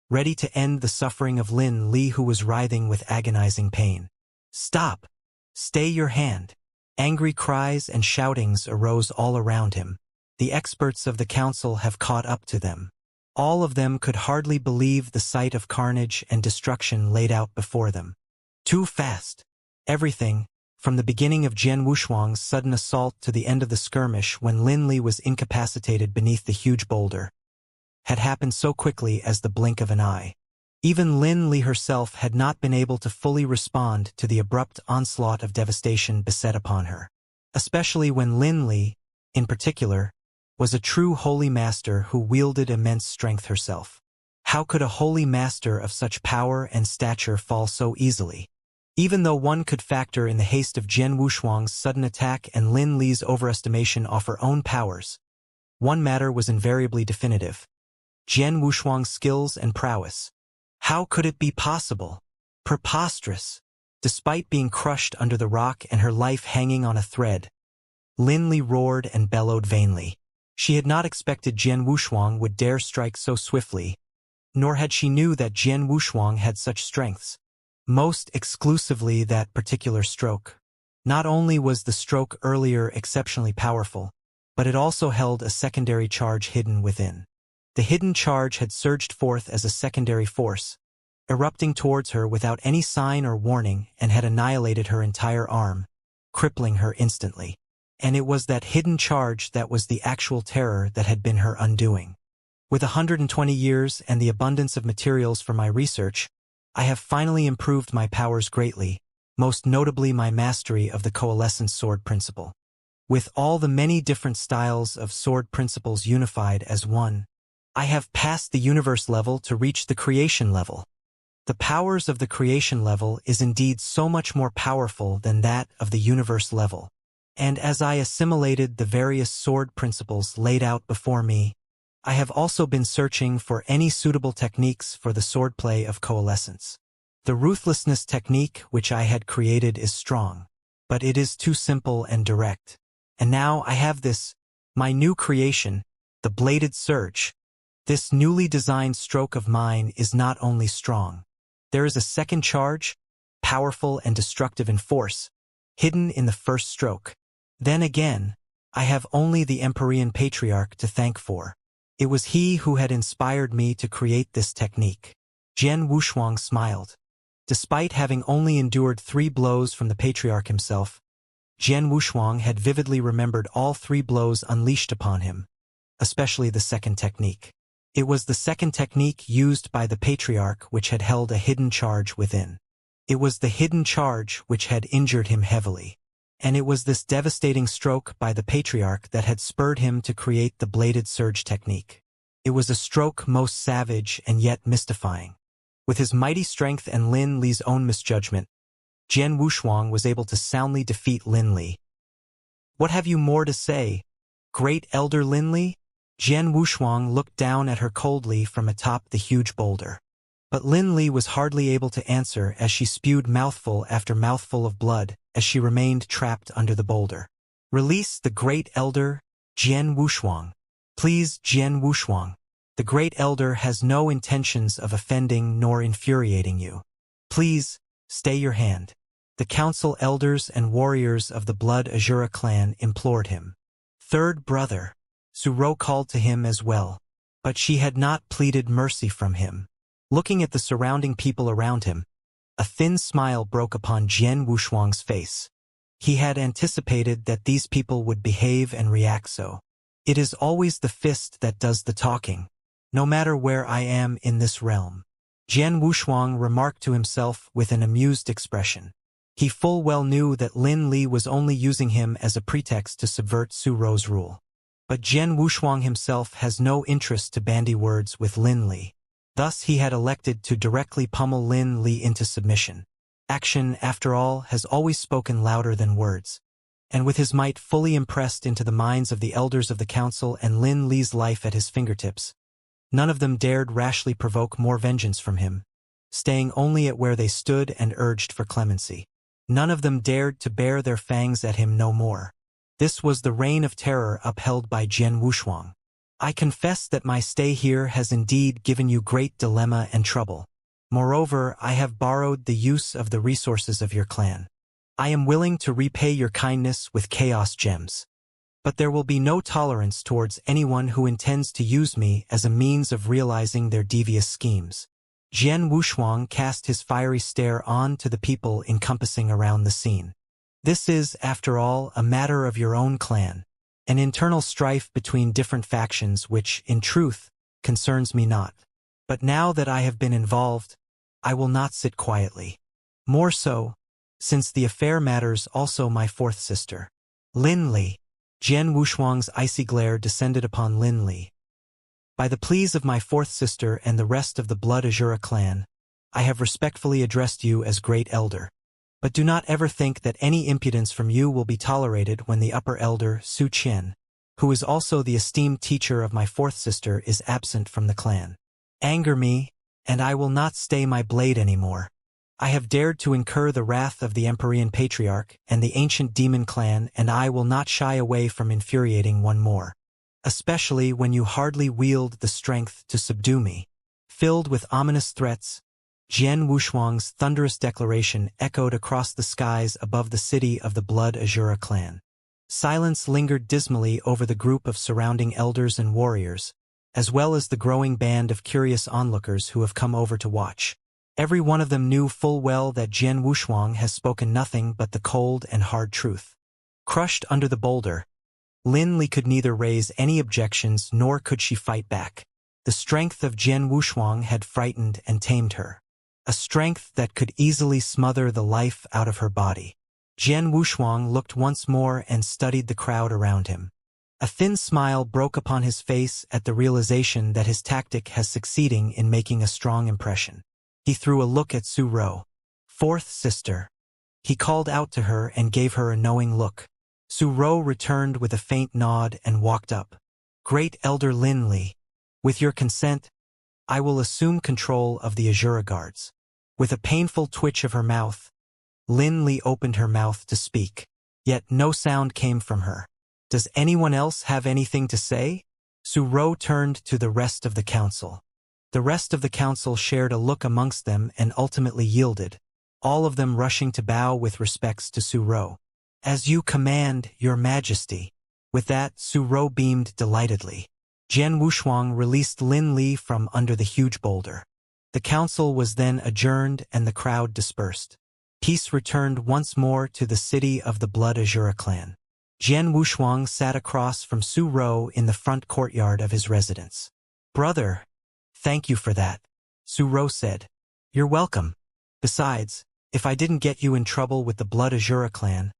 ready to end the suffering of Lin Li, who was writhing with agonizing pain. "Stop! Stay your hand!" Angry cries and shoutings arose all around him. The experts of the council have caught up to them. All of them could hardly believe the sight of carnage and destruction laid out before them. Too fast. Everything, from the beginning of Jian Wushuang's sudden assault to the end of the skirmish when Lin Li was incapacitated beneath the huge boulder, had happened so quickly as the blink of an eye. Even Lin Li herself had not been able to fully respond to the abrupt onslaught of devastation beset upon her. Especially when Lin Li, in particular, was a true holy master who wielded immense strength herself. How could a holy master of such power and stature fall so easily? Even though one could factor in the haste of Jian Wushuang's sudden attack and Lin Li's overestimation of her own powers, one matter was invariably definitive: Jian Wushuang's skills and prowess. How could it be possible? Preposterous! Despite being crushed under the rock and her life hanging on a thread, Lin Li roared and bellowed vainly. She had not expected Jian Wushuang would dare strike so swiftly, nor had she knew that Jian Wushuang had such strengths. Most exclusively that particular stroke. Not only was the stroke earlier exceptionally powerful, but it also held a secondary charge hidden within. The hidden charge had surged forth as a secondary force, erupting towards her without any sign or warning, and had annihilated her entire arm, crippling her instantly. And it was that hidden charge that was the actual terror that had been her undoing. With 120 years and the abundance of materials for my research, I have finally improved my powers greatly, most notably my mastery of the coalescent sword principle. With all the many different styles of sword principles unified as one, I have passed the universe level to reach the creation level. The powers of the creation level is indeed so much more powerful than that of the universe level. And as I assimilated the various sword principles laid out before me, I have also been searching for any suitable techniques for the swordplay of coalescence. The ruthlessness technique which I had created is strong, but it is too simple and direct. And now I have this, my new creation, the bladed surge. This newly designed stroke of mine is not only strong. There is a second charge, powerful and destructive in force, hidden in the first stroke. Then again, I have only the Empyrean Patriarch to thank for. It was he who had inspired me to create this technique. Jian Wushuang smiled. Despite having only endured 3 blows from the Patriarch himself, Jian Wushuang had vividly remembered all 3 blows unleashed upon him, especially the second technique. It was the second technique used by the Patriarch which had held a hidden charge within. It was the hidden charge which had injured him heavily. And it was this devastating stroke by the Patriarch that had spurred him to create the bladed surge technique. It was a stroke most savage and yet mystifying. With his mighty strength and Lin Li's own misjudgment, Jian Wushuang was able to soundly defeat Lin Li. What have you more to say, Great Elder Linli? Jian Wushuang looked down at her coldly from atop the huge boulder. But Lin Li was hardly able to answer as she spewed mouthful after mouthful of blood as she remained trapped under the boulder. Release the Great Elder, Jian Wushuang. Please, Jian Wushuang. The Great Elder has no intentions of offending nor infuriating you. Please, stay your hand. The council elders and warriors of the Blood Azura clan implored him. Third brother. Su Ro called to him as well. But she had not pleaded mercy from him. Looking at the surrounding people around him, a thin smile broke upon Jian Wushuang's face. He had anticipated that these people would behave and react so. It is always the fist that does the talking, no matter where I am in this realm. Jian Wushuang remarked to himself with an amused expression. He full well knew that Lin Li was only using him as a pretext to subvert Su Ro's rule. But Jian Wushuang himself has no interest to bandy words with Lin Li. Thus he had elected to directly pummel Lin Li into submission. Action, after all, has always spoken louder than words. And with his might fully impressed into the minds of the elders of the council and Lin Li's life at his fingertips, none of them dared rashly provoke more vengeance from him, staying only at where they stood and urged for clemency. None of them dared to bare their fangs at him no more. This was the reign of terror upheld by Jian Wushuang. I confess that my stay here has indeed given you great dilemma and trouble. Moreover, I have borrowed the use of the resources of your clan. I am willing to repay your kindness with chaos gems. But there will be no tolerance towards anyone who intends to use me as a means of realizing their devious schemes. Jian Wushuang cast his fiery stare on to the people encompassing around the scene. This is, after all, a matter of your own clan. An internal strife between different factions which, in truth, concerns me not. But now that I have been involved, I will not sit quietly. More so, since the affair matters also my fourth sister, Lin Li. Jian Wushuang's icy glare descended upon Lin Li. By the pleas of my fourth sister and the rest of the Blood Azura clan, I have respectfully addressed you as Great Elder. But do not ever think that any impudence from you will be tolerated when the upper elder, Su Qian, who is also the esteemed teacher of my fourth sister, is absent from the clan. Anger me, and I will not stay my blade anymore. I have dared to incur the wrath of the Empyrean Patriarch and the ancient demon clan, and I will not shy away from infuriating one more. Especially when you hardly wield the strength to subdue me. Filled with ominous threats, Jian Wushuang's thunderous declaration echoed across the skies above the city of the Blood Azura clan. Silence lingered dismally over the group of surrounding elders and warriors, as well as the growing band of curious onlookers who have come over to watch. Every one of them knew full well that Jian Wushuang has spoken nothing but the cold and hard truth. Crushed under the boulder, Lin Li could neither raise any objections nor could she fight back. The strength of Jian Wushuang had frightened and tamed her. A strength that could easily smother the life out of her body. Jian Wushuang looked once more and studied the crowd around him. A thin smile broke upon his face at the realization that his tactic has succeeding in making a strong impression. He threw a look at Su Ro. Fourth sister. He called out to her and gave her a knowing look. Su Ro returned with a faint nod and walked up. Great Elder Lin Li, with your consent, I will assume control of the Azura guards. With a painful twitch of her mouth, Lin Li opened her mouth to speak. Yet no sound came from her. Does anyone else have anything to say? Su Ro turned to the rest of the council. The rest of the council shared a look amongst them and ultimately yielded, all of them rushing to bow with respects to Su Ro. As you command, Your Majesty. With that, Su Ro beamed delightedly. Jian Wushuang released Lin Li from under the huge boulder. The council was then adjourned and the crowd dispersed. Peace returned once more to the city of the Blood Azura clan. Jian Wushuang sat across from Su Ro in the front courtyard of his residence. Brother, thank you for that, Su Ro said. You're welcome. Besides, if I didn't get you in trouble with the Blood Azura clan,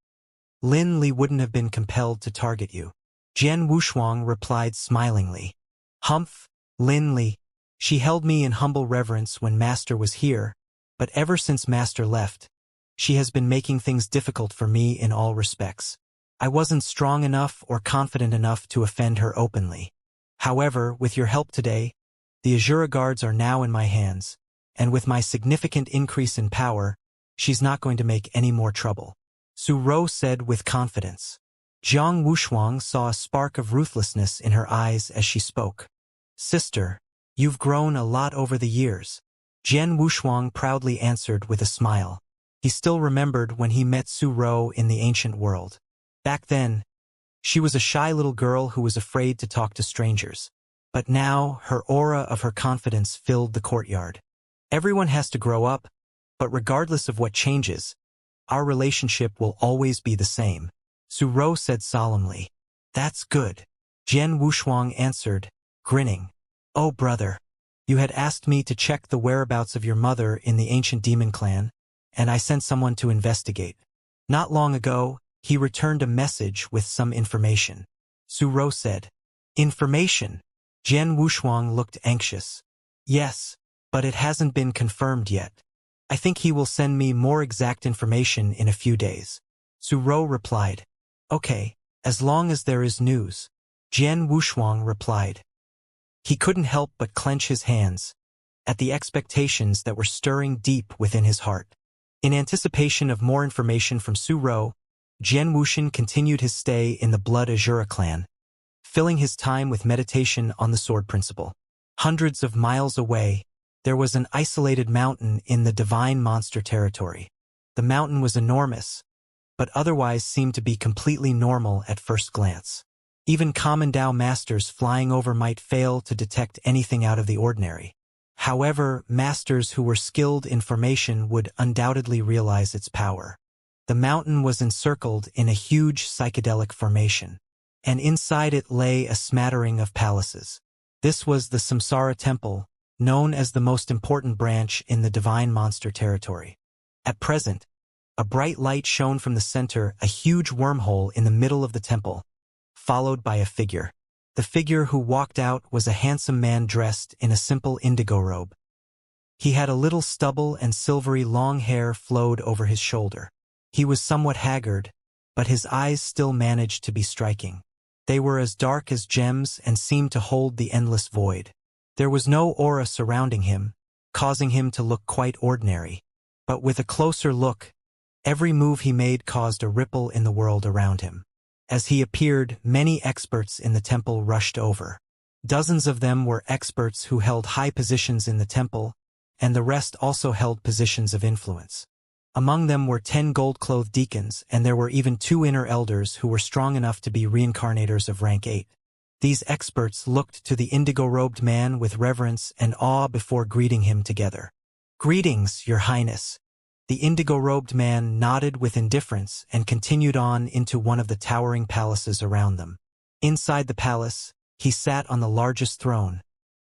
Lin Li wouldn't have been compelled to target you. Jian Wushuang replied smilingly. Humph, Lin Li. She held me in humble reverence when Master was here, but ever since Master left, she has been making things difficult for me in all respects. I wasn't strong enough or confident enough to offend her openly. However, with your help today, the Azura guards are now in my hands, and with my significant increase in power, she's not going to make any more trouble. Su Rou said with confidence. Jiang Wushuang saw a spark of ruthlessness in her eyes as she spoke. Sister, you've grown a lot over the years. Jian Wushuang proudly answered with a smile. He still remembered when he met Su Rou in the ancient world. Back then, she was a shy little girl who was afraid to talk to strangers. But now, her aura of her confidence filled the courtyard. Everyone has to grow up, but regardless of what changes, our relationship will always be the same. Su Rou said solemnly. That's good. Jian Wushuang answered, grinning. Oh brother, you had asked me to check the whereabouts of your mother in the ancient demon clan, and I sent someone to investigate. Not long ago, he returned a message with some information. Su Rou said. Information? Jian Wushuang looked anxious. Yes, but it hasn't been confirmed yet. I think he will send me more exact information in a few days. Su Rou replied. Okay, as long as there is news. Jian Wushuang replied. He couldn't help but clench his hands at the expectations that were stirring deep within his heart. In anticipation of more information from Su Rou, Jian Wuxian continued his stay in the Blood Azura clan, filling his time with meditation on the sword principle. Hundreds of miles away, there was an isolated mountain in the divine monster territory. The mountain was enormous, but otherwise seemed to be completely normal at first glance. Even common Dao masters flying over might fail to detect anything out of the ordinary. However, masters who were skilled in formation would undoubtedly realize its power. The mountain was encircled in a huge psychedelic formation, and inside it lay a smattering of palaces. This was the Samsara Temple, known as the most important branch in the divine monster territory. At present, a bright light shone from the center, a huge wormhole in the middle of the temple, followed by a figure. The figure who walked out was a handsome man dressed in a simple indigo robe. He had a little stubble and silvery long hair flowed over his shoulder. He was somewhat haggard, but his eyes still managed to be striking. They were as dark as gems and seemed to hold the endless void. There was no aura surrounding him, causing him to look quite ordinary. But with a closer look, every move he made caused a ripple in the world around him. As he appeared, many experts in the temple rushed over. Dozens of them were experts who held high positions in the temple, and the rest also held positions of influence. Among them were 10 gold-clothed deacons, and there were even 2 inner elders who were strong enough to be reincarnators of rank 8. These experts looked to the indigo-robed man with reverence and awe before greeting him together. Greetings, Your Highness. The indigo-robed man nodded with indifference and continued on into one of the towering palaces around them. Inside the palace, he sat on the largest throne,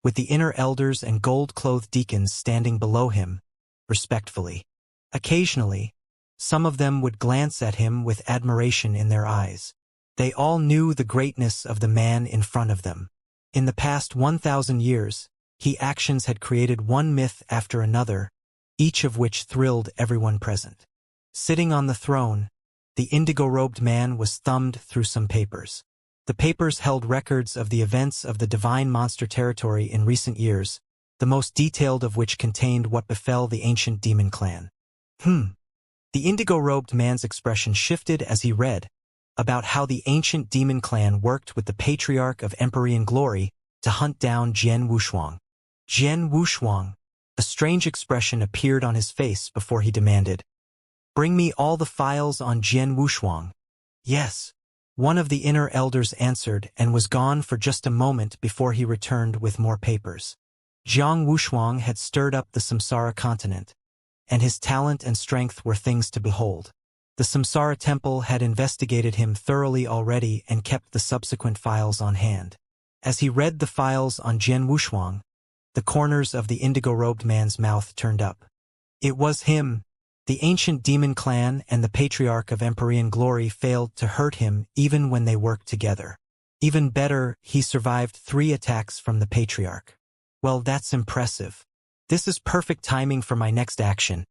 with the inner elders and gold-clothed deacons standing below him, respectfully. Occasionally, some of them would glance at him with admiration in their eyes. They all knew the greatness of the man in front of them. In the past 1,000 years, his actions had created one myth after another, each of which thrilled everyone present. Sitting on the throne, the indigo-robed man was thumbed through some papers. The papers held records of the events of the divine monster territory in recent years, the most detailed of which contained what befell the ancient demon clan. The indigo-robed man's expression shifted as he read about how the ancient demon clan worked with the patriarch of Empyrean glory to hunt down Jian Wushuang. Jian Wushuang. A strange expression appeared on his face before he demanded, "Bring me all the files on Jian Wushuang." Yes. One of the inner elders answered and was gone for just a moment before he returned with more papers. Jiang Wushuang had stirred up the Samsara continent, and his talent and strength were things to behold. The Samsara Temple had investigated him thoroughly already and kept the subsequent files on hand. As he read the files on Jian Wushuang, the corners of the indigo-robed man's mouth turned up. It was him. The ancient demon clan and the patriarch of Empyrean glory failed to hurt him even when they worked together. Even better, he survived 3 attacks from the patriarch. Well, that's impressive. This is perfect timing for my next action.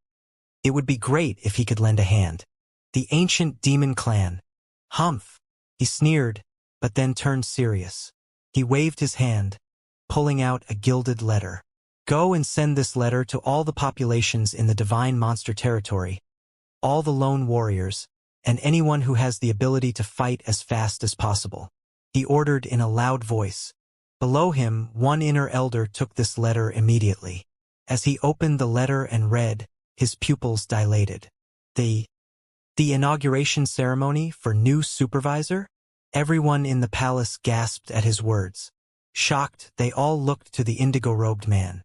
It would be great if he could lend a hand. The ancient demon clan. Humph! He sneered, but then turned serious. He waved his hand, pulling out a gilded letter. Go and send this letter to all the populations in the Divine Monster territory, all the lone warriors, and anyone who has the ability to fight as fast as possible. He ordered in a loud voice. Below him, one inner elder took this letter immediately. As he opened the letter and read, his pupils dilated. The inauguration ceremony for new supervisor? Everyone in the palace gasped at his words. Shocked, they all looked to the indigo-robed man.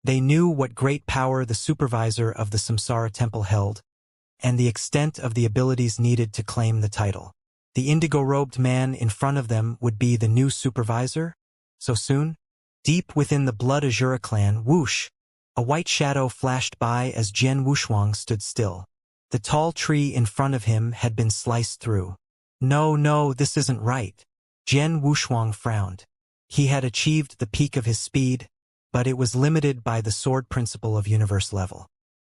They knew what great power the supervisor of the Samsara temple held, and the extent of the abilities needed to claim the title. The indigo-robed man in front of them would be the new supervisor? So soon? Deep within the Blood Azura clan, whoosh! A white shadow flashed by as Jian Wushuang stood still. The tall tree in front of him had been sliced through. No, this isn't right. Jian Wushuang frowned. He had achieved the peak of his speed, but it was limited by the sword principle of universe level.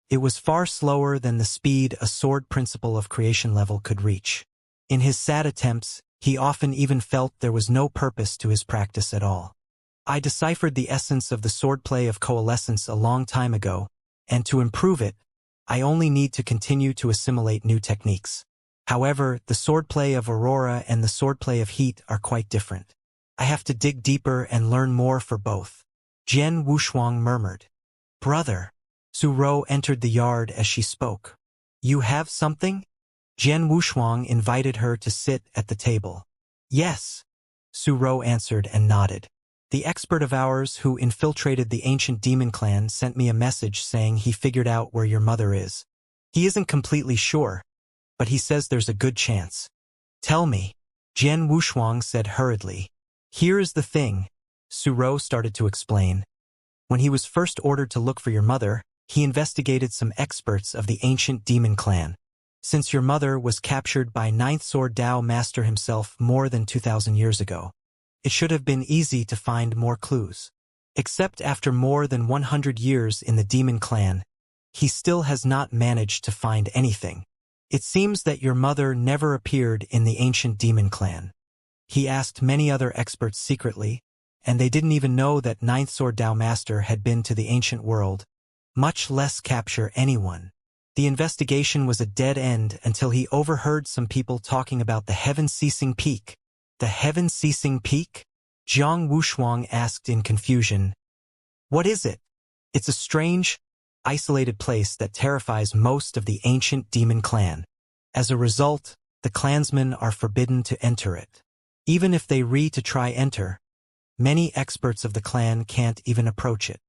It was far slower than the speed a sword principle of creation level could reach. In his sad attempts, he often even felt there was no purpose to his practice at all. I deciphered the essence of the swordplay of coalescence a long time ago, and to improve it, I only need to continue to assimilate new techniques. However, the swordplay of Aurora and the swordplay of Heat are quite different. I have to dig deeper and learn more for both. Jian Wushuang murmured. Brother. Su Rou entered the yard as she spoke. You have something? Jian Wushuang invited her to sit at the table. Yes. Su Rou answered and nodded. The expert of ours who infiltrated the ancient demon clan sent me a message saying he figured out where your mother is. He isn't completely sure, but he says there's a good chance. Tell me. Jian Wushuang said hurriedly. Here is the thing, Su Rou started to explain. When he was first ordered to look for your mother, he investigated some experts of the ancient demon clan. Since your mother was captured by Ninth Sword Dao Master himself more than 2,000 years ago, it should have been easy to find more clues. Except after more than 100 years in the demon clan, he still has not managed to find anything. It seems that your mother never appeared in the ancient demon clan. He asked many other experts secretly, and they didn't even know that Ninth Sword Dao Master had been to the ancient world, much less capture anyone. The investigation was a dead end until he overheard some people talking about the heaven-ceasing peak. The heaven-ceasing peak? Jiang Wushuang asked in confusion. What is it? It's a strange, isolated place that terrifies most of the ancient demon clan. As a result, the clansmen are forbidden to enter it. Even if they try enter, many experts of the clan can't even approach it.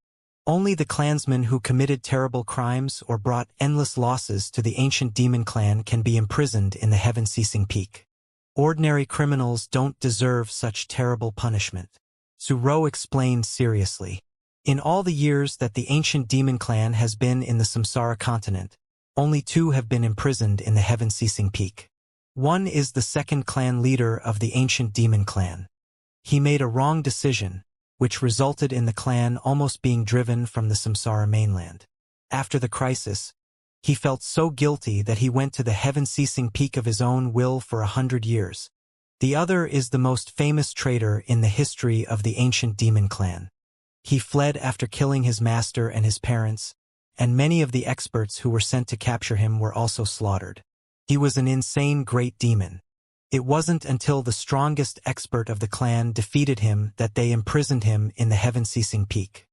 Only the clansmen who committed terrible crimes or brought endless losses to the ancient demon clan can be imprisoned in the heaven-ceasing peak. Ordinary criminals don't deserve such terrible punishment. Su Rou explained seriously. In all the years that the ancient demon clan has been in the Samsara continent, only 2 have been imprisoned in the heaven-ceasing peak. One is the second clan leader of the ancient demon clan. He made a wrong decision, which resulted in the clan almost being driven from the Samsara mainland. After the crisis, he felt so guilty that he went to the heaven-ceasing peak of his own will for 100 years. The other is the most famous traitor in the history of the ancient demon clan. He fled after killing his master and his parents, and many of the experts who were sent to capture him were also slaughtered. He was an insane great demon. It wasn't until the strongest expert of the clan defeated him that they imprisoned him in the heaven-ceasing peak.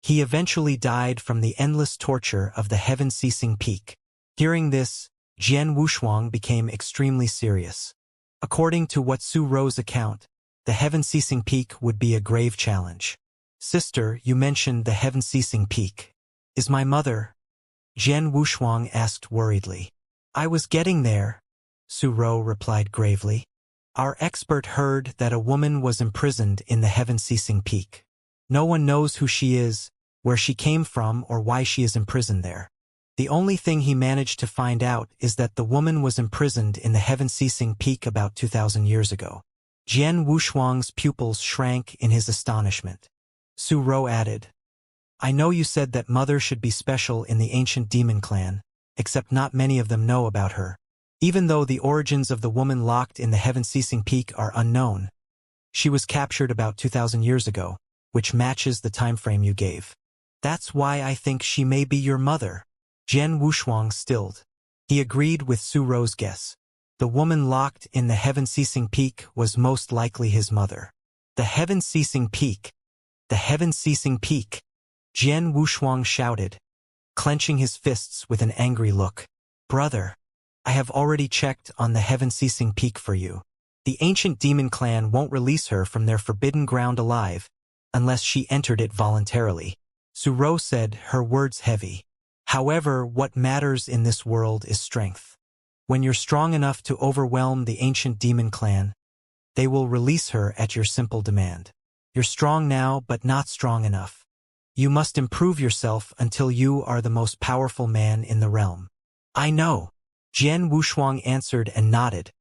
He eventually died from the endless torture of the heaven-ceasing peak. Hearing this, Jian Wushuang became extremely serious. According to what Su Rou's account, the heaven-ceasing peak would be a grave challenge. Sister, you mentioned the heaven-ceasing peak. Is my mother? Jian Wushuang asked worriedly. I was getting there, Su Rou replied gravely. Our expert heard that a woman was imprisoned in the heaven-ceasing peak. No one knows who she is, where she came from, or why she is imprisoned there. The only thing he managed to find out is that the woman was imprisoned in the heaven-ceasing peak about 2,000 years ago. Jian Wushuang's pupils shrank in his astonishment. Su Rou added, I know you said that mother should be special in the ancient demon clan, except not many of them know about her. Even though the origins of the woman locked in the heaven-ceasing peak are unknown, she was captured about 2,000 years ago, which matches the time frame you gave. That's why I think she may be your mother. Jian Wushuang stilled. He agreed with Su Rou's guess. The woman locked in the heaven-ceasing peak was most likely his mother. The heaven-ceasing peak. The heaven-ceasing peak. Jian Wushuang shouted, clenching his fists with an angry look. Brother, I have already checked on the heaven-ceasing peak for you. The ancient demon clan won't release her from their forbidden ground alive, unless she entered it voluntarily. Su Rou said, her words heavy. However, what matters in this world is strength. When you're strong enough to overwhelm the ancient demon clan, they will release her at your simple demand. You're strong now, but not strong enough. You must improve yourself until you are the most powerful man in the realm. I know. Jian Wushuang answered and nodded,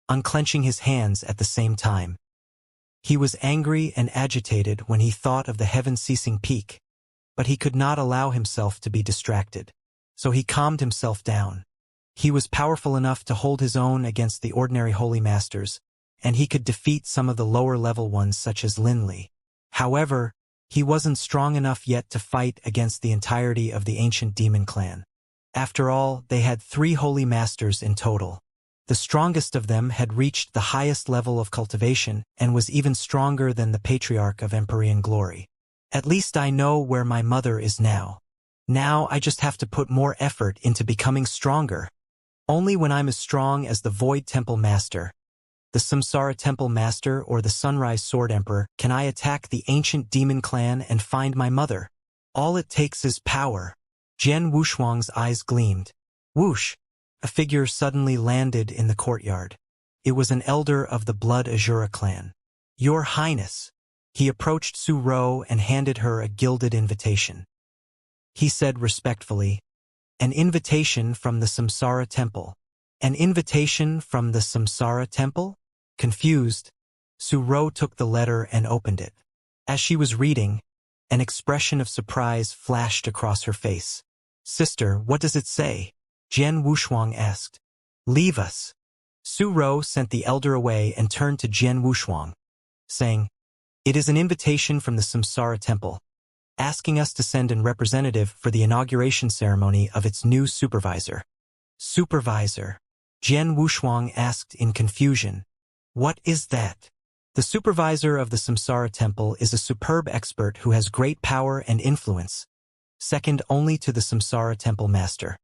unclenching his hands at the same time. He was angry and agitated when he thought of the heaven-ceasing peak, but he could not allow himself to be distracted. So he calmed himself down. He was powerful enough to hold his own against the ordinary holy masters, and he could defeat some of the lower-level ones such as Lin Li. However, he wasn't strong enough yet to fight against the entirety of the ancient demon clan. After all, they had 3 holy masters in total. The strongest of them had reached the highest level of cultivation and was even stronger than the patriarch of Empyrean glory. At least I know where my mother is now. Now I just have to put more effort into becoming stronger. Only when I'm as strong as the Void Temple Master, the Samsara Temple Master, or the Sunrise Sword Emperor can I attack the ancient demon clan and find my mother. All it takes is power. Jian Wushuang's eyes gleamed. Whoosh! A figure suddenly landed in the courtyard. It was an elder of the Blood Azura clan. Your Highness. He approached Su Rou and handed her a gilded invitation. He said respectfully, an invitation from the Samsara Temple. An invitation from the Samsara Temple? Confused, Su Rou took the letter and opened it. As she was reading, an expression of surprise flashed across her face. Sister, what does it say? Jian Wushuang asked. Leave us. Su Rou sent the elder away and turned to Jian Wushuang, saying, it is an invitation from the Samsara Temple, asking us to send a representative for the inauguration ceremony of its new supervisor. Supervisor? Jian Wushuang asked in confusion. What is that? The supervisor of the Samsara Temple is a superb expert who has great power and influence, second only to the Samsara Temple Master.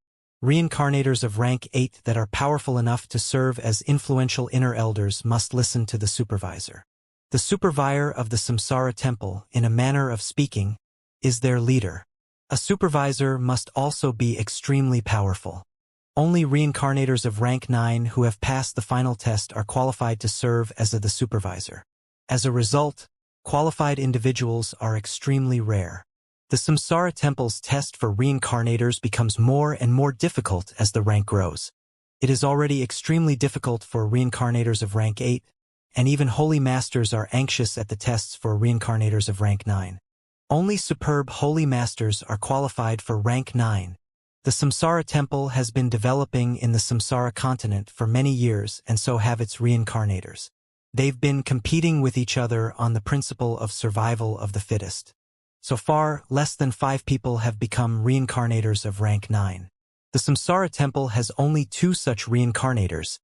Reincarnators of rank 8 that are powerful enough to serve as influential inner elders must listen to the supervisor. The supervisor of the Samsara Temple, in a manner of speaking, is their leader. A supervisor must also be extremely powerful. Only reincarnators of rank 9 who have passed the final test are qualified to serve as the supervisor. As a result, qualified individuals are extremely rare. The Samsara Temple's test for reincarnators becomes more and more difficult as the rank grows. It is already extremely difficult for reincarnators of rank 8, and even holy masters are anxious at the tests for reincarnators of rank 9. Only superb holy masters are qualified for rank 9. The Samsara Temple has been developing in the Samsara continent for many years, and so have its reincarnators. They've been competing with each other on the principle of survival of the fittest. So far, less than 5 people have become reincarnators of rank 9. The Samsara Temple has only 2 such reincarnators,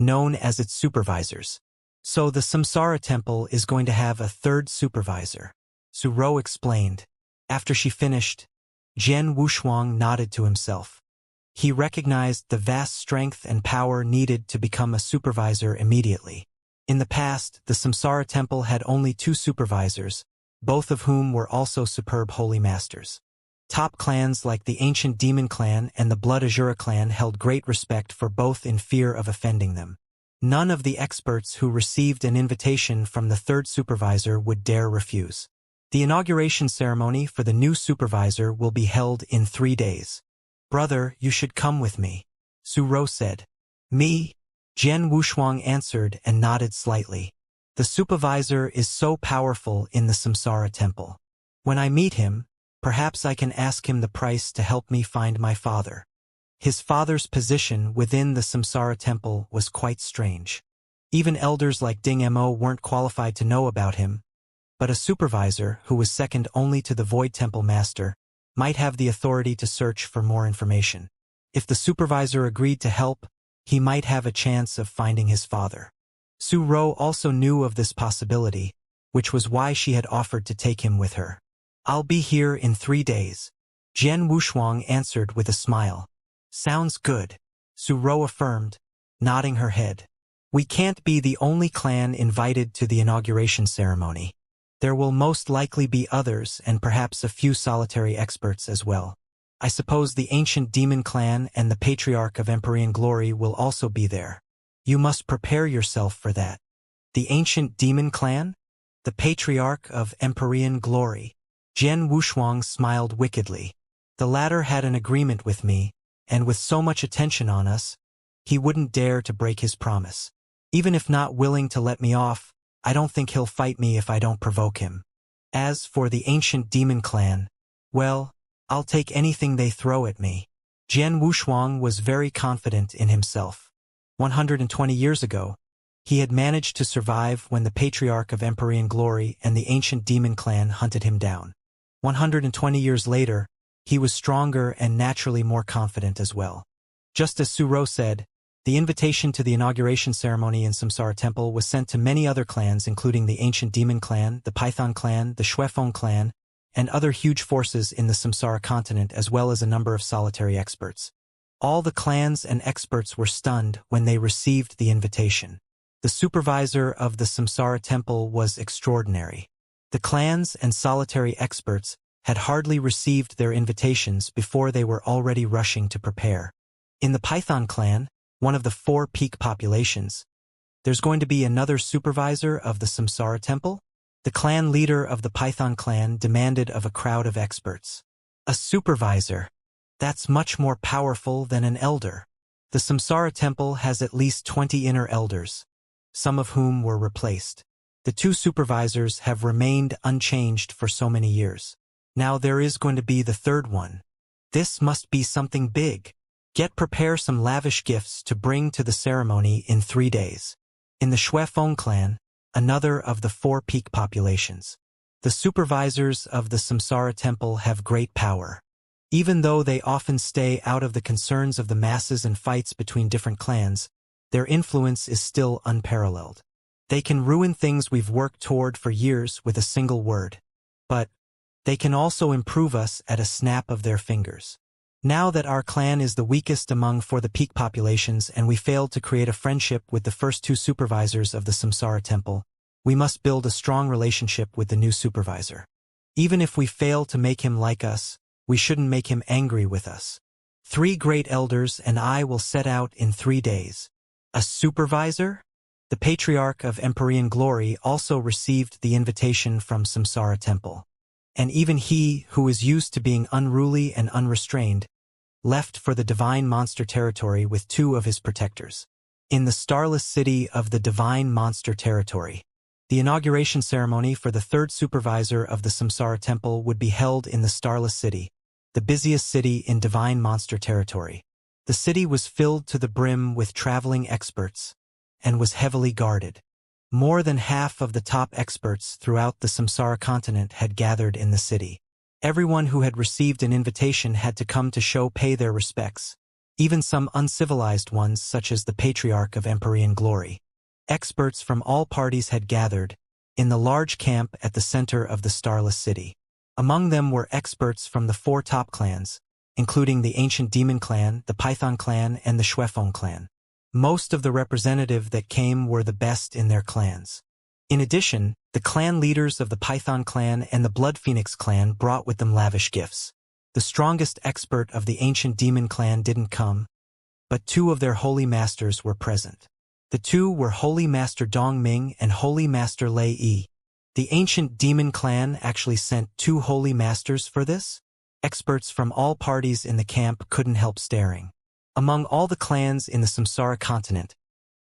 known as its supervisors. So the Samsara Temple is going to have a 3rd supervisor. Su Rou explained. After she finished, Jian Wushuang nodded to himself. He recognized the vast strength and power needed to become a supervisor immediately. In the past, the Samsara Temple had only 2 supervisors, both of whom were also superb holy masters. Top clans like the ancient demon clan and the Blood Azura clan held great respect for both in fear of offending them. None of the experts who received an invitation from the 3rd supervisor would dare refuse. The inauguration ceremony for the new supervisor will be held in 3 days. Brother, you should come with me, Su Rou said. Me? Jian Wushuang answered and nodded slightly. The supervisor is so powerful in the Samsara Temple. When I meet him, perhaps I can ask him the price to help me find my father. His father's position within the Samsara temple was quite strange. Even elders like Ding Mo weren't qualified to know about him, but a supervisor, who was second only to the Void Temple Master, might have the authority to search for more information. If the supervisor agreed to help, he might have a chance of finding his father. Su Ro also knew of this possibility, which was why she had offered to take him with her. "I'll be here in 3 days," Jian Wushuang answered with a smile. "Sounds good," Su Ro affirmed, nodding her head. "We can't be the only clan invited to the inauguration ceremony. There will most likely be others and perhaps a few solitary experts as well. I suppose the ancient demon clan and the Patriarch of Empyrean Glory will also be there. You must prepare yourself for that." The ancient demon clan? The Patriarch of Empyrean Glory. Jian Wushuang smiled wickedly. The latter had an agreement with me, and with so much attention on us, he wouldn't dare to break his promise. Even if not willing to let me off, I don't think he'll fight me if I don't provoke him. As for the ancient demon clan, well, I'll take anything they throw at me. Jian Wushuang was very confident in himself. 120 years ago, he had managed to survive when the Patriarch of Empyrean Glory and the ancient demon clan hunted him down. 120 years later, he was stronger and naturally more confident as well. Just as Su Ro said, the invitation to the inauguration ceremony in Samsara Temple was sent to many other clans, including the ancient demon clan, the Python clan, the Xuefeng clan, and other huge forces in the Samsara continent, as well as a number of solitary experts. All the clans and experts were stunned when they received the invitation. The supervisor of the Samsara Temple was extraordinary. The clans and solitary experts had hardly received their invitations before they were already rushing to prepare. In the Python clan, one of the 4 peak populations, there's going to be another supervisor of the Samsara Temple? The clan leader of the Python clan demanded of a crowd of experts. A supervisor? That's much more powerful than an elder. The Samsara Temple has at least 20 inner elders, some of whom were replaced. The 2 supervisors have remained unchanged for so many years. Now there is going to be the 3rd one. This must be something big. Prepare some lavish gifts to bring to the ceremony in 3 days. In the Xuefeng clan, another of the 4 peak populations, the supervisors of the Samsara Temple have great power. Even though they often stay out of the concerns of the masses and fights between different clans, their influence is still unparalleled. They can ruin things we've worked toward for years with a single word. But they can also improve us at a snap of their fingers. Now that our clan is the weakest among 4 the peak populations and we failed to create a friendship with the first 2 supervisors of the Samsara Temple, we must build a strong relationship with the new supervisor. Even if we fail to make him like us, we shouldn't make him angry with us. 3 great elders and I will set out in 3 days. A supervisor? The Patriarch of Empyrean Glory also received the invitation from Samsara Temple. And even he, who is used to being unruly and unrestrained, left for the Divine Monster Territory with 2 of his protectors. In the starless city of the Divine Monster Territory, the inauguration ceremony for the 3rd supervisor of the Samsara Temple would be held in the Starless City, the busiest city in Divine Monster Territory. The city was filled to the brim with traveling experts and was heavily guarded. More than half of the top experts throughout the Samsara continent had gathered in the city. Everyone who had received an invitation had to come to pay their respects, even some uncivilized ones such as the Patriarch of Empyrean Glory. Experts from all parties had gathered in the large camp at the center of the Starless City. Among them were experts from the 4 top clans, including the Ancient Demon Clan, the Python Clan, and the Xuefeng Clan. Most of the representatives that came were the best in their clans. In addition, the clan leaders of the Python clan and the Blood Phoenix clan brought with them lavish gifts. The strongest expert of the Ancient Demon clan didn't come, but 2 of their holy masters were present. The 2 were Holy Master Dong Ming and Holy Master Lei Yi. The Ancient Demon clan actually sent 2 holy masters for this? Experts from all parties in the camp couldn't help staring. Among all the clans in the Samsara continent,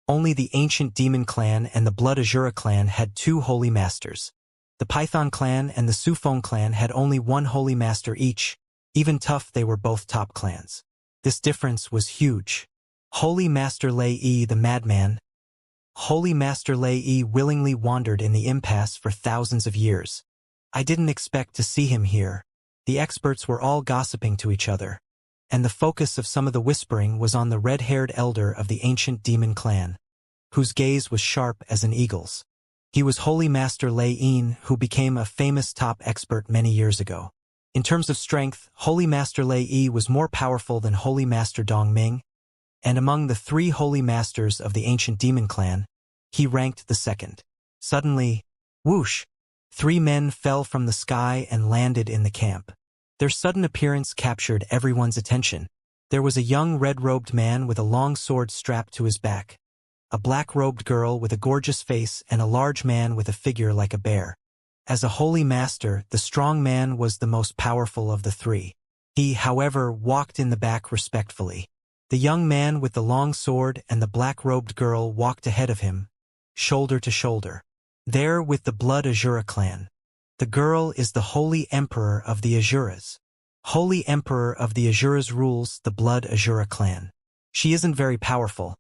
only the Ancient Demon clan and the Blood Azura clan had 2 holy masters. The Python clan and the Sufeng clan had only 1 holy master each. Even tough, they were both top clans. This difference was huge. Holy Master Lei Yi the madman. Holy Master Lei Yi willingly wandered in the impasse for thousands of years. I didn't expect to see him here. The experts were all gossiping to each other, and the focus of some of the whispering was on the red-haired elder of the ancient demon clan, whose gaze was sharp as an eagle's. He was Holy Master Lei Yin, who became a famous top expert many years ago. In terms of strength, Holy Master Lei Yi was more powerful than Holy Master Dongming, and among the 3 holy masters of the ancient demon clan, he ranked the second. Suddenly, whoosh! 3 men fell from the sky and landed in the camp. Their sudden appearance captured everyone's attention. There was a young red-robed man with a long sword strapped to his back, a black-robed girl with a gorgeous face, and a large man with a figure like a bear. As a holy master, the strong man was the most powerful of the 3. He, however, walked in the back respectfully. The young man with the long sword and the black-robed girl walked ahead of him, shoulder to shoulder. There with the Blood Azura clan. The girl is the Holy Emperor of the Azuras. Holy Emperor of the Azuras rules the Blood Azura clan. She isn't very powerful,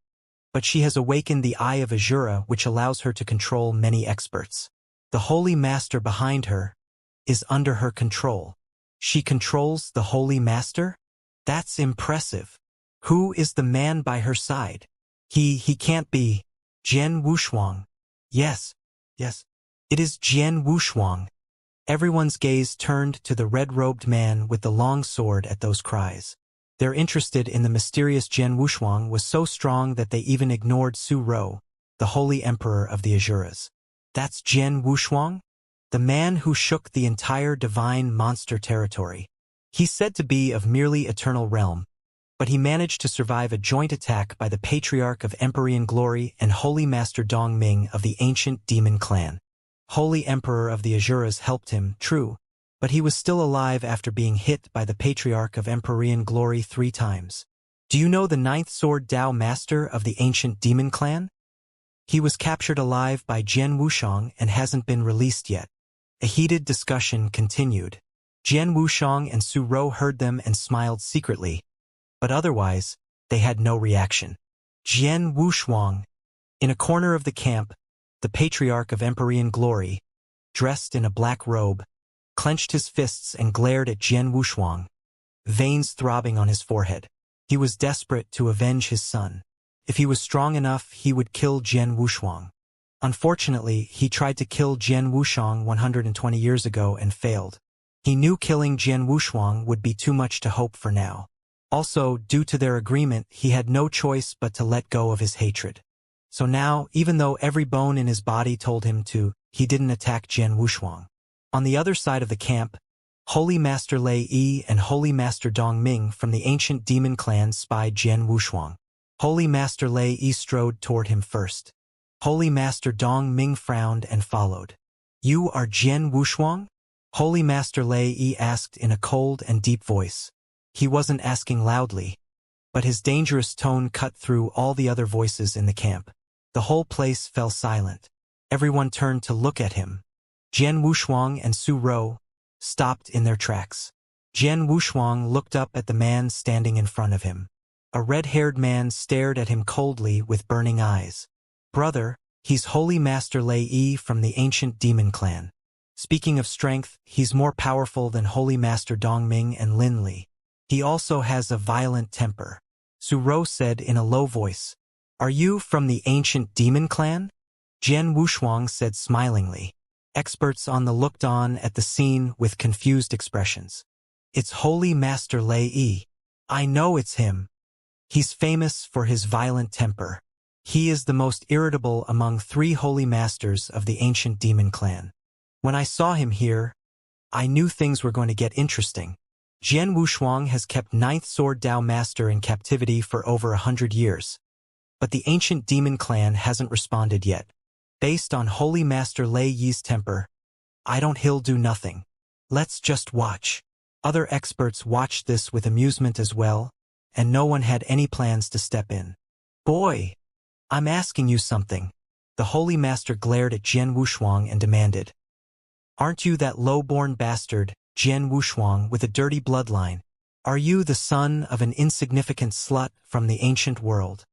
but she has awakened the Eye of Azura, which allows her to control many experts. The Holy Master behind her is under her control. She controls the Holy Master? That's impressive. Who is the man by her side? He can't be Jian Wushuang. Yes. It is Jian Wushuang. Everyone's gaze turned to the red-robed man with the long sword at those cries. Their interest in the mysterious Jian Wushuang was so strong that they even ignored Su Rou, the Holy Emperor of the Azuras. That's Jian Wushuang? The man who shook the entire divine monster territory. He's said to be of merely eternal realm, but he managed to survive a joint attack by the Patriarch of Empyrean Glory and Holy Master Dongming of the ancient demon clan. Holy Emperor of the Azuras helped him, true, but he was still alive after being hit by the Patriarch of Empyrean Glory 3 times. Do you know the 9th Sword Dao Master of the ancient demon clan? He was captured alive by Jian Wushang and hasn't been released yet. A heated discussion continued. Jian Wushang and Su Rou heard them and smiled secretly, but otherwise, they had no reaction. Jian Wushuang. In a corner of the camp, the Patriarch of Empyrean Glory, dressed in a black robe, clenched his fists and glared at Jian Wushuang, veins throbbing on his forehead. He was desperate to avenge his son. If he was strong enough, he would kill Jian Wushuang. Unfortunately, he tried to kill Jian Wushang 120 years ago and failed. He knew killing Jian Wushuang would be too much to hope for now. Also, due to their agreement, he had no choice but to let go of his hatred. So now, even though every bone in his body told him to, he didn't attack Jian Wushuang. On the other side of the camp, Holy Master Lei Yi and Holy Master Dongming from the ancient demon clan spied Jian Wushuang. Holy Master Lei Yi strode toward him first. Holy Master Dongming frowned and followed. You are Jian Wushuang? Holy Master Lei Yi asked in a cold and deep voice. He wasn't asking loudly, but his dangerous tone cut through all the other voices in the camp. The whole place fell silent. Everyone turned to look at him. Jian Wushuang and Su Rou stopped in their tracks. Jian Wushuang looked up at the man standing in front of him. A red-haired man stared at him coldly with burning eyes. Brother, he's Holy Master Lei Yi from the ancient demon clan. Speaking of strength, he's more powerful than Holy Master Dongming and Lin Li. He also has a violent temper. Su Rou said in a low voice. Are you from the ancient demon clan? Jian Wushuang said smilingly. Experts on the looked on at the scene with confused expressions. It's Holy Master Lei Yi. I know it's him. He's famous for his violent temper. He is the most irritable among 3 holy masters of the ancient demon clan. When I saw him here, I knew things were going to get interesting. Jian Wushuang has kept 9th Sword Dao Master in captivity for over 100 years. But the ancient demon clan hasn't responded yet. Based on Holy Master Lei Yi's temper, he'll do nothing. Let's just watch. Other experts watched this with amusement as well, and no one had any plans to step in. Boy, I'm asking you something. The Holy Master glared at Jian Wushuang and demanded. Aren't you that low-born bastard, Jian Wushuang, with a dirty bloodline? Are you the son of an insignificant slut from the ancient world?